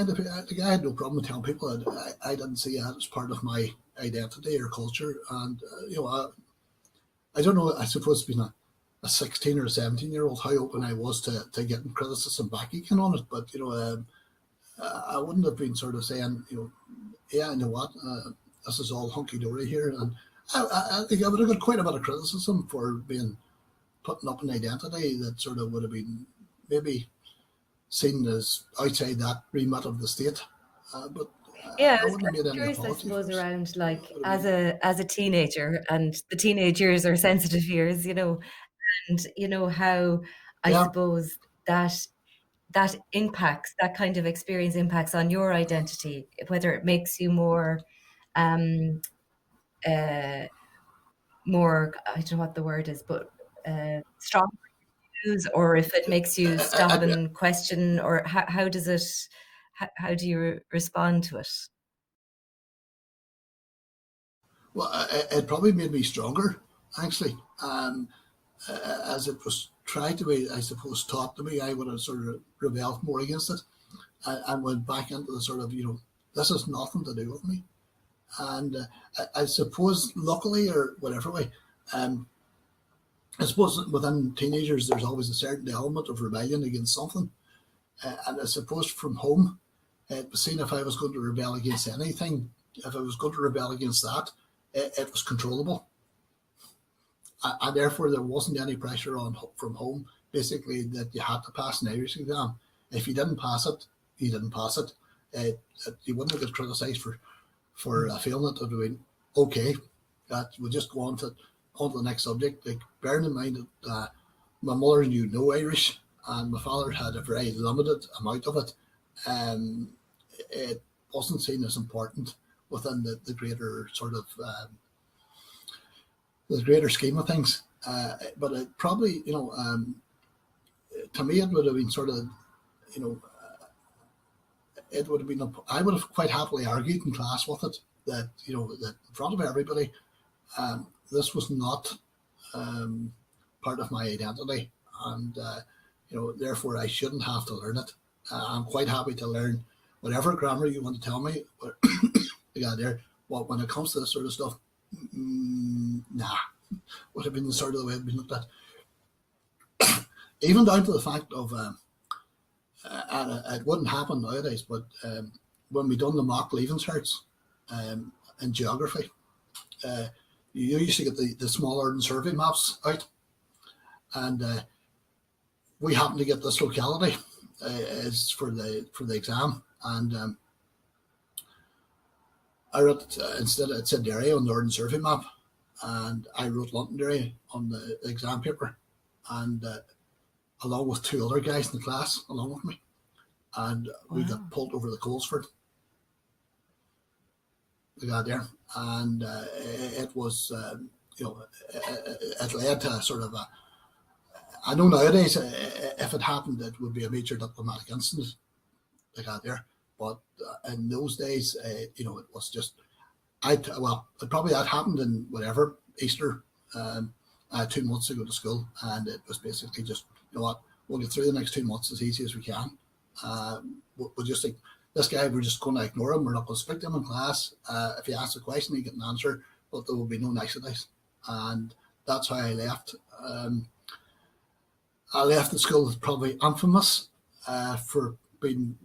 the guy had no problem with telling people that I didn't see that as part of my identity or culture, and I don't know. I suppose being a 16 or a 17-year-old, how open I was to getting criticism back again on it, but I wouldn't have been sort of saying, yeah, you know what, this is all hunky dory here, and I think I would have got quite a bit of criticism for being putting up an identity that sort of would have been maybe seen as outside that remit of the state, but yeah, I wouldn't have made any curious, I apology. suppose, around like as a teenager, and the teenage years are sensitive years, and how I suppose that impacts, that kind of experience impacts on your identity, whether it makes you more more, I don't know what the word is, but strong, or if it makes you stop and question, or how does it, how do you respond to it? Well, it probably made me stronger, actually. As it was tried to be, I suppose, taught to me, I would have sort of rebelled more against it and went back into the sort of, this has nothing to do with me. And I suppose, luckily or whatever way, I suppose within teenagers, there's always a certain element of rebellion against something. And I suppose from home, it was seen if I was going to rebel against anything, if I was going to rebel against that, it was controllable. And therefore, there wasn't any pressure on from home, basically, that you had to pass an Irish exam. If you didn't pass it, you didn't pass it. You wouldn't have got criticised for failing it. It would have been okay. That we'll just go on to the next subject. Like, bearing in mind that my mother knew no Irish and my father had a very limited amount of it, it wasn't seen as important within the greater sort of the greater scheme of things. But it probably, to me, it would have been sort of, it would have been, I would have quite happily argued in class with it that, that in front of everybody, this was not part of my identity, and therefore I shouldn't have to learn it. I'm quite happy to learn whatever grammar you want to tell me. But when it comes to this sort of stuff, nah, would have been the sort of the way it'd been looked at. Even down to the fact of, and it wouldn't happen nowadays, but when we done the mock leaving certs in geography, you used to get the smaller and survey maps out, and we happened to get this locality is for the exam, and I wrote instead it said Derry on the Northern Survey map, and I wrote Londonderry on the exam paper, and along with two other guys in the class along with me, and we got pulled over the coals for it. We got there, and it was it led to a sort of a. I know nowadays if it happened, it would be a major diplomatic incident. They got there, but in those days, it was just. It probably that happened in whatever Easter. I had 2 months to go to school, and it was basically just, what, we'll get through the next 2 months as easy as we can. We'll just think, this guy, we're just going to ignore him. We're not going to speak to him in class. If you ask a question, you get an answer, but there will be no niceties. And that's how I left. I left the school probably infamous for being.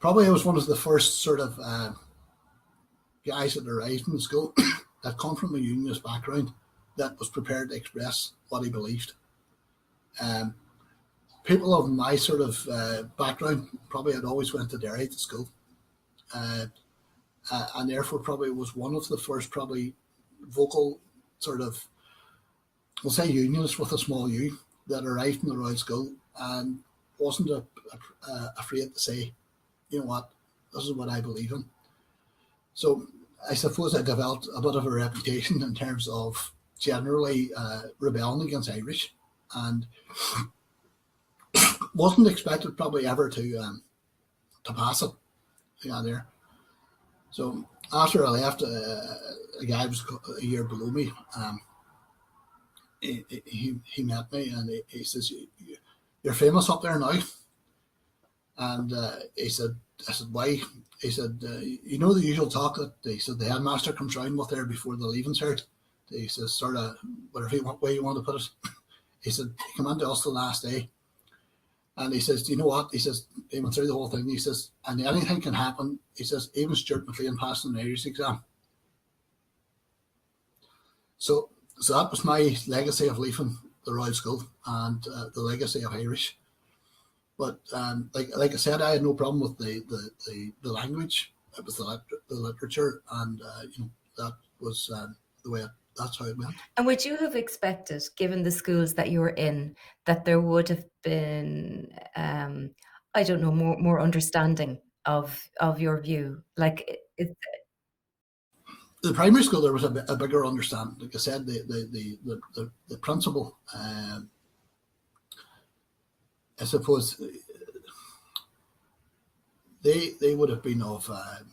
Probably I was one of the first sort of guys that arrived in the school that come from a unionist background that was prepared to express what he believed. People of my sort of background probably had always went to Derry to school, and therefore probably was one of the first probably vocal sort of, we'll say unionists with a small u, that arrived in the Royal School and wasn't afraid to say, you know what, this is what I believe in. So I suppose I developed a bit of a reputation in terms of generally rebelling against Irish, and wasn't expected probably ever to pass it. Yeah, there. So after I left, a guy was a year below me. He met me and he says, "You're famous up there now." And he said, "I said, why?" He said, "You know the usual talk that," he said, "the headmaster comes round with there before the leaving cert." He says, sort of, whatever way you want to put it. He said, "He came into us the last day." And he says, "Do you know what?" He says, he went through the whole thing. He says, "And anything can happen." He says, "Even Stewart McClean passed an Irish exam." So that was my legacy of leaving the Royal School, and the legacy of Irish. But like I said, I had no problem with the language. It was the literature, and that was the way. That's how it went. And would you have expected, given the schools that you were in, that there would have been, I don't know, more understanding of your view? Like, the primary school, there was a bigger understanding. Like I said, the principal, I suppose, they would have been of a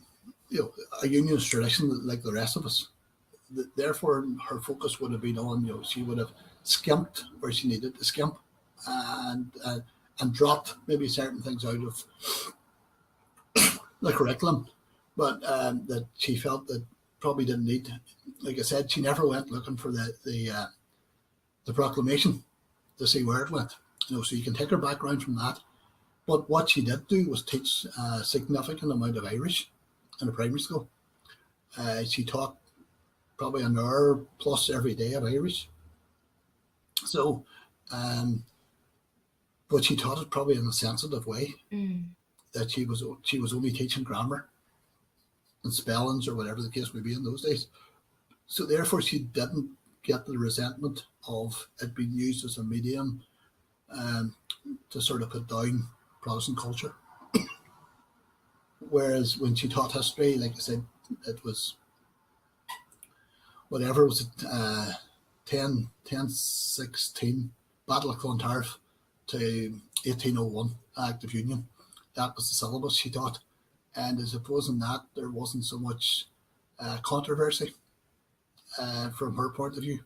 unionist tradition like the rest of us. Therefore, her focus would have been on, she would have skimped where she needed to skimp, and dropped maybe certain things out of the curriculum, but that she felt that probably didn't need. Like I said, she never went looking for the proclamation to see where it went. So you can take her background from that. But what she did do was teach a significant amount of Irish in a primary school. She taught probably an hour plus every day of Irish. So, but she taught it probably in a sensitive way. That she was only teaching grammar and spellings or whatever the case may be in those days. So therefore, she didn't get the resentment of it being used as a medium to sort of put down Protestant culture. Whereas when she taught history, like I said, it was whatever was it, 1016 Battle of Clontarf to 1801 Act of Union. That was the syllabus she taught, and I suppose in that there wasn't so much controversy from her point of view.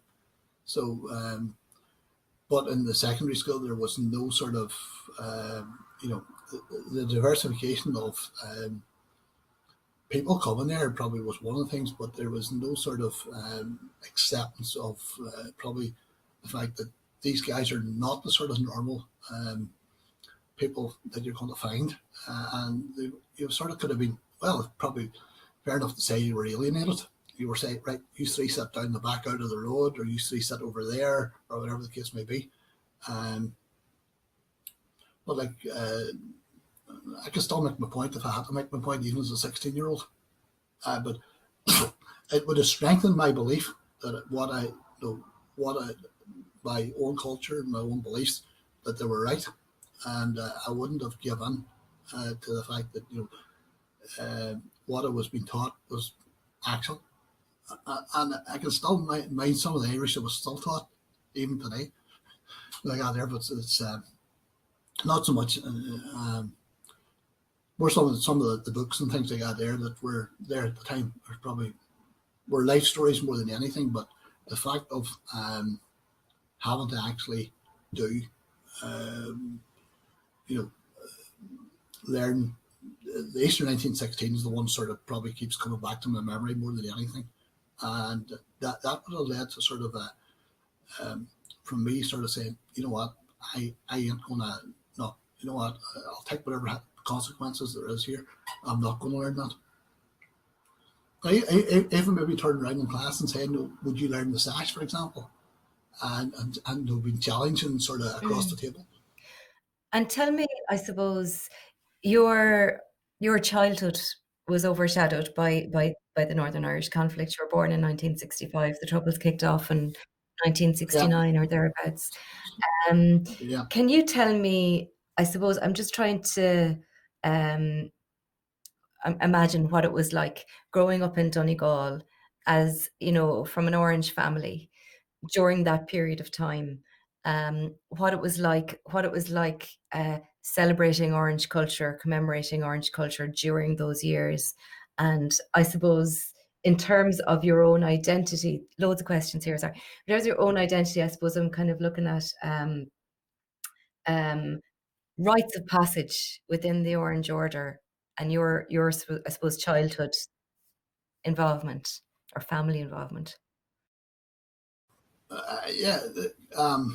So, but in the secondary school there was no sort of the diversification of people coming there probably was one of the things, but there was no sort of acceptance of probably the fact that these guys are not the sort of normal people that you're going to find, and you sort of could have been, well, probably fair enough to say you were alienated. You were saying, right, you three sit down the back out of the road, or you three sit over there, or whatever the case may be. But like, I could still make my point if I had to make my point, even as a 16-year-old. But it would have strengthened my belief that my own culture and my own beliefs, that they were right, and I wouldn't have given to the fact that what I was being taught was actual. And I can still mind some of the Irish that was still taught even today. Like out there, but it's not so much. More some of the books and things like that there that were there at the time were life stories more than anything. But the fact of having to actually do, learn. The Easter 1916 is the one sort of probably keeps coming back to my memory more than anything. And that would have led to sort of from me sort of saying, you know what, I ain't gonna, no, you know what, I'll take whatever consequences there is here. I'm not going to learn that. I even maybe turn around in class and say, no, would you learn the sash, for example? And they've been challenging sort of across the table. And tell me, I suppose, your childhood was overshadowed by the Northern Irish conflict. You were born in 1965. The Troubles kicked off in 1969 or thereabouts. Yeah. Can you tell me, I suppose, I'm just trying to imagine what it was like growing up in Donegal as, you know, from an Orange family during that period of time. What it was like celebrating Orange culture, commemorating Orange culture during those years. And I suppose in terms of your own identity, loads of questions here, sorry. In terms of your own identity, I suppose I'm kind of looking at rites of passage within the Orange Order and your I suppose, childhood involvement or family involvement. Yeah. I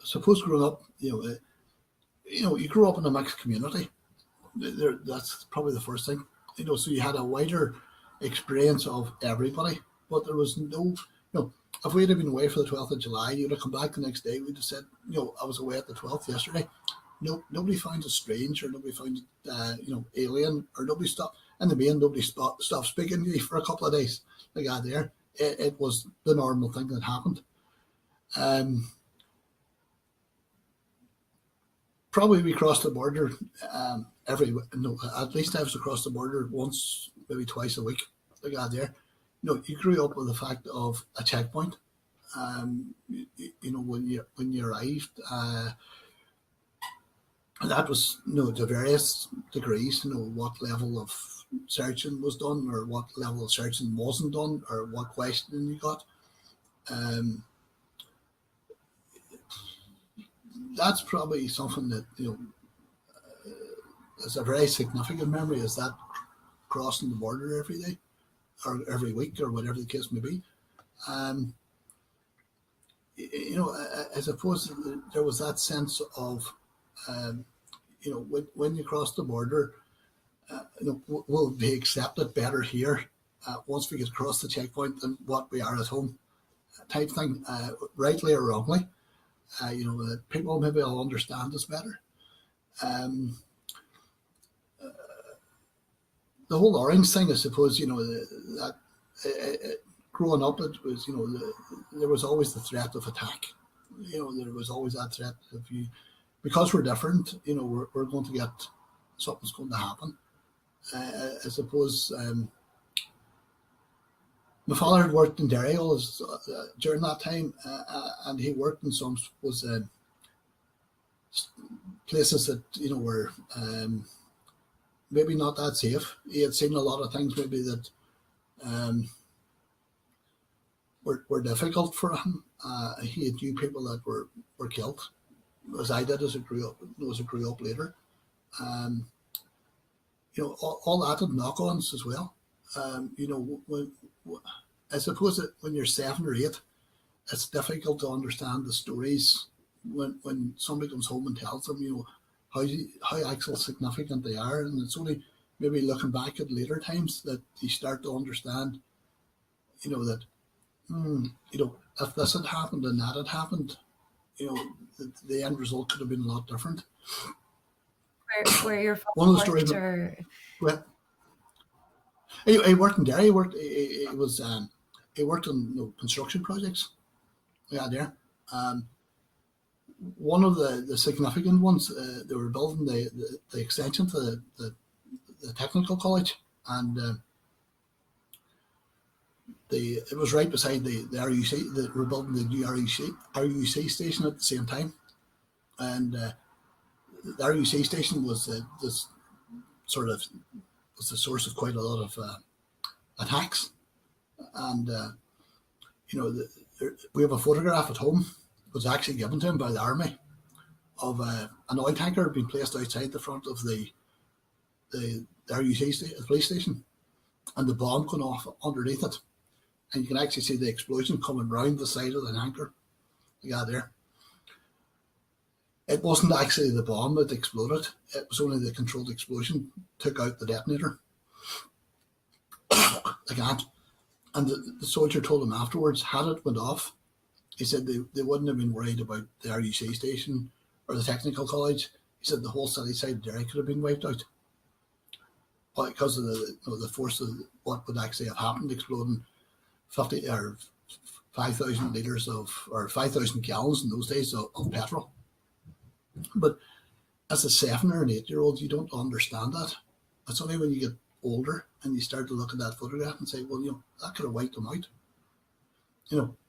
suppose growing up, you grew up in a mixed community. That's probably the first thing. So you had a wider experience of everybody, but there was no, if we had been away for the 12th of July, you'd have come back the next day, we'd have said, I was away at the 12th yesterday. No, nobody found it strange, or nobody found it, alien, or nobody stopped. In the main, nobody stopped speaking to you for a couple of days. Like that there. It was the normal thing that happened. Probably we crossed the border at least I was across the border once, maybe twice a week. Like that there. You grew up with the fact of a checkpoint. When you arrived, that was, to various degrees, what level of searching was done, or what level of searching wasn't done, or what questioning you got. That's probably something that, is a very significant memory, is that crossing the border every day, or every week, or whatever the case may be. I suppose there was that sense of, when you cross the border, we'll be accepted better here once we get across the checkpoint than what we are at home, type thing, rightly or wrongly. People maybe will understand us better. The whole Orange thing, I suppose, that growing up, it was, there was always the threat of attack. There was always that threat of you, because we're different, we're going to get, something's going to happen. I suppose my father had worked in Donegal during that time, and he worked in some places that were maybe not that safe. He had seen a lot of things maybe that were difficult for him. He had knew people that were killed, as I did as I grew up later. All that had knock-ons as well. I suppose that when you're 7 or 8, it's difficult to understand the stories when somebody comes home and tells them, how actually significant they are. And it's only maybe looking back at later times that you start to understand, that, if this had happened and that had happened, the end result could have been a lot different. Where your father one of the stories, well, he worked in Derry. He worked on construction projects. Yeah, there. One of the significant ones, they were building the extension to the technical college, and it was right beside the RUC. They were building the new RUC station at the same time, and the RUC station was this sort of was the source of quite a lot of attacks. And we have a photograph at home. It was actually given to him by the army of an oil tanker being placed outside the front of the RUC police station, and the bomb going off underneath it. and you can actually see the explosion coming round the side of the tanker. You got there. It wasn't actually the bomb that exploded. It was only the controlled explosion took out the detonator. And the soldier told him afterwards, had it went off, he said they wouldn't have been worried about the RUC station or the technical college. He said the whole city side of Derry could have been wiped out because of the force of what would actually have happened, exploding 50 or 5,000 litres or 5,000 gallons in those days of petrol. But as a 7 or an 8-year-old, you don't understand that. It's only when you get older and you start to look at that photograph and say, well, that could have wiped him out.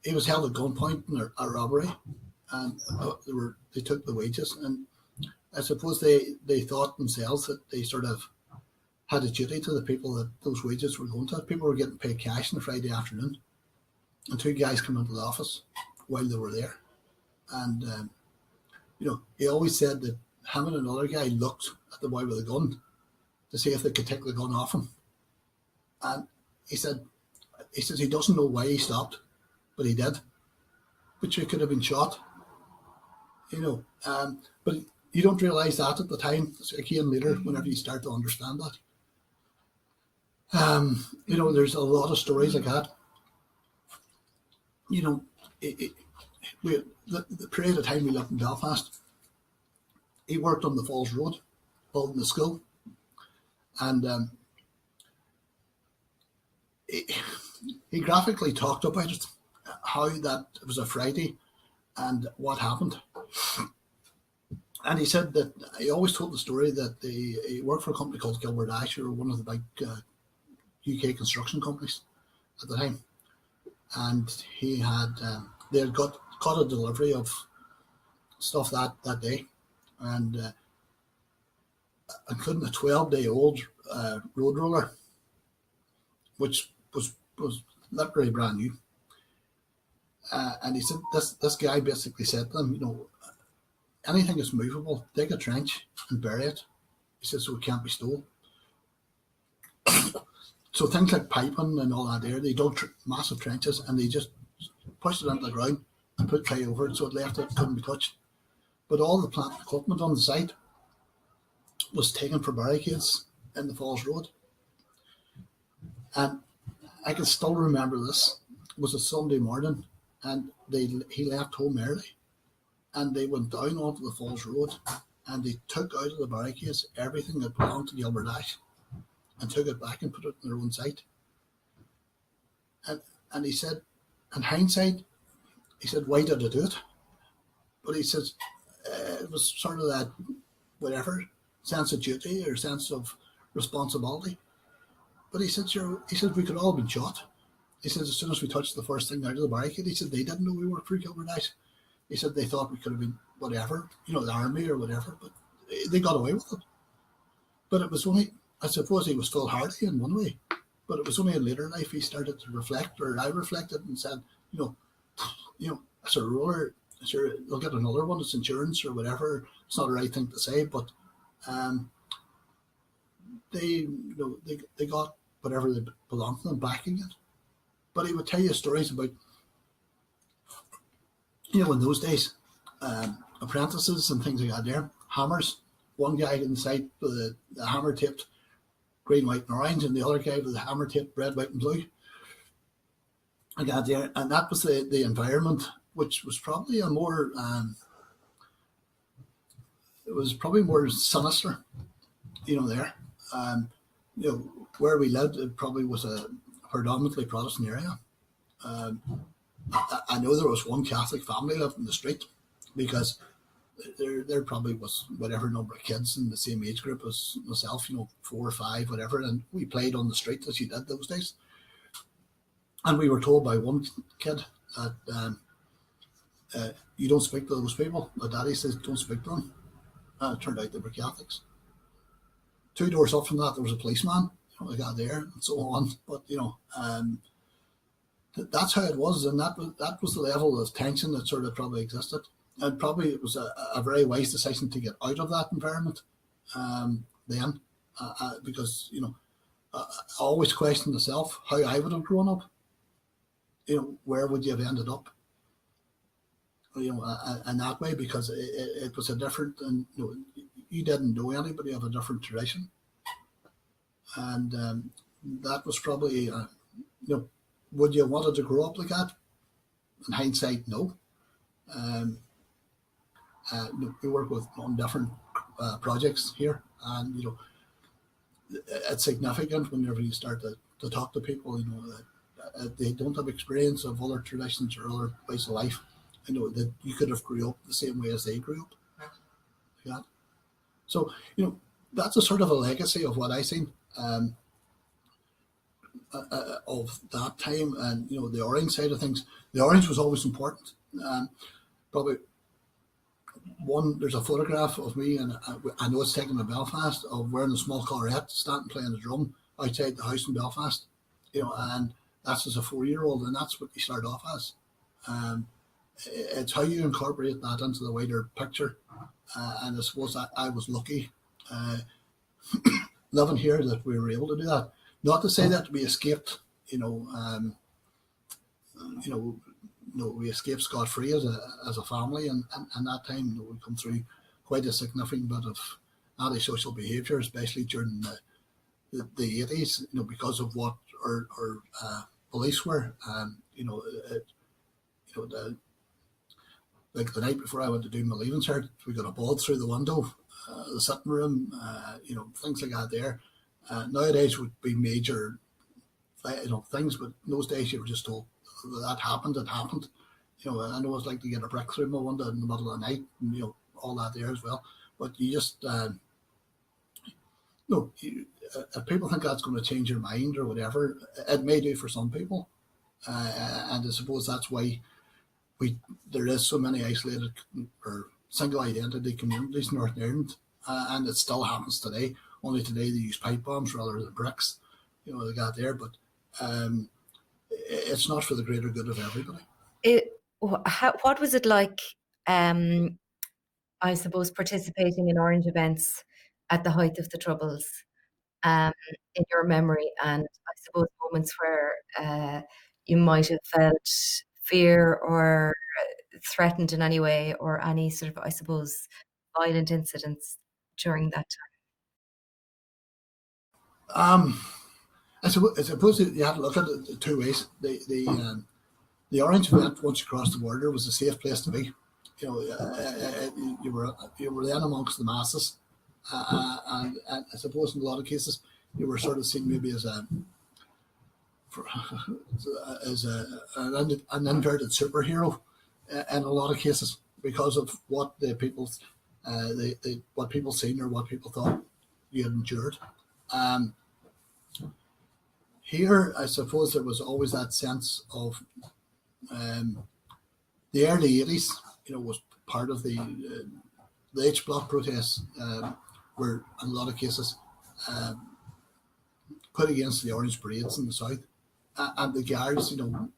He was held at gunpoint in a robbery, and they took the wages, and I suppose they thought themselves that they sort of had a duty to the people that those wages were going to. People were getting paid cash on a Friday afternoon, and 2 guys come into the office while they were there, and he always said that him and another guy looked at the boy with a gun to see if they could take the gun off him, and he says he doesn't know why he stopped, but he did. But you could have been shot, but you don't realise that at the time. It's again later, whenever you start to understand that. There's a lot of stories like that. The period of time we lived in Belfast, he worked on the Falls Road, building the school, and he graphically talked about it, how that it was a Friday and what happened. And he said that he always told the story that he worked for a company called Gilbert Ash, or one of the big UK construction companies at the time. And he had they had got a delivery of stuff that day, and including a 12-day-old road roller, which was literally brand new. And he said this guy basically said to them, anything that's movable, dig a trench and bury it. He says, so it can't be stolen. So things like piping and all that there, they dug massive trenches and they just pushed it into the ground and put clay over it, so it couldn't be touched. But all the plant equipment on the site was taken for barricades in the Falls Road. And I can still remember this. It was a Sunday morning, and he left home early, and they went down onto the Falls Road, and they took out of the barricades everything that belonged to Gilbert Ash and took it back and put it in their own site. And he said, in hindsight, he said, why did I do it? But he says, it was sort of that, whatever, sense of duty or sense of responsibility. But he said, we could all have been shot. He said, as soon as we touched the first thing out of the barricade, he said, they didn't know we worked for Gilbert Ash. He said, they thought we could have been whatever, the army or whatever, but they got away with it. But it was only, I suppose he was foolhardy in one way, but it was only in later life he started to reflect, or I reflected and said, as a roller, sure, they'll get another one, it's insurance or whatever. It's not the right thing to say, but they got whatever they belonged to them backing it. But he would tell you stories about, in those days, apprentices and things like that there, hammers. One guy in the site with the hammer tipped green, white, and orange, and the other guy with the hammer tipped red, white, and blue. I got there, and that was the environment, which was probably a more, it was probably more sinister, there. Where we lived, it probably was a predominantly Protestant area. I know there was one Catholic family lived in the street, because there probably was whatever number of kids in the same age group as myself, 4 or 5, whatever, and we played on the street as you did those days. And we were told by one kid that you don't speak to those people. My daddy says don't speak to them. It turned out they were Catholics. 2 doors up from that, there was a policeman. I got there and so on. But that's how it was, and that was the level of tension that sort of probably existed. And probably it was a very wise decision to get out of that environment then, because I always questioned myself how I would have grown up. where would you have ended up? In that way, because it was a different, and you didn't know anybody of a different tradition, and that was probably, would you have wanted to grow up like that? In hindsight, no. We work on different projects here, and it's significant whenever you start to talk to people, that they don't have experience of other traditions or other ways of life. That you could have grew up the same way as they grew up. Yeah. So, that's a sort of a legacy of what I seen of that time. And, the orange side of things, the orange was always important. Probably there's a photograph of me, and I know it's taken in Belfast, of wearing a small collarette, standing playing the drum outside the house in Belfast, and that's as a 4-year-old, and that's what you start off as. It's how you incorporate that into the wider picture, and I suppose I was lucky living here that we were able to do that. Not to say that we escaped, we escaped scot-free as a family, and that time we come through quite a significant bit of antisocial behaviour, especially during the 80s, because of what our beliefs were. Like the night before I went to do my leaving cert, we got a ball through the window, the sitting room, things like that there. Nowadays would be major, things, but in those days you were just told that happened, it happened. I know it's like to get a brick through my window in the middle of the night, and all that there as well. But you just, if people think that's going to change your mind or whatever, it may do for some people. And I suppose that's why there is so many isolated or single identity communities in Northern Ireland, and it still happens today. Only today they use pipe bombs rather than bricks, they got there, but it's not for the greater good of everybody. What was it like, I suppose, participating in Orange events at the height of the Troubles, in your memory, and I suppose moments where you might have felt fear or threatened in any way, or any sort of, I suppose, violent incidents during that time? I suppose you have to look at it two ways. The Orange event, once you crossed the border, was a safe place to be. You were then amongst the masses, and I suppose in a lot of cases you were sort of seen maybe as an inverted superhero in a lot of cases, because of what the people, what people seen or what people thought you had endured. Here, I suppose there was always that sense of the early 80s, was part of the H block protests, were in a lot of cases put against the Orange Parades in the south. And the guards, in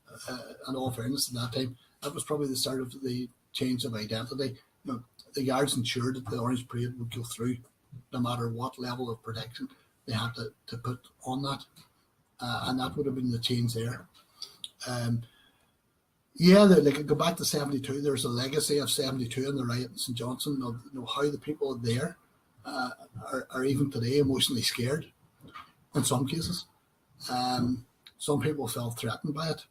all fairness, at that time, that was probably the start of the change of identity. The guards ensured that the Orange Parade would go through, no matter what level of protection they had to put on that. And that would have been the change there. Go back to 72. There's a legacy of 72 and the riot in St. Johnson, of how the people there are even today emotionally scared in some cases. Some people felt threatened by it.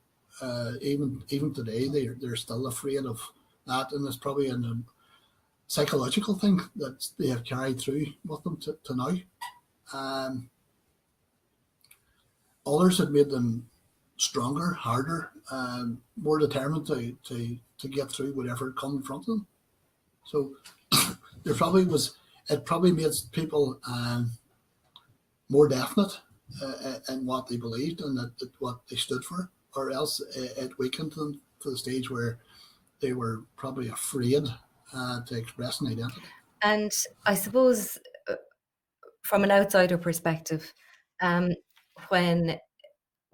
Even today, they're still afraid of that, and it's probably a psychological thing that they have carried through with them to now. Others have made them stronger, harder, more determined to get through whatever comes in front of them. So it probably made people more definite in what they believed and what they stood for, or else it weakened them to the stage where they were probably afraid to express an identity. And I suppose, from an outsider perspective, when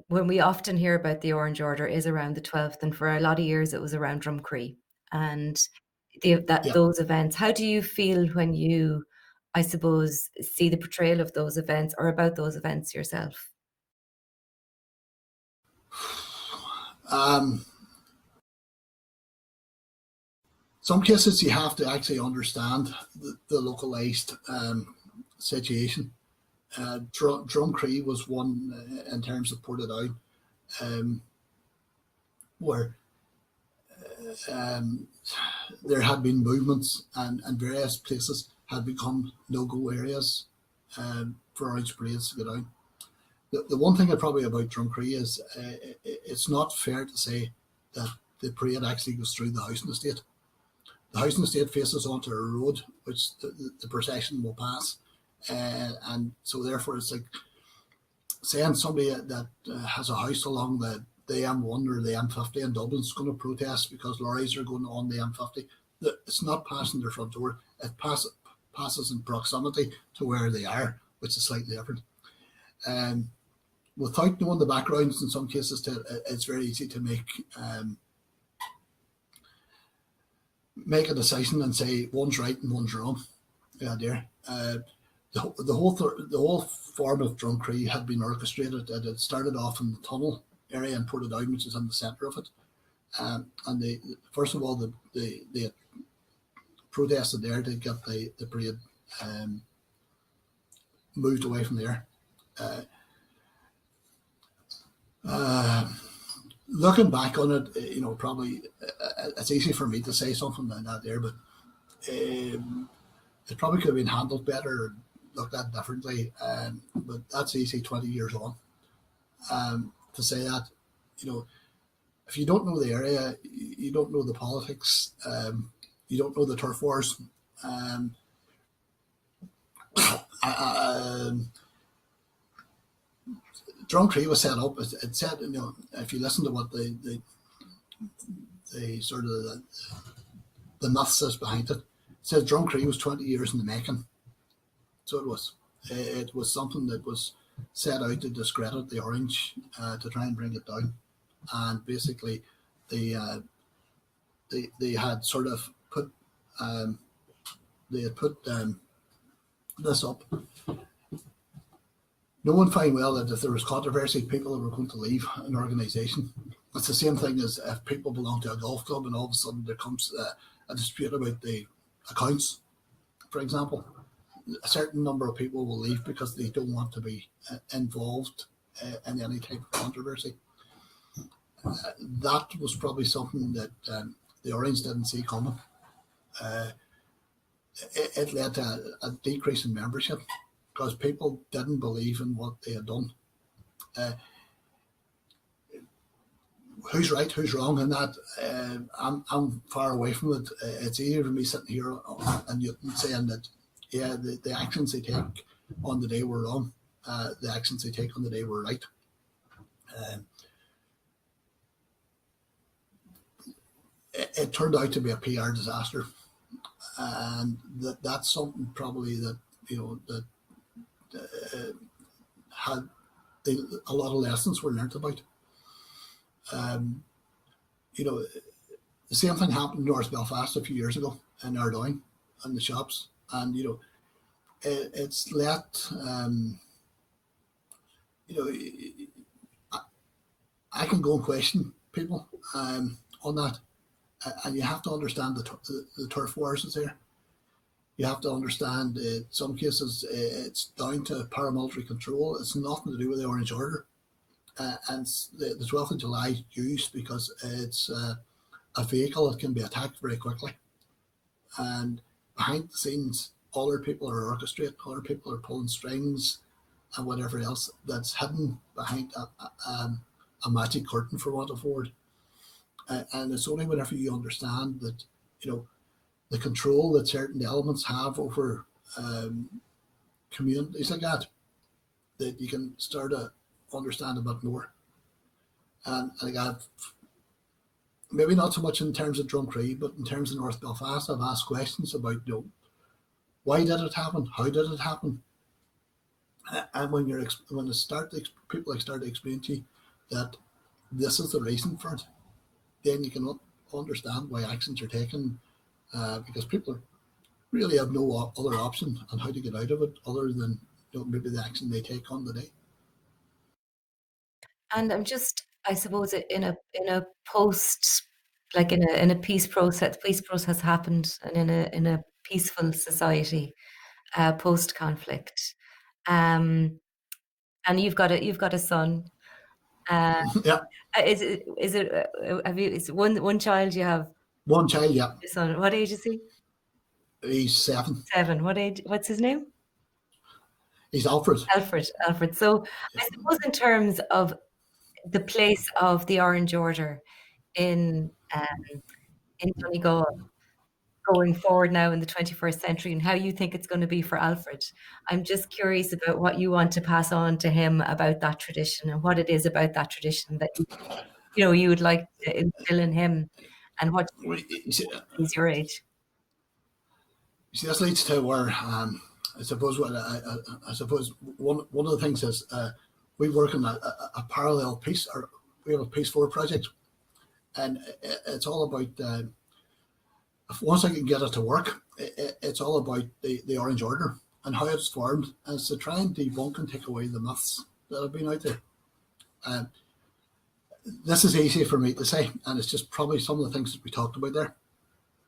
we often hear about the Orange Order is around the 12th, and for a lot of years it was around Drumcree and those events. How do you feel when you, I suppose, see the portrayal of those events or about those events yourself? Some cases you have to actually understand the localized situation. Drumcree was one in terms of Portadown, where there had been movements and various places had become no-go areas for orange parades to go down. The one thing probably about Drumcree is it's not fair to say that the parade actually goes through the housing estate. The housing estate faces onto a road which the procession will pass, and so therefore it's like saying somebody that has a house along the M1 or the M50 in Dublin is going to protest because lorries are going on the M50. It's not passing their front door. It passes in proximity to where they are, which is slightly different. Without knowing the backgrounds, in some cases, it's very easy to make a decision and say one's right and one's wrong. Yeah, dear. The whole form of Drumcree had been orchestrated. It had started off in the tunnel area in Portadown, which is in the centre of it. And first of all, they protested there to get the parade moved away from there. Looking back on it, probably it's easy for me to say something like that there, but it probably could have been handled better and looked at differently. But that's easy 20 years on. To say that, if you don't know the area, you don't know the politics, you don't know the turf wars. Drumcree was set up. It said, if you listen to what the sort of the myth is behind it, it says Drumcree was 20 years in the making. So it was. It was something that was set out to discredit the Orange, to try and bring it down, and basically they had sort of put this up, knowing fine well that if there was controversy, people were going to leave an organisation. It's the same thing as if people belong to a golf club and all of a sudden there comes a dispute about the accounts, for example. A certain number of people will leave because they don't want to be involved in any type of controversy. That was probably something that the Orange didn't see coming. It led to a decrease in membership because people didn't believe in what they had done. Who's right, who's wrong in that? I'm far away from it. It's easier for me sitting here in Newton saying that, yeah, the actions they take on the day were wrong. The actions they take on the day were right. It turned out to be a PR disaster, and that's something probably that had a lot of lessons were learnt about. The same thing happened in North Belfast a few years ago in Ardoyne and the shops, and it's let I can go and question people on that, and you have to understand the turf wars is there. You have to understand, in some cases, it's down to paramilitary control. It's nothing to do with the Orange Order. And the 12th of July is used because it's a vehicle that can be attacked very quickly. And behind the scenes, other people are orchestrating, other people are pulling strings and whatever else that's hidden behind a magic curtain, for want of a word. And it's only whenever you understand that, the control that certain elements have over communities like that you can start to understand a bit more. And I've maybe not so much in terms of Drumcree, but in terms of North Belfast, I've asked questions about, why did it happen? How did it happen? And when people start to explain to you that this is the reason for it, then you can understand why actions are taken, because people really have no other option on how to get out of it other than maybe the action they take on the day. And I'm just I suppose in a post, like in a peace process happened, and in a peaceful society, post conflict. And you've got a son. Uh, Yeah, have you? It's one child you have. one child. Yeah, Your son. What age is he? he's 7. 7. What age? What's his name? He's Alfred. Alfred. Alfred. So I suppose in terms of the place of the Orange Order in in Donegal going forward now in the 21st century, and how you think it's going to be for Alfred. I'm just curious about what you want to pass on to him about that tradition, and what it is about that tradition that you would like to instill in him, and what You see, he's your age. this leads to where I suppose I suppose one of the things is we work on a parallel piece, or we have a Peace 4 project, and it's all about once I can get it to work, it's all about the Orange Order and how it's formed, as to try and debunk and take away the myths that have been out there. This is easy for me to say, and it's just probably some of the things that we talked about there.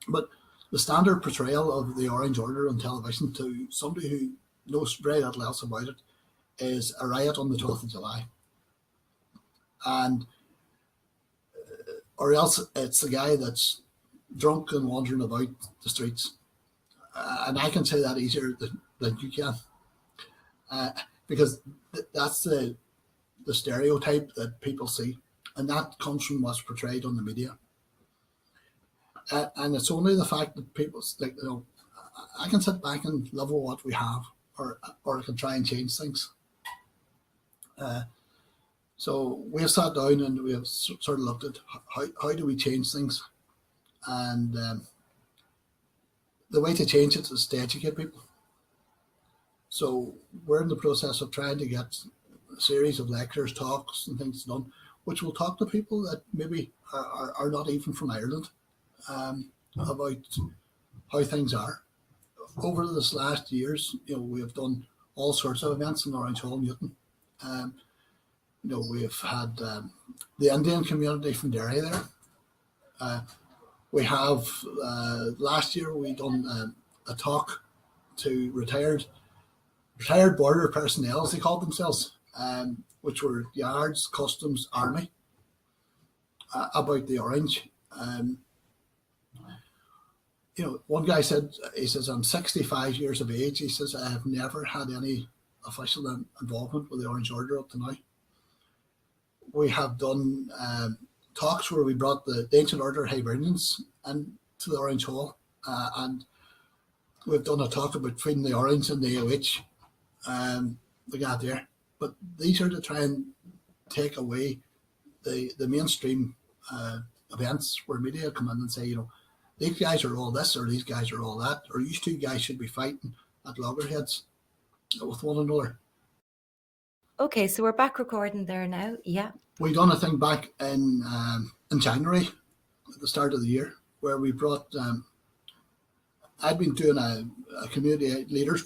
But the standard portrayal of the Orange Order on television to somebody who knows very little else about it is a riot on the 12th of July. And or else it's the guy that's drunk and wandering about the streets. And I can say that easier than you can. Because that's the stereotype that people see. And that comes from what's portrayed on the media. And it's only the fact that people, like, I can sit back and love what we have, or I can try and change things. So we have sat down and we have sort of looked at how do we change things. And the way to change it is to educate people. So we're in the process of trying to get a series of lectures, talks and things done, which will talk to people that maybe are not even from Ireland, about how things are. Over this last years, we have done all sorts of events in Orange Hall, Newton. We've had the Indian community from Derry there. We have, last year we done a talk to retired border personnel, as they called themselves, which were Guards, Customs, Army, about the Orange. One guy said, he says, I'm 65 years of age. He says, I have never had any official involvement with the Orange Order up to now. We have done talks where we brought the Ancient Order Hibernians into the Orange Hall, and we've done a talk about feeding the Orange and the AOH, the guy there. But these are to try and take away the mainstream events where media come in and say, these guys are all this, or these guys are all that, or these two guys should be fighting at loggerheads with one another. Okay, so we're back recording there now. Yeah. We done a thing back in January, at the start of the year, where we brought, I'd been doing a community leaders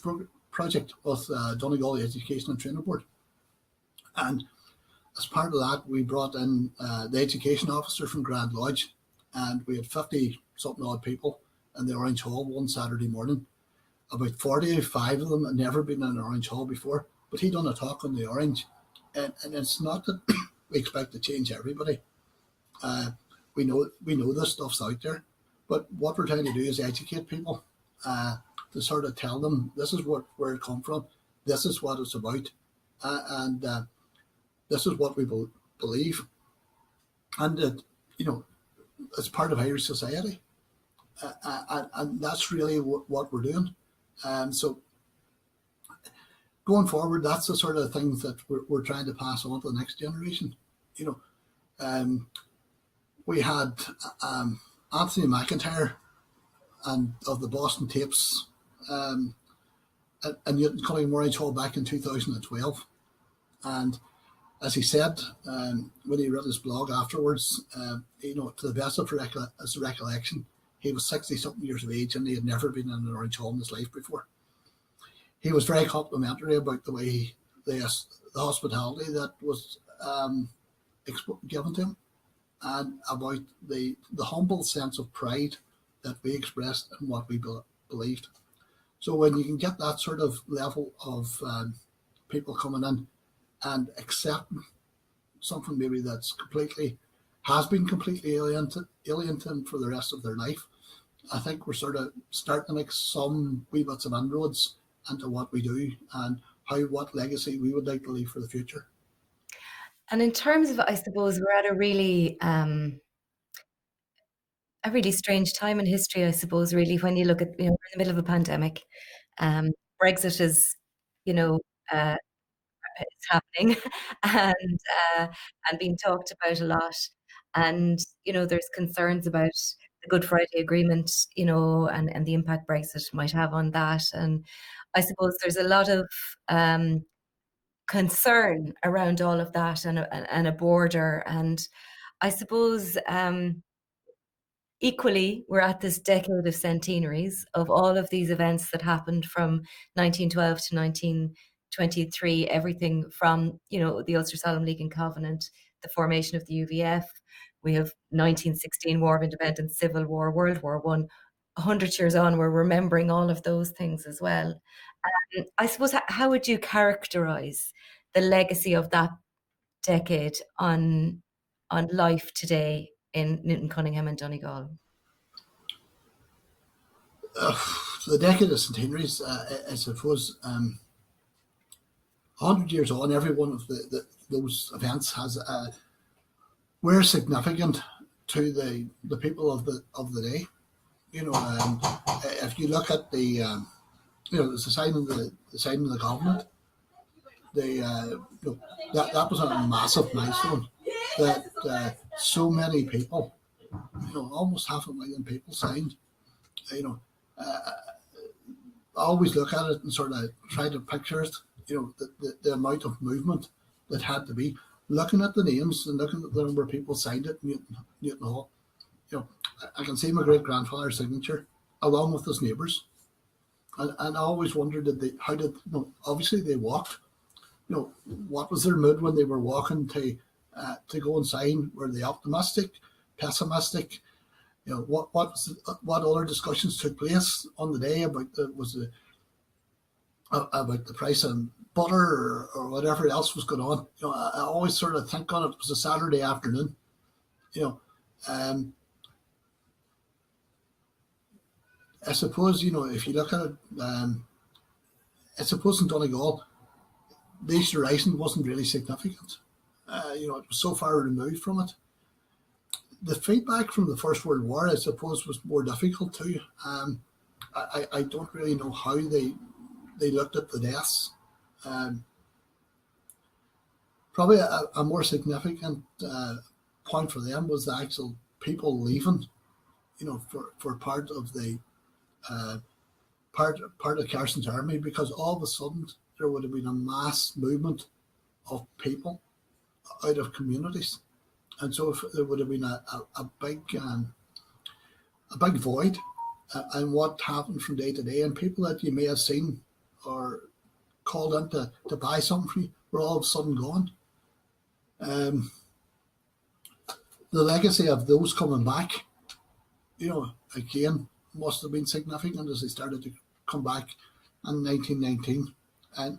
project with Donegal Education and Training Board. And as part of that, we brought in the education officer from Grand Lodge, and we had 50-something odd people in the Orange Hall one Saturday morning. About 45 of them had never been in an Orange Hall before, but he done a talk on the Orange. And it's not that we expect to change everybody. We know this stuff's out there, but what we're trying to do is educate people, to sort of tell them this is where it come from, this is what it's about, and this is what we believe, and that it's part of Irish society, and that's really what we're doing. So going forward, that's the sort of things that we're trying to pass on to the next generation. We had Anthony McIntyre and of the Boston Tapes and Newtowncunningham Orange Hall back in 2012, and as he said, when he wrote his blog afterwards, to the best of his recollection, he was 60-something years of age and he had never been in an Orange Hall in his life before. He was very complimentary about the way the hospitality that was given to him, and about the humble sense of pride that we expressed in what we believed. So when you can get that sort of level of people coming in and accepting something maybe that's has been completely alien to them for the rest of their life, I think we're sort of starting to make some wee bits of inroads into what we do and what legacy we would like to leave for the future. And in terms of, I suppose, we're at a really strange time in history, I suppose, really, when you look at, we're in the middle of a pandemic. Brexit is, uh, it's happening and being talked about a lot. And, there's concerns about the Good Friday Agreement, and the impact Brexit might have on that. And I suppose there's a lot of concern around all of that and a border. And I suppose equally, we're at this decade of centenaries of all of these events that happened from 1912 to 1923, everything from, the Ulster-Solemn League and Covenant, the formation of the UVF. We have 1916 War of Independence, Civil War, World War I. 100 years on, we're remembering all of those things as well. I suppose, how would you characterise the legacy of that decade on life today in Newtowncunningham and Donegal? The decade of centenaries, I suppose, 100 years on, every one of those events were significant to the people of the day. If you look at the signing of the Covenant, that was a massive milestone that so many people, almost 500,000 people signed. I always look at it and sort of try to picture it, the amount of movement that had to be, looking at the names and looking at the number of people signed it in Newton Hall. I can see my great-grandfather's signature along with his neighbours. And I always wondered, obviously they walked. What was their mood when they were walking to go and sign? Were they optimistic, pessimistic? What other discussions took place on the day about the price of butter or whatever else was going on? I always sort of think on it. It was a Saturday afternoon. I suppose, if you look at it, I suppose in Donegal, the Easter Rising wasn't really significant. It was so far removed from it. The feedback from the First World War, I suppose, was more difficult too. I don't really know how they looked at the deaths. Probably a more significant point for them was the actual people leaving, for part of the part of Carson's army, because all of a sudden there would have been a mass movement of people out of communities, and so if there would have been a big void, and what happened from day to day, and people that you may have seen or called in to buy something from you were all of a sudden gone. The legacy of those coming back, again, must have been significant as they started to come back in 1919, and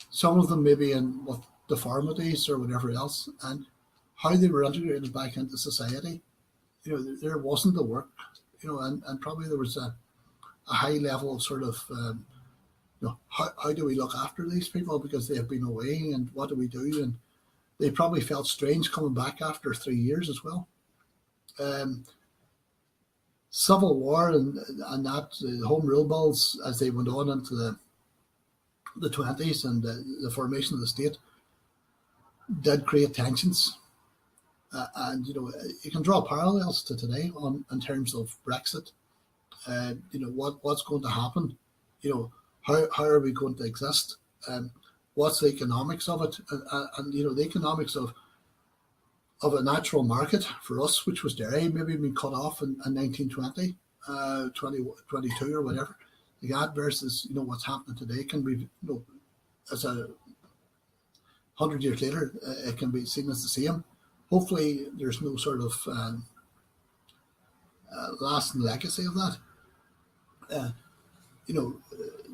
some of them maybe in with deformities or whatever else, and how they were integrated back into society. There wasn't the work, and probably there was a high level of sort of, how do we look after these people because they have been away, and what do we do? And they probably felt strange coming back after 3 years as well. Civil War and that, the Home Rule bills as they went on into the 20s and the formation of the state did create tensions. And you can draw parallels to today in terms of Brexit. What's going to happen? How are we going to exist? What's the economics of it? And the economics of a natural market for us, which was dairy, maybe been cut off in 1920, 2022 or whatever. That versus what's happening today can be as 100 years later, it can be seen as the same. hopefully there's no sort of lasting legacy of that. You know,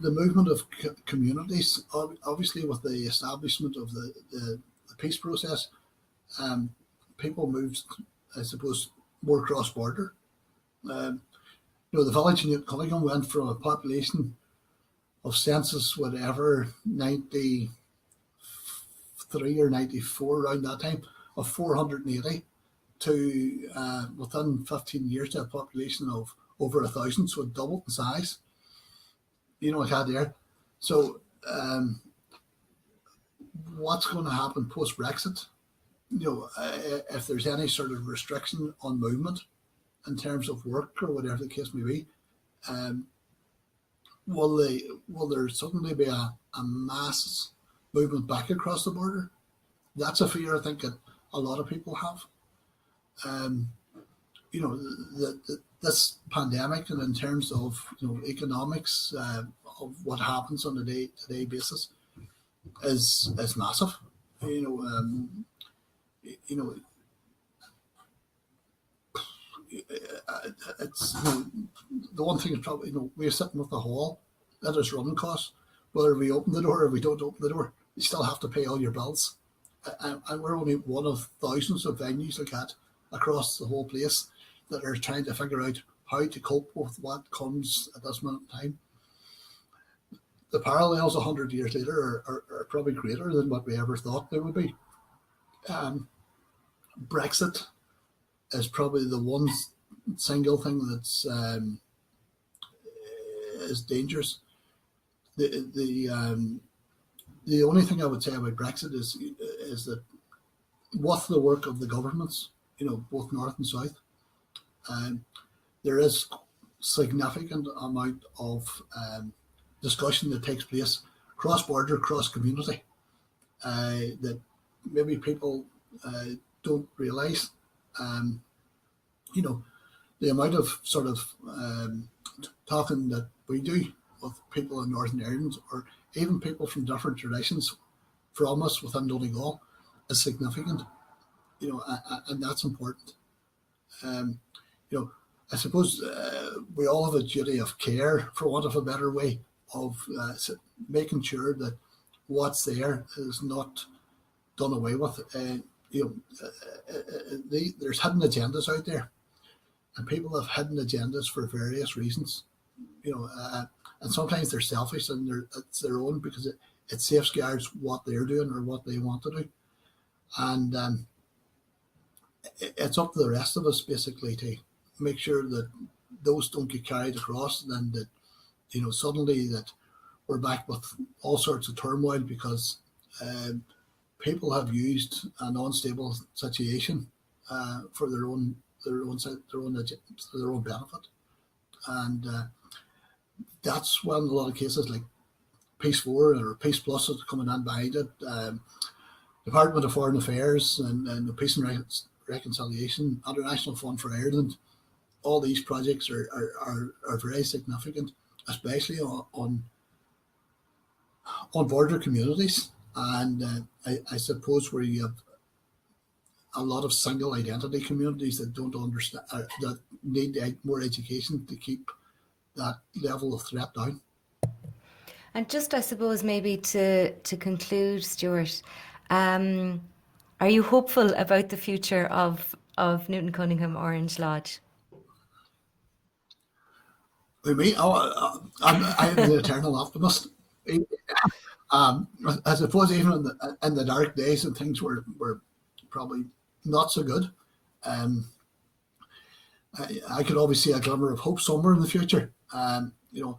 the movement of communities, obviously with the establishment of the peace process, people moved, I suppose, more cross-border. You know, the village in Newtowncunningham went from a population of census whatever 93 or 94 around that time of 480 to within 15 years to a population of over 1,000, so it doubled in size. You know, it had there. So what's going to happen post Brexit? You know, if there's any sort of restriction on movement in terms of work or whatever the case may be, will there suddenly be a mass movement back across the border? That's a fear I think that a lot of people have. You know, this pandemic, and in terms of, you know, economics of what happens on a day-to-day basis, is massive. You know, it's, you know, the one thing is probably, you know, we're sitting with the hall that is running costs. Whether we open the door or we don't open the door, you still have to pay all your bills. And we're only one of thousands of venues like that across the whole place that are trying to figure out how to cope with what comes at this moment in time. The parallels 100 years later are probably greater than what we ever thought they would be. Brexit is probably the one single thing that's is dangerous. The only thing I would say about Brexit is that with the work of the governments, you know, both north and south, there is significant amount of discussion that takes place cross-border, cross-community, that maybe people don't realise. You know, the amount of sort of talking that we do with people in Northern Ireland, or even people from different traditions from us within Donegal, is significant. You know, and that's important. You know, I suppose we all have a duty of care, for want of a better way, of making sure that what's there is not done away with. You know, there's hidden agendas out there, and people have hidden agendas for various reasons. You know, and sometimes they're selfish and it's their own, because it safeguards what they're doing or what they want to do, and it's up to the rest of us basically to make sure that those don't get carried across, and then that, you know, suddenly that we're back with all sorts of turmoil because people have used an unstable situation for their own benefit, and that's when a lot of cases like Peace 4 or Peace Plus is coming in behind it. Department of Foreign Affairs and the Peace and Reconciliation, International Fund for Ireland, all these projects are very significant, especially on border communities, and I suppose where you have a lot of single identity communities that don't understand, that need more education to keep that level of threat down. And just, I suppose, maybe to conclude, Stewart, are you hopeful about the future of Newtowncunningham Orange Lodge? With me, I'm an eternal optimist. I suppose even in the dark days and things were probably not so good, I could always see a glimmer of hope somewhere in the future. You know,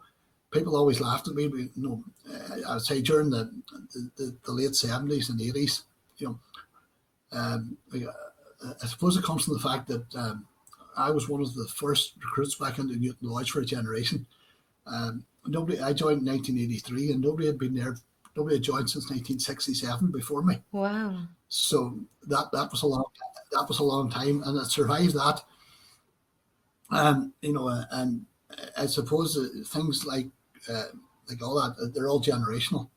people always laughed at me, but, you know, I would say during the late 70s and 80s, you know, I suppose it comes from the fact that I was one of the first recruits back into Newton Lodge for a generation. I joined in 1983, and nobody had joined since 1967 before me. Wow! So that was a long time, and it survived that. You know, and I suppose things like all that, they're all generational.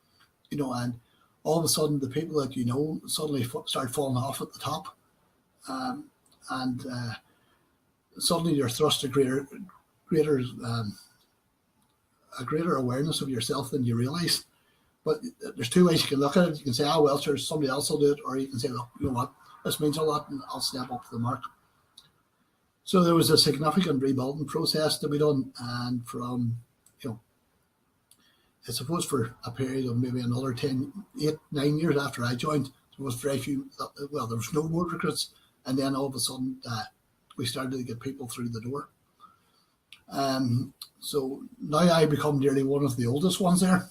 You know, and all of a sudden the people that you know suddenly start falling off at the top. and suddenly you're thrust to greater a greater awareness of yourself than you realise. But there's two ways you can look at it. You can say, "Oh well, sure, somebody else will do it," or you can say, "Look, you know what, this means a lot, and I'll step up to the mark." So there was a significant rebuilding process to be done, and from, you know, I suppose for a period of maybe another 10, 8, 9 years after I joined, there was very few. Well, there was no more recruits, and then all of a sudden we started to get people through the door. So now I become nearly one of the oldest ones there.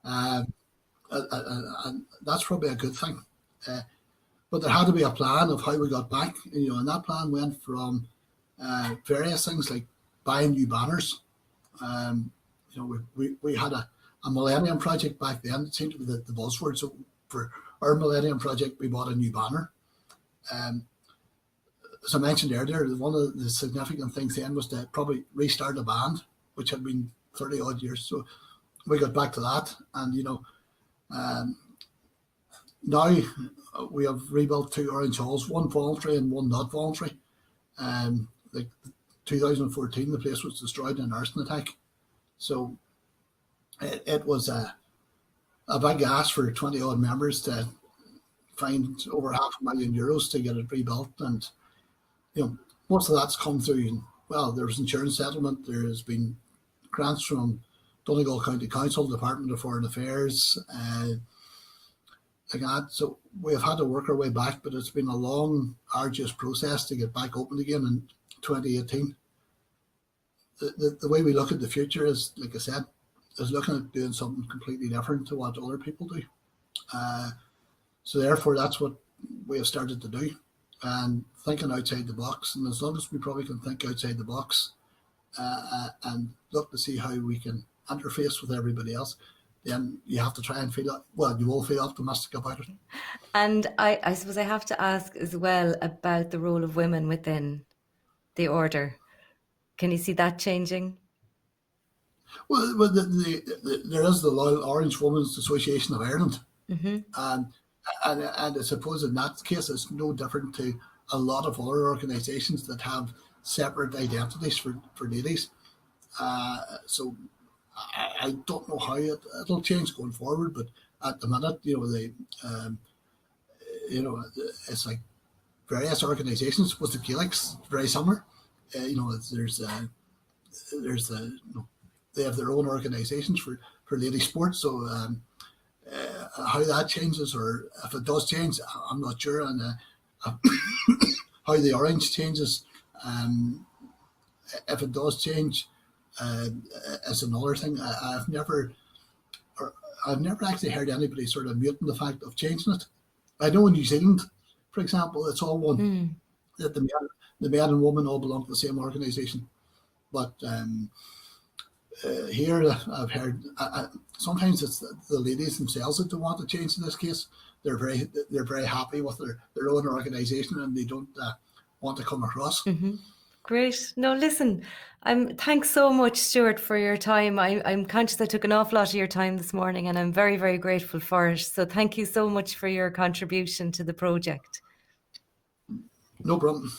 And that's probably a good thing. But there had to be a plan of how we got back, you know, and that plan went from various things like buying new banners. You know, we had a Millennium Project back then. It seemed to be the buzzword. So for our Millennium Project, we bought a new banner. As I mentioned earlier, one of the significant things then was to probably restart a band, which had been 30 odd years. So we got back to that, and you know, now we have rebuilt 2 orange halls, one voluntary and one not voluntary. Like 2014, the place was destroyed in an arson attack, so it was a big ask for 20 odd members to find over €500,000 to get it rebuilt, and you know, most of that's come through. Well, there's insurance settlement. There has been grants from Donegal County Council, Department of Foreign Affairs, like that. So we have had to work our way back, but it's been a long, arduous process to get back open again in 2018. The way we look at the future is, like I said, is looking at doing something completely different to what other people do. So therefore, that's what we have started to do, and thinking outside the box. And as long as we probably can think outside the box and look to see how we can interface with everybody else, then you have to try and feel, well, you will feel optimistic about it. And I suppose I have to ask as well about the role of women within the order. Can you see that changing? Well, there is the Loyal Orange Women's Association of Ireland. And I suppose in that case, it's no different to a lot of other organisations that have separate identities for ladies. So I don't know how it'll change going forward, but at the minute, you know, you know, it's like various organisations with the Gaelics, very similar. You know, there's you know, they have their own organisations for lady sports. So how that changes, or if it does change, I'm not sure. And how the orange changes, if it does change, is another thing. I've never actually heard anybody sort of muting the fact of changing it. I know in New Zealand, for example, it's all one, that the men and women all belong to the same organisation. But here I've heard sometimes it's the ladies themselves that don't want to change. In this case, they're very happy with their own organisation, and they don't want to come across. Great. No, listen, thanks so much, Stewart, for your time. I'm conscious I took an awful lot of your time this morning, and I'm very, very grateful for it. So thank you so much for your contribution to the project. No problem.